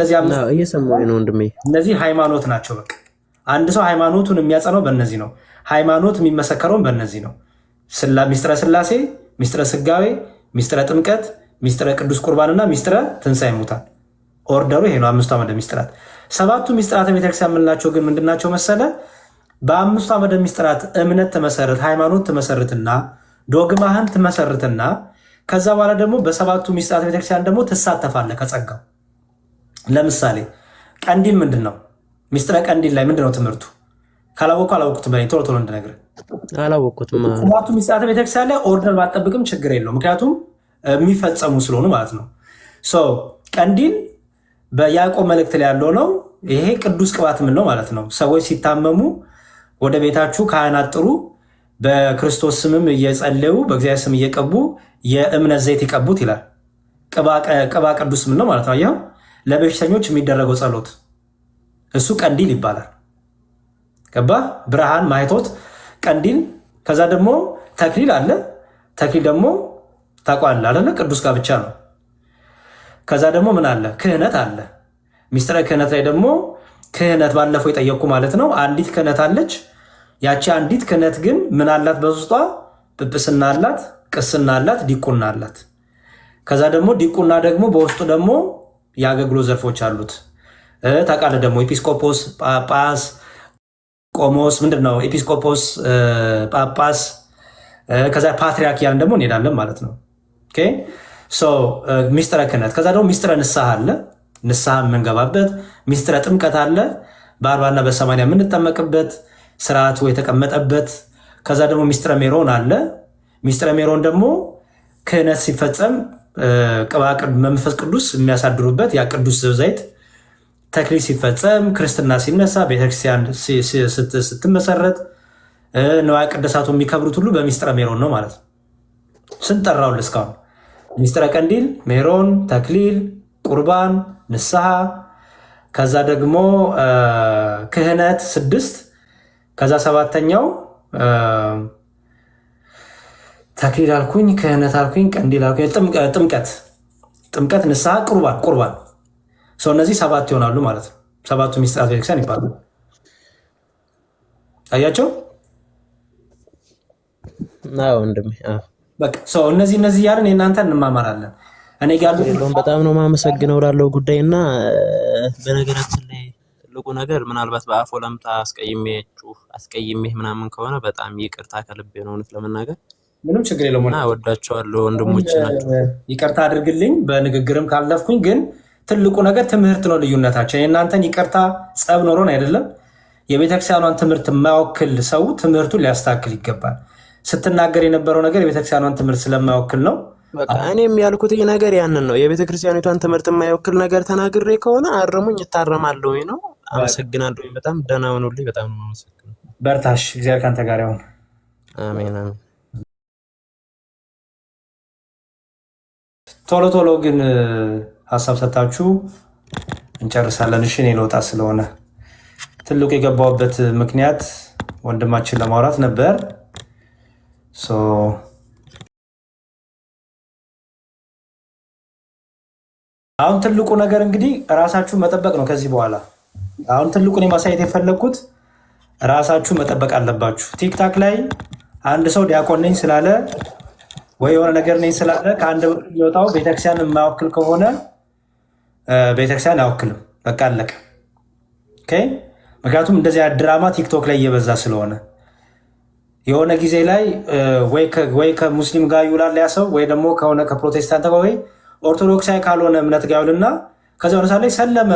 እነዚህ ሃይማኖት ናቸው። በቃ አንድ ሰው ሃይማኖቱን የሚያጸናው በእነዚህ ነው። ሃይማኖት የሚመሰከረውን በእነዚህ ነው። ሚስጥረ ስላሴ፣ ሚስጥረ ስጋዌ፣ ሚስጥረ ጥምቀት፣ ሚስጥረ ቅዱስ ቁርባንና ሚስጥረ ትንሣኤ ሙታን። ኦርደሩ ይሄ ነው። 5 ዓመደ ሚስጥራት። 7ቱ ሚስጥራተ ቤተክርስቲያን የምንላቸው ግን ምንድናቸው መሰለ? በ5 ዓመደ ሚስጥራት እምነት ትመሰርት፣ ሃይማኖት ትመሰርትና ዶግማህን ትመሰርትና ከዛ በኋላ ደግሞ በ7ቱ ሚስጥራተ ቤተክርስቲያን ደግሞ ትሳተፋለህ ከጸጋው። ለምሳሌ ቀንዲል ምንድን ነው? ሚስጥረ ቀንዲል ላይ ምንድነው ትምህርቱ? ካላወቁ አላወቁትም በለኝ፣ ቶሎ ቶሎ እንድነግርህ። አላወቁትም። 7ቱ ሚስጥራተ ቤተክርስቲያን ላይ ኦርደር ባጠብቅም ችግር የለው፣ ምክንያቱም የሚፈጸሙ ስለሆኑ ማለት ነው። ቀንዲል በያዕቆብ መልእክት ላይ ያለው ነው። ይሄ ቅዱስ ቅባት ምን ነው ማለት ነው? ሰዎች ሲታመሙ ወደ ቤታችሁ ካህናት ጥሩ፣ በክርስቶስ ስምም እየጸለዩ በእግዚአብሔር ስም እየቀቡ የእምነት ዘይት ይቀቡት ይላል። ቅባ ቅዱስ ምን ነው ማለት ነው? አየኸው፣ ለበሽተኞች የሚደረገው ጸሎት እሱ ቀንዲል ይባላል። ገባ? ብርሃን ማይቶት ቀንዲል። ከዛ ደግሞ ተክሊል አለ። ተክሊል ደግሞ ታውቃለህ አይደለ? ቅዱስ ጋብቻ ነው። ከዛ ደግሞ ምን አለ? ክህነት አለ። ሚስጥረ ክህነት ላይ ደግሞ ክህነት ባለፈው የጠየቅኩ ማለት ነው። አንዲት ክህነት አለች። ያቺ አንዲት ክህነት ግን ምን አላት? በውስጧ ጵጵስና አላት፣ ቅስና አላት፣ ዲቁና አላት። ከዛ ደግሞ ዲቁና ደግሞ በውስጡ ደግሞ የአገልግሎት ዘርፎች አሉት። ታውቃለህ ደግሞ ኤጲስቆጶስ፣ ጳጳስ፣ ቆሞስ ምንድን ነው? ኤጲስቆጶስ፣ ጳጳስ፣ ከዛ ፓትሪያርክ ያልን ደግሞ እንሄዳለን ማለት ነው። ሚስጥረ ክህነት። ከዛ ደግሞ ሚስጥረ ንስሐ አለ፣ ንስሐ የምንገባበት። ሚስጥረ ጥምቀት አለ፣ በ40ና በ80 የምንጠመቅበት ስርዓቱ የተቀመጠበት። ከዛ ደግሞ ሚስጥረ ሜሮን አለ። ሚስጥረ ሜሮን ደግሞ ክህነት ሲፈጸም መንፈስ ቅዱስ የሚያሳድሩበት ያ ቅዱስ ዘይት። ተክሊል ሲፈጸም፣ ክርስትና ሲነሳ፣ ቤተክርስቲያን ስትመሰረት፣ ንዋየ ቅድሳቱ የሚከብሩት ሁሉ በሚስጥረ ሜሮን ነው ማለት ነው። ስንጠራውን እስካሁን ሚስጥረ ቀንዲል፣ ሜሮን፣ ተክሊል፣ ቁርባን፣ ንስሐ፣ ከዛ ደግሞ ክህነት 6፣ ከዛ 7ኛው ተክሊል አልኩኝ፣ ክህነት አልኩኝ፣ ቀንዲል አልኩኝ፣ ጥምቀት፣ ንስሐ፣ ቁርባን። እነዚህ 7 ይሆናሉ ማለት ነው። 7ቱ ሚስጥራተ ቤተክርስቲያን ይባላሉ። አያቸው ወንድሜ። እነዚህ እያልን የእናንተ እንማማራለን። እኔ ጋር በጣም ነው የማመሰግነው ላለው ጉዳይ እና በነገራችን ላይ ትልቁ ነገር ምናልባት በአፎ ለምታ አስቀይሜህ ምናምን ከሆነ በጣም ይቅርታ ከልቤ ነው። እውነት ለመናገር ምንም ችግር የለውም። እወዳቸዋለሁ፣ ወንድሞች ናቸው። ይቅርታ አድርግልኝ በንግግርም ካለፍኩኝ። ግን ትልቁ ነገር ትምህርት ነው ልዩነታችን። የእናንተን ይቅርታ ጸብ ኖሮን አይደለም። የቤተክርስቲያኗን ትምህርት የማይወክል ሰው ትምህርቱን ሊያስተካክል ይገባል። ስትናገር የነበረው ነገር የቤተክርስቲያኗን ትምህርት ስለማይወክል ነው። በቃ እኔም ያልኩት ነገር ያንን ነው። የቤተክርስቲያኒቷን ትምህርት የማይወክል ነገር ተናግሬ ከሆነ አርሙኝ፣ እታረማለሁ ነው። አመሰግናለሁ። በጣም ደህና ሁኑልኝ። በጣም ነው አመሰግናለሁ። በርታሽ። እግዚአብሔር ካንተ ጋር ይሁን። አሜን አሜን። ቶሎ ቶሎ ግን ሀሳብ ሰጣችሁ እንጨርሳለን። እሺ እኔ ልወጣ ስለሆነ ትልቁ የገባውበት ምክንያት ወንድማችን ለማውራት ነበር። አሁን ትልቁ ነገር እንግዲህ ራሳችሁ መጠበቅ ነው። ከዚህ በኋላ አሁን ትልቁን የማሳየት የፈለግኩት ራሳችሁ መጠበቅ አለባችሁ። ቲክታክ ላይ አንድ ሰው ዲያቆን ነኝ ስላለ ወይ የሆነ ነገር ነኝ ስላለ ከአንድ የሚወጣው ቤተክርስቲያን የማያወክል ከሆነ ቤተክርስቲያን አያወክልም። በቃ አለቀ። ምክንያቱም እንደዚያ ድራማ ቲክቶክ ላይ እየበዛ ስለሆነ የሆነ ጊዜ ላይ ወይ ከሙስሊም ጋር ይውላል ያ ሰው ወይ ደግሞ ከሆነ ከፕሮቴስታንት ጋር ወይ ኦርቶዶክሳዊ ካልሆነ እምነት ጋር ይውልና ከዚያ የሆነ ሰዓት ላይ ሰለመ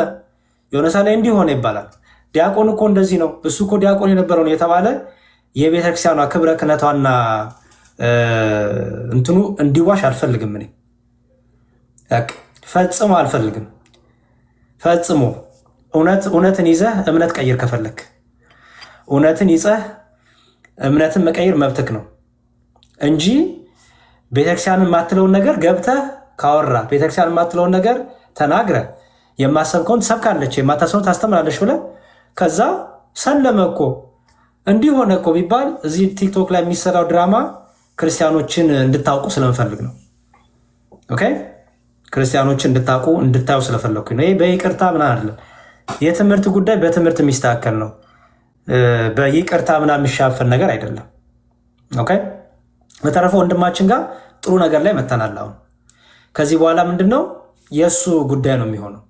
የሆነ ሰዓት ላይ እንዲህ ሆነ ይባላል። ዲያቆን እኮ እንደዚህ ነው እሱ እኮ ዲያቆን የነበረው ነው የተባለ የቤተክርስቲያኗ ክብረ ክህነቷና እንትኑ እንዲዋሽ አልፈልግም። እኔ ፈጽሞ አልፈልግም። ፈጽሞ እውነትን ይዘህ እምነት ቀይር። ከፈለክ እውነትን ይዘህ እምነትን መቀየር መብትክ ነው እንጂ ቤተክርስቲያንን የማትለውን ነገር ገብተህ ካወራ ቤተክርስቲያንን የማትለውን ነገር ተናግረ የማሰብከውን ትሰብካለች የማታሰብከውን ታስተምራለች ብለህ ከዛ ሰለመ እኮ እንዲህ ሆነ እኮ ቢባል እዚህ ቲክቶክ ላይ የሚሰራው ድራማ ክርስቲያኖችን እንድታውቁ ስለምፈልግ ነው። ኦኬ ክርስቲያኖችን እንድታውቁ እንድታዩ ስለፈለኩ ነው። ይሄ በይቅርታ ምናምን አይደለም። የትምህርት ጉዳይ በትምህርት የሚስተካከል ነው። በይቅርታ ምናምን የሚሻፈን ነገር አይደለም። ኦኬ በተረፈ ወንድማችን ጋር ጥሩ ነገር ላይ መተናል። አሁን ከዚህ በኋላ ምንድነው የእሱ ጉዳይ ነው የሚሆነው።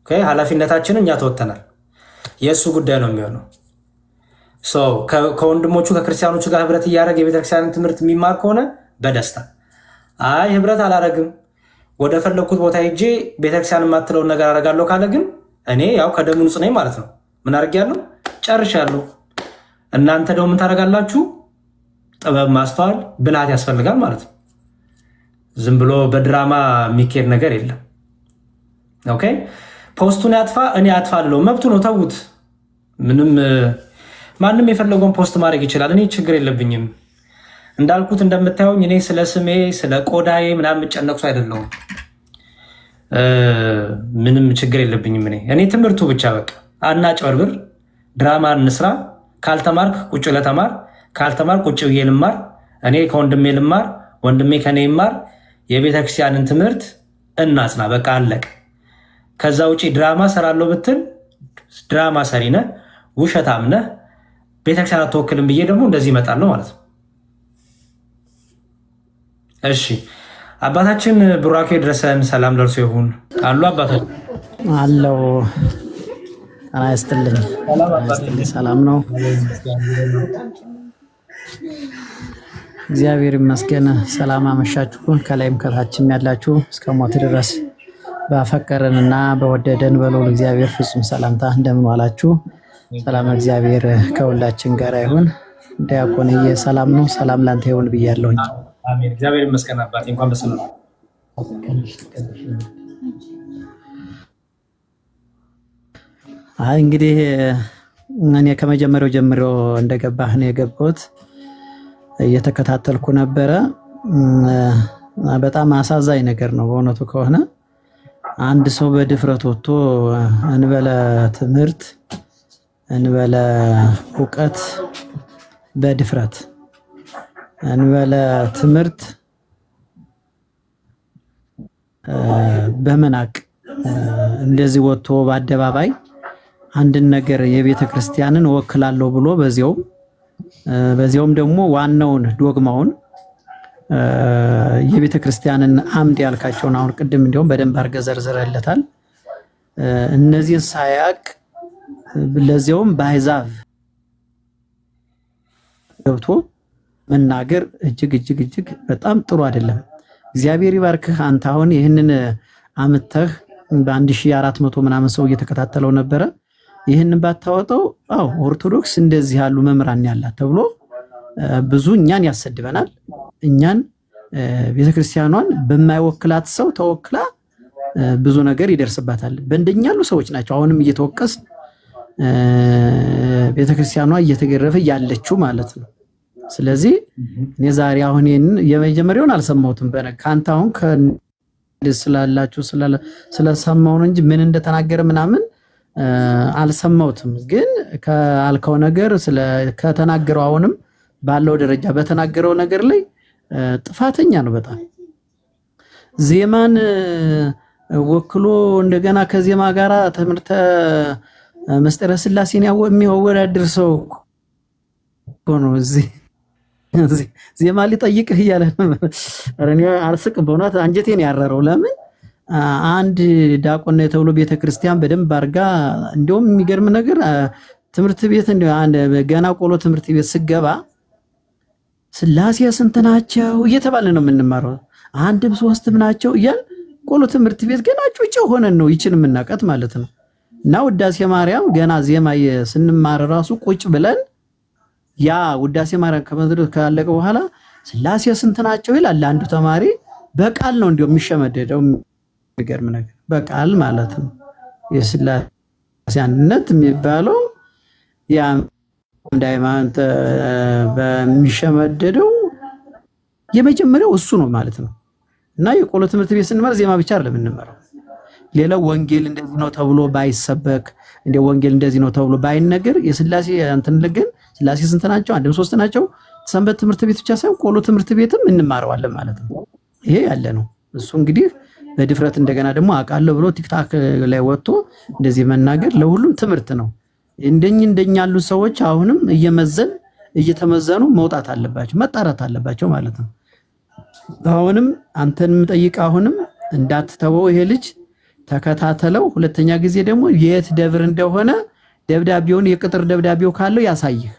ኦኬ ኃላፊነታችንን እኛ ተወጥተናል። የእሱ ጉዳይ ነው የሚሆነው። ከወንድሞቹ ከክርስቲያኖቹ ጋር ህብረት እያደረገ የቤተክርስቲያንን ትምህርት የሚማር ከሆነ በደስታ አይ ህብረት አላረግም ወደ ፈለግኩት ቦታ ሄጄ ቤተክርስቲያን የማትለውን ነገር አደርጋለሁ ካለ ግን እኔ ያው ከደሙ ንጹህ ነኝ ማለት ነው። ምን አድርጌያለሁ? ጨርሻለሁ። እናንተ ደግሞ ምን ታደርጋላችሁ? ጥበብ፣ ማስተዋል፣ ብልሃት ያስፈልጋል ማለት ነው። ዝም ብሎ በድራማ የሚካሄድ ነገር የለም። ኦኬ ፖስቱን ያጥፋ እኔ አጥፋለሁ መብቱ ነው። ተዉት። ምንም ማንም የፈለገውን ፖስት ማድረግ ይችላል። እኔ ችግር የለብኝም። እንዳልኩት እንደምታዩኝ እኔ ስለ ስሜ ስለ ቆዳዬ ምናምን የምጨነቅሱ አይደለሁም። ምንም ችግር የለብኝም። እኔ ትምህርቱ ብቻ በቃ አናጭበርብር፣ ድራማ እንስራ። ካልተማርክ ቁጭ ለተማር፣ ካልተማርክ ቁጭ ብዬ ልማር፣ እኔ ከወንድሜ ልማር፣ ወንድሜ ከኔ ይማር። የቤተክርስቲያንን ትምህርት እናጽና። በቃ አለቅ። ከዛ ውጪ ድራማ ሰራለሁ ብትል ድራማ ሰሪ ነህ፣ ውሸታም ነህ። ቤተክርስቲያን አትወክልም ብዬ ደግሞ እንደዚህ እመጣለሁ ማለት ነው። እሺ አባታችን ቡራኬ ድረሰን። ሰላም ደርሶ ይሁን አሉ አባታችን አለው። ጤና ይስጥልኝ። ሰላም ነው፣ እግዚአብሔር ይመስገን። ሰላም አመሻችሁ። ከላይም ከታችም ያላችሁ እስከ ሞት ድረስ ባፈቀረንና በወደደን በልዑል እግዚአብሔር ፍጹም ሰላምታ እንደምን ዋላችሁ? ሰላም እግዚአብሔር ከሁላችን ጋር ይሁን። ዲያቆንዬ ሰላም ነው? ሰላም ላንተ ይሁን ብያለሁኝ። አሜን። እግዚአብሔር ይመስገን አባቴ። እንኳን በሰላም እንግዲህ እኔ ከመጀመሪያው ጀምሮ እንደገባህ ነው የገባሁት። እየተከታተልኩ ነበረ። በጣም አሳዛኝ ነገር ነው በእውነቱ ከሆነ አንድ ሰው በድፍረት ወጥቶ እንበለ ትምህርት እንበለ እውቀት በድፍረት እንበለ ትምህርት በመናቅ እንደዚህ ወጥቶ በአደባባይ አንድን ነገር የቤተ ክርስቲያንን እወክላለሁ ብሎ በዚያውም ደግሞ ዋናውን ዶግማውን የቤተ ክርስቲያንን አምድ ያልካቸውን አሁን ቅድም እንዲያውም በደንብ አድርገህ ዘርዝረህለታል። እነዚህን ሳያቅ ለዚያውም በአሕዛብ ገብቶ መናገር እጅግ በጣም ጥሩ አይደለም። እግዚአብሔር ይባርክህ። አንተ አሁን ይህንን አምተህ በ1400 ምናምን ሰው እየተከታተለው ነበረ። ይህንን ባታወጣው ኦርቶዶክስ እንደዚህ ያሉ መምህራን ያላት ተብሎ ብዙ እኛን ያሰድበናል። እኛን ቤተክርስቲያኗን በማይወክላት ሰው ተወክላ ብዙ ነገር ይደርስባታል። በእንደኛ ያሉ ሰዎች ናቸው አሁንም እየተወቀስ ቤተክርስቲያኗ እየተገረፈ ያለችው ማለት ነው። ስለዚህ እኔ ዛሬ አሁን የመጀመሪያውን አልሰማሁትም። ከአንተ አሁን ስላላችሁ ስለሰማው ነው እንጂ ምን እንደተናገረ ምናምን አልሰማውትም። ግን ካልከው ነገር ከተናገረው አሁንም ባለው ደረጃ በተናገረው ነገር ላይ ጥፋተኛ ነው በጣም ዜማን ወክሎ እንደገና ከዜማ ጋራ ትምህርተ መስጠረ ስላሴን የሚያወዳድር ሰው ነው። ዜማ ሊጠይቅህ እያለ እኔ አልስቅም በእውነት አንጀቴን ያረረው። ለምን አንድ ዲያቆን ነው ተብሎ ቤተክርስቲያን በደንብ አድርጋ እንደውም የሚገርም ነገር ትምህርት ቤት እንደው አንድ ገና ቆሎ ትምህርት ቤት ስገባ ስላሴ ስንት ናቸው እየተባለ ነው የምንማረው። አንድም ሶስትም ናቸው እያል ቆሎ ትምህርት ቤት ገና ጩጭ ሆነን ነው ይችን የምናቀት ማለት ነው። እና ውዳሴ ማርያም ገና ዜማ ስንማር ራሱ ቁጭ ብለን ያ ውዳሴ ማርያም ከመድረስ ካለቀ በኋላ ስላሴ ስንት ናቸው ይላል አንዱ ተማሪ። በቃል ነው እንደው የሚሸመደደው። የሚገርም ነገር በቃል ማለት ነው። የስላሴ አንድነት የሚባለው ያ እንዳይማንተ በሚሸመደደው የመጀመሪያው እሱ ነው ማለት ነው። እና የቆሎ ትምህርት ቤት ስንማር ዜማ ብቻ አይደለም የምንማረው። ሌላው ወንጌል እንደዚህ ነው ተብሎ ባይሰበክ እንደ ወንጌል እንደዚህ ነው ተብሎ ባይነገር የስላሴ እንትን ለገን ስላሴ ስንት ናቸው አንድም ሶስት ናቸው ሰንበት ትምህርት ቤት ብቻ ሳይሆን ቆሎ ትምህርት ቤትም እንማረዋለን ማለት ነው። ይሄ ያለ ነው። እሱ እንግዲህ በድፍረት እንደገና ደግሞ አውቃለሁ ብሎ ቲክታክ ላይ ወጥቶ እንደዚህ መናገር ለሁሉም ትምህርት ነው። እንደኛ ያሉ ሰዎች አሁንም እየተመዘኑ መውጣት አለባቸው፣ መጣራት አለባቸው ማለት ነው። አሁንም አንተንም ጠይቅ፣ አሁንም እንዳትተወው ይሄ ልጅ ተከታተለው። ሁለተኛ ጊዜ ደግሞ የት ደብር እንደሆነ ደብዳቤውን የቅጥር ደብዳቤው ካለው ያሳይህ።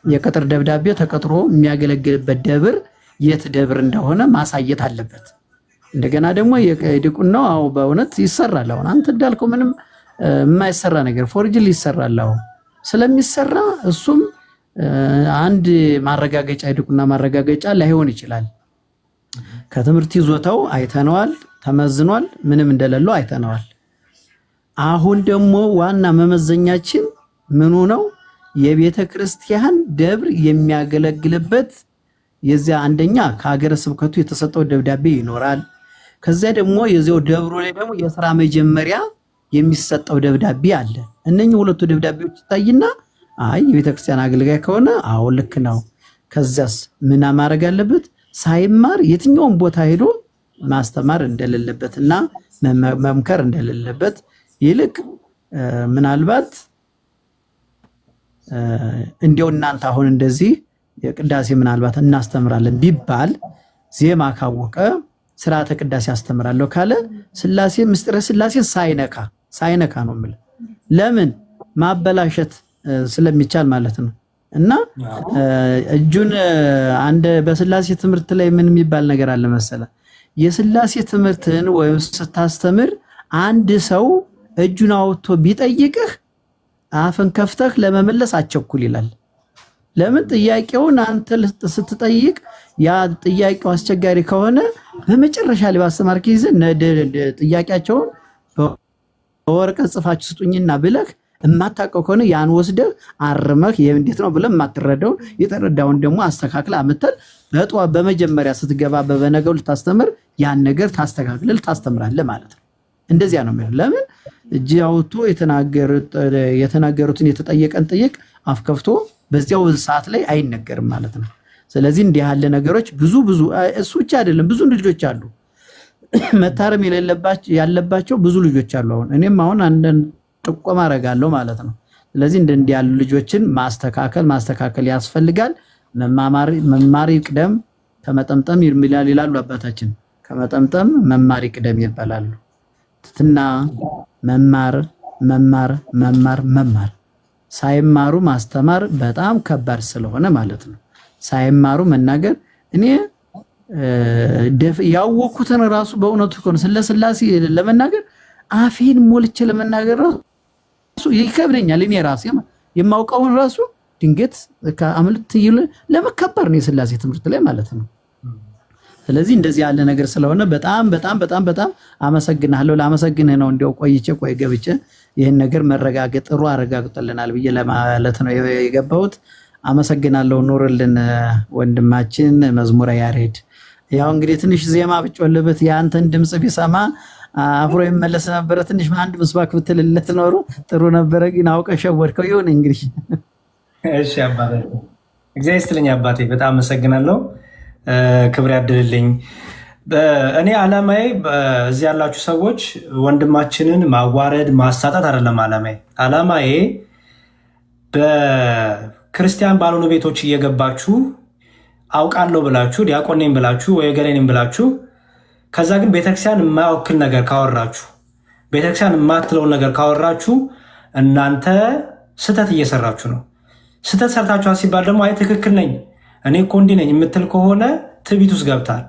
የቅጥር ደብዳቤው ተቀጥሮ የሚያገለግልበት ደብር የት ደብር እንደሆነ ማሳየት አለበት። እንደገና ደግሞ የዲቁናው አው በእውነት ይሰራል። አሁን አንተ እንዳልከው ምንም የማይሰራ ነገር ፎርጅል ይሰራል። አሁን ስለሚሰራ እሱም አንድ ማረጋገጫ የዲቁና ማረጋገጫ ላይሆን ይችላል። ከትምህርት ይዞታው አይተነዋል፣ ተመዝኗል፣ ምንም እንደሌለው አይተነዋል። አሁን ደግሞ ዋና መመዘኛችን ምኑ ነው? የቤተ ክርስቲያን ደብር የሚያገለግልበት የዚያ አንደኛ ከሀገረ ስብከቱ የተሰጠው ደብዳቤ ይኖራል። ከዚያ ደግሞ የዚያው ደብሩ ላይ ደግሞ የሥራ መጀመሪያ የሚሰጠው ደብዳቤ አለ። እነኚህ ሁለቱ ደብዳቤዎች ይታይና አይ የቤተ ክርስቲያን አገልጋይ ከሆነ አዎ ልክ ነው። ከዚያስ ምን ማድረግ አለበት? ሳይማር የትኛውን ቦታ ሄዶ ማስተማር እንደሌለበትና መምከር እንደሌለበት ይልቅ ምናልባት እንዲያው እናንተ አሁን እንደዚህ የቅዳሴ ምናልባት እናስተምራለን ቢባል ዜማ ካወቀ ስርዓተ ቅዳሴ አስተምራለሁ ካለ ስላሴ ምስጢረ ስላሴ ሳይነካ ነው ማለት። ለምን ማበላሸት ስለሚቻል ማለት ነው። እና እጁን አንድ በስላሴ ትምህርት ላይ ምን የሚባል ነገር አለ መሰለ? የስላሴ ትምህርትን ወይም ስታስተምር አንድ ሰው እጁን አውጥቶ ቢጠይቅህ አፍን ከፍተህ ለመመለስ አቸኩል ይላል። ለምን? ጥያቄውን አንተ ስትጠይቅ ያ ጥያቄው አስቸጋሪ ከሆነ በመጨረሻ ላይ ባስተማርክ ጊዜ ጥያቄያቸውን በወረቀት ጽፋችሁ ስጡኝና ብለህ የማታውቀው ከሆነ ያን ወስደህ አርመህ እንዴት ነው ብለህ የማትረዳው የተረዳውን ደግሞ አስተካክለህ አመተል በመጀመሪያ ስትገባ በበነገው ልታስተምር ያን ነገር ታስተካክለህ ታስተምራለህ ማለት ነው። እንደዚያ ነው ማለት። ለምን እጅ አውጥቶ የተናገሩትን የተጠየቀን ጥያቄ አፍከፍቶ በዚያው ሰዓት ላይ አይነገርም ማለት ነው። ስለዚህ እንዲህ ያለ ነገሮች ብዙ እሱ ብቻ አይደለም፣ ብዙ ልጆች አሉ መታረም ያለባቸው ብዙ ልጆች አሉ። አሁን እኔም አሁን አንደን ጥቆማ አረጋለሁ ማለት ነው። ስለዚህ እንዲህ ያሉ ልጆችን ማስተካከል ያስፈልጋል። መማር ይቅደም ከመጠምጠም ይላሉ አባታችን። ከመጠምጠም መማር ይቅደም ይባላሉ። ትትና መማር ሳይማሩ ማስተማር በጣም ከባድ ስለሆነ ማለት ነው። ሳይማሩ መናገር እኔ ያወኩትን ራሱ በእውነቱ ከሆነ ስለ ስላሴ ለመናገር አፌን ሞልቼ ለመናገር ራሱ ይከብደኛል። እኔ ራሴ የማውቀውን ራሱ ድንገት ከአምልት ለመከበር ነው የስላሴ ትምህርት ላይ ማለት ነው። ስለዚህ እንደዚህ ያለ ነገር ስለሆነ በጣም አመሰግናለሁ። ላመሰግንህ ነው እንዲያው ቆይ ገብቼ ይሄን ነገር መረጋገጥ ጥሩ አረጋግጠልናል ብዬ ለማለት ነው የገባሁት። አመሰግናለሁ። ኑርልን ወንድማችን መዝሙረ ያሬድ። ያው እንግዲህ ትንሽ ዜማ ብጮልበት የአንተን ድምጽ ቢሰማ አብሮ ይመለስ ነበረ። ትንሽ አንድ ምስባክ ብትልለት ኖሮ ጥሩ ነበረ፣ ግን አውቀህ ሸወድከው። ይሁን እንግዲህ። እሺ አባቴ፣ እግዚአብሔር ይስጥልኝ አባቴ፣ በጣም አመሰግናለሁ። ክብር ያድልልኝ። እኔ ዓላማዬ እዚህ ያላችሁ ሰዎች ወንድማችንን ማዋረድ ማሳጣት አይደለም ዓላማዬ። ዓላማዬ በክርስቲያን ባልሆኑ ቤቶች እየገባችሁ አውቃለሁ ብላችሁ ዲያቆን ነኝ ብላችሁ ወይ ገሌ ነኝ ብላችሁ ከዛ ግን ቤተክርስቲያን የማያወክል ነገር ካወራችሁ፣ ቤተክርስቲያን የማትለውን ነገር ካወራችሁ እናንተ ስህተት እየሰራችሁ ነው። ስህተት ሰርታችኋል ሲባል ደግሞ አይ ትክክል ነኝ እኔ እኮ እንዲህ ነኝ የምትል ከሆነ ትዕቢት ውስጥ ገብታል።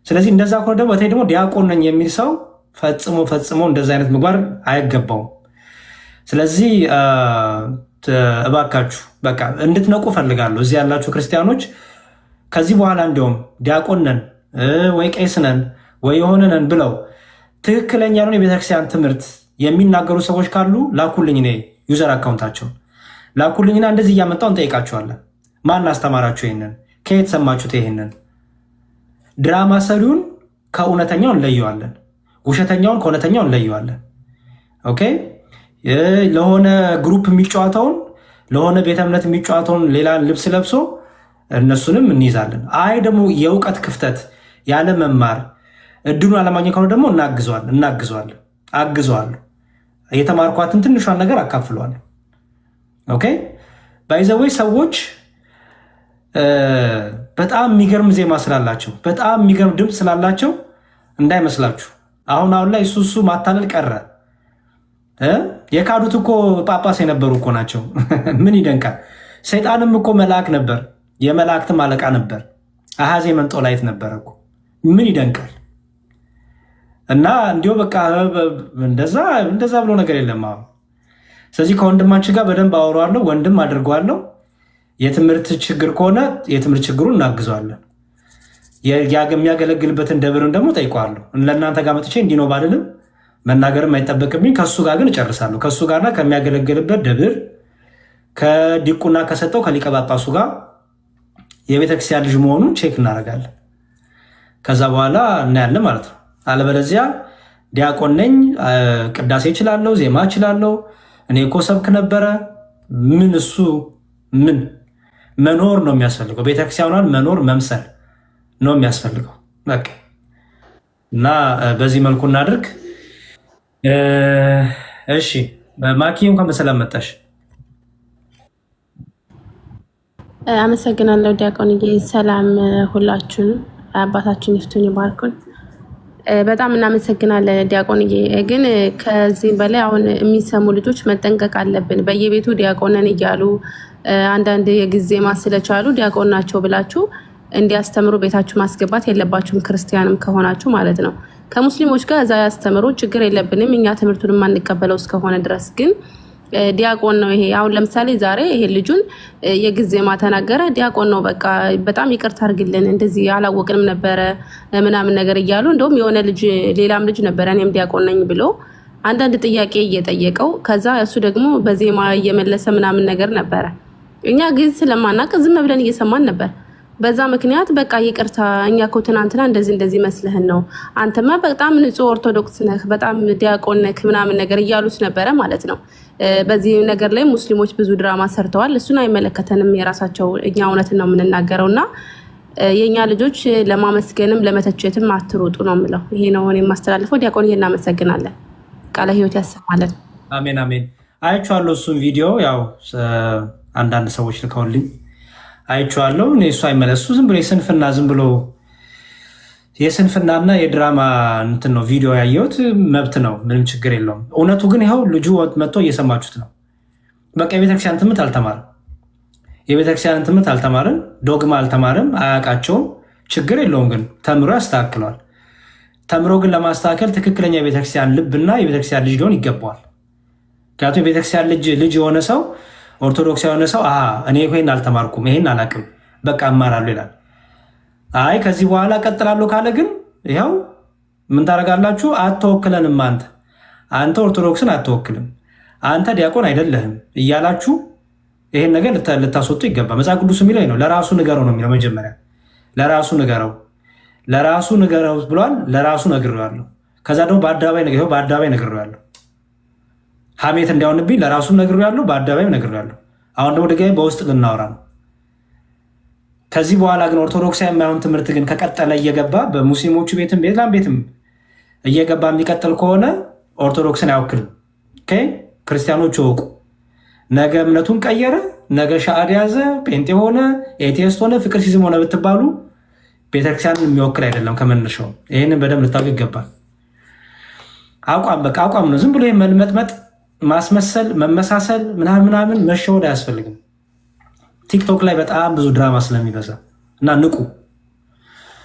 ስለዚህ እንደዛ ከሆነ ደግሞ በተለይ ደግሞ ዲያቆን ነኝ የሚል ሰው ፈጽሞ እንደዛ አይነት ምግባር አይገባውም። ስለዚህ እባካችሁ በቃ እንድትነቁ ፈልጋለሁ። እዚህ ያላችሁ ክርስቲያኖች ከዚህ በኋላ እንዲሁም ዲያቆን ነን ወይ ቄስ ነን ወይ የሆነ ነን ብለው ትክክለኛ ያልሆነ የቤተክርስቲያን ትምህርት የሚናገሩ ሰዎች ካሉ ላኩልኝ፣ እኔ ዩዘር አካውንታቸው ላኩልኝና እንደዚህ እያመጣው እንጠይቃቸዋለን። ማን አስተማራችሁ? ይሄንን ከየት ሰማችሁት? ይሄንን ድራማ ሰሪውን ከእውነተኛው እንለየዋለን፣ ውሸተኛውን ከእውነተኛው እንለየዋለን። ኦኬ። ለሆነ ግሩፕ የሚጫወተውን ለሆነ ቤተ እምነት የሚጫወተውን ሌላ ልብስ ለብሶ እነሱንም እንይዛለን። አይ ደግሞ የእውቀት ክፍተት ያለ መማር እድሉን አለማግኘት ከሆነ ደግሞ አግዘዋለሁ። የተማርኳትን ትንሿን ነገር አካፍለዋለሁ። ኦኬ። ባይዘወይ ሰዎች በጣም የሚገርም ዜማ ስላላቸው፣ በጣም የሚገርም ድምፅ ስላላቸው እንዳይመስላችሁ። አሁን ላይ እሱ ማታለል ቀረ። የካዱት እኮ ጳጳስ የነበሩ እኮ ናቸው። ምን ይደንቃል? ሰይጣንም እኮ መልአክ ነበር፣ የመላእክትም አለቃ ነበር። አሃዜ መንጦላይት ነበረ እኮ። ምን ይደንቃል? እና እንዲሁ በቃ እንደዛ ብሎ ነገር የለም። አሁን ስለዚህ ከወንድማችን ጋር በደንብ አወራዋለሁ፣ ወንድም አድርገዋለሁ። የትምህርት ችግር ከሆነ የትምህርት ችግሩን እናግዘዋለን። የሚያገለግልበትን ደብርን ደግሞ ጠይቀዋለሁ። ለእናንተ ጋር መጥቼ እንዲህ ነው ባልልም መናገርም አይጠበቅብኝ። ከሱ ጋር ግን እጨርሳለሁ። ከሱ ጋርና ከሚያገለግልበት ደብር ከዲቁና ከሰጠው ከሊቀ ጳጳሱ ጋር የቤተክርስቲያን ልጅ መሆኑን ቼክ እናደርጋለን። ከዛ በኋላ እናያለን ማለት ነው። አለበለዚያ ዲያቆን ነኝ፣ ቅዳሴ እችላለሁ፣ ዜማ እችላለሁ፣ እኔ እኮ ሰብክ ነበረ። ምን እሱ ምን መኖር ነው የሚያስፈልገው? ቤተክርስቲያኗን መኖር መምሰል ነው የሚያስፈልገው። በቃ እና በዚህ መልኩ እናድርግ። እሺ ማኪ እንኳን በሰላም መጣሽ። አመሰግናለሁ ዲያቆንዬ። ሰላም ሁላችሁንም፣ አባታችን ይፍቱን ይባርኩን። በጣም እናመሰግናለን ዲያቆንዬ። ግን ከዚህ በላይ አሁን የሚሰሙ ልጆች መጠንቀቅ አለብን። በየቤቱ ዲያቆንን እያሉ አንዳንድ የጊዜ ማስለቻሉ ዲያቆን ናቸው ብላችሁ እንዲያስተምሩ ቤታችሁ ማስገባት የለባችሁም። ክርስቲያንም ከሆናችሁ ማለት ነው። ከሙስሊሞች ጋር እዛ ያስተምሩ፣ ችግር የለብንም እኛ ትምህርቱን የማንቀበለው እስከሆነ ድረስ። ግን ዲያቆን ነው ይሄ። አሁን ለምሳሌ ዛሬ ይሄ ልጁን የጊዜ ማተናገረ ዲያቆን ነው፣ በቃ በጣም ይቅርታ አድርግልን እንደዚህ አላወቅንም ነበረ ምናምን ነገር እያሉ እንደውም የሆነ ልጅ ሌላም ልጅ ነበረ እኔም ዲያቆን ነኝ ብሎ አንዳንድ ጥያቄ እየጠየቀው ከዛ እሱ ደግሞ በዜማ እየመለሰ ምናምን ነገር ነበረ። እኛ ግን ስለማናቅ ዝም ብለን እየሰማን ነበር። በዛ ምክንያት በቃ ይቅርታ እኛ እኮ ትናንትና እንደዚህ መስልህን ነው፣ አንተማ በጣም ንጹህ ኦርቶዶክስ ነህ፣ በጣም ዲያቆን ነህ ምናምን ነገር እያሉት ነበረ ማለት ነው። በዚህ ነገር ላይ ሙስሊሞች ብዙ ድራማ ሰርተዋል። እሱን አይመለከተንም፣ የራሳቸው እኛ እውነትን ነው የምንናገረው። እና የእኛ ልጆች ለማመስገንም ለመተቸትም አትሮጡ ነው የምለው። ይሄ ነው እኔ የማስተላልፈው። ዲያቆን እናመሰግናለን፣ ቃለ ሕይወት ያሰማለን። አሜን አሜን። አይቼዋለሁ እሱን ቪዲዮ፣ ያው አንዳንድ ሰዎች ልከውልኝ አይቼዋለሁ። እኔ እሱ አይመለሱ ዝም ብሎ የስንፍና ዝም ብሎ የስንፍናና የድራማ እንትን ነው ቪዲዮ ያየሁት። መብት ነው፣ ምንም ችግር የለውም። እውነቱ ግን ይኸው ልጁ መጥቶ እየሰማችሁት ነው። በቃ የቤተክርስቲያን ትምህርት አልተማርም፣ የቤተክርስቲያን ትምህርት አልተማርም፣ ዶግማ አልተማርም፣ አያውቃቸውም። ችግር የለውም ግን ተምሮ ያስተካክለዋል። ተምሮ ግን ለማስተካከል ትክክለኛ የቤተክርስቲያን ልብና የቤተክርስቲያን ልጅ ሊሆን ይገባዋል። ምክንያቱም የቤተክርስቲያን ልጅ የሆነ ሰው ኦርቶዶክስ የሆነ ሰው እኔ ይሄን አልተማርኩም ይሄን አላውቅም በቃ እማራለሁ ይላል። አይ ከዚህ በኋላ ቀጥላለሁ ካለ ግን ይኸው ምን ታደርጋላችሁ? አትወክለንም፣ አንተ ኦርቶዶክስን አትወክልም፣ አንተ ዲያቆን አይደለህም እያላችሁ ይሄን ነገር ልታስወጡ ይገባ። መጽሐፍ ቅዱስ የሚለው ነው፣ ለራሱ ንገረው ነው የሚለው። መጀመሪያ ለራሱ ንገረው። ለራሱ ንገረው ብሏል። ለራሱ ነግሬዋለሁ። ከዛ ደግሞ በአደባባይ ነግሬዋለሁ። ሐሜት እንዲያውንብኝ ለራሱ ነግሬዋለሁ፣ በአደባባይ ነግሬዋለሁ። አሁን ደግሞ ድጋሚ በውስጥ ልናወራ ነው። ከዚህ በኋላ ግን ኦርቶዶክሳዊ የማይሆን ትምህርት ግን ከቀጠለ እየገባ በሙስሊሞቹ ቤትም ቤትላም ቤትም እየገባ የሚቀጥል ከሆነ ኦርቶዶክስን አይወክልም። ክርስቲያኖች እወቁ። ነገ እምነቱን ቀየረ፣ ነገ ሻዕድ ያዘ፣ ጴንጤ ሆነ፣ ኤቴስት ሆነ፣ ፍቅር ሲዝም ሆነ ብትባሉ ቤተክርስቲያንን የሚወክል አይደለም ከመነሻው። ይህንን በደንብ ልታውቁ ይገባል። አቋም በቃ አቋም ነው። ዝም ብሎ መልመጥመጥ፣ ማስመሰል፣ መመሳሰል ምናምን መሸወድ አያስፈልግም። ቲክቶክ ላይ በጣም ብዙ ድራማ ስለሚበዛ እና ንቁ።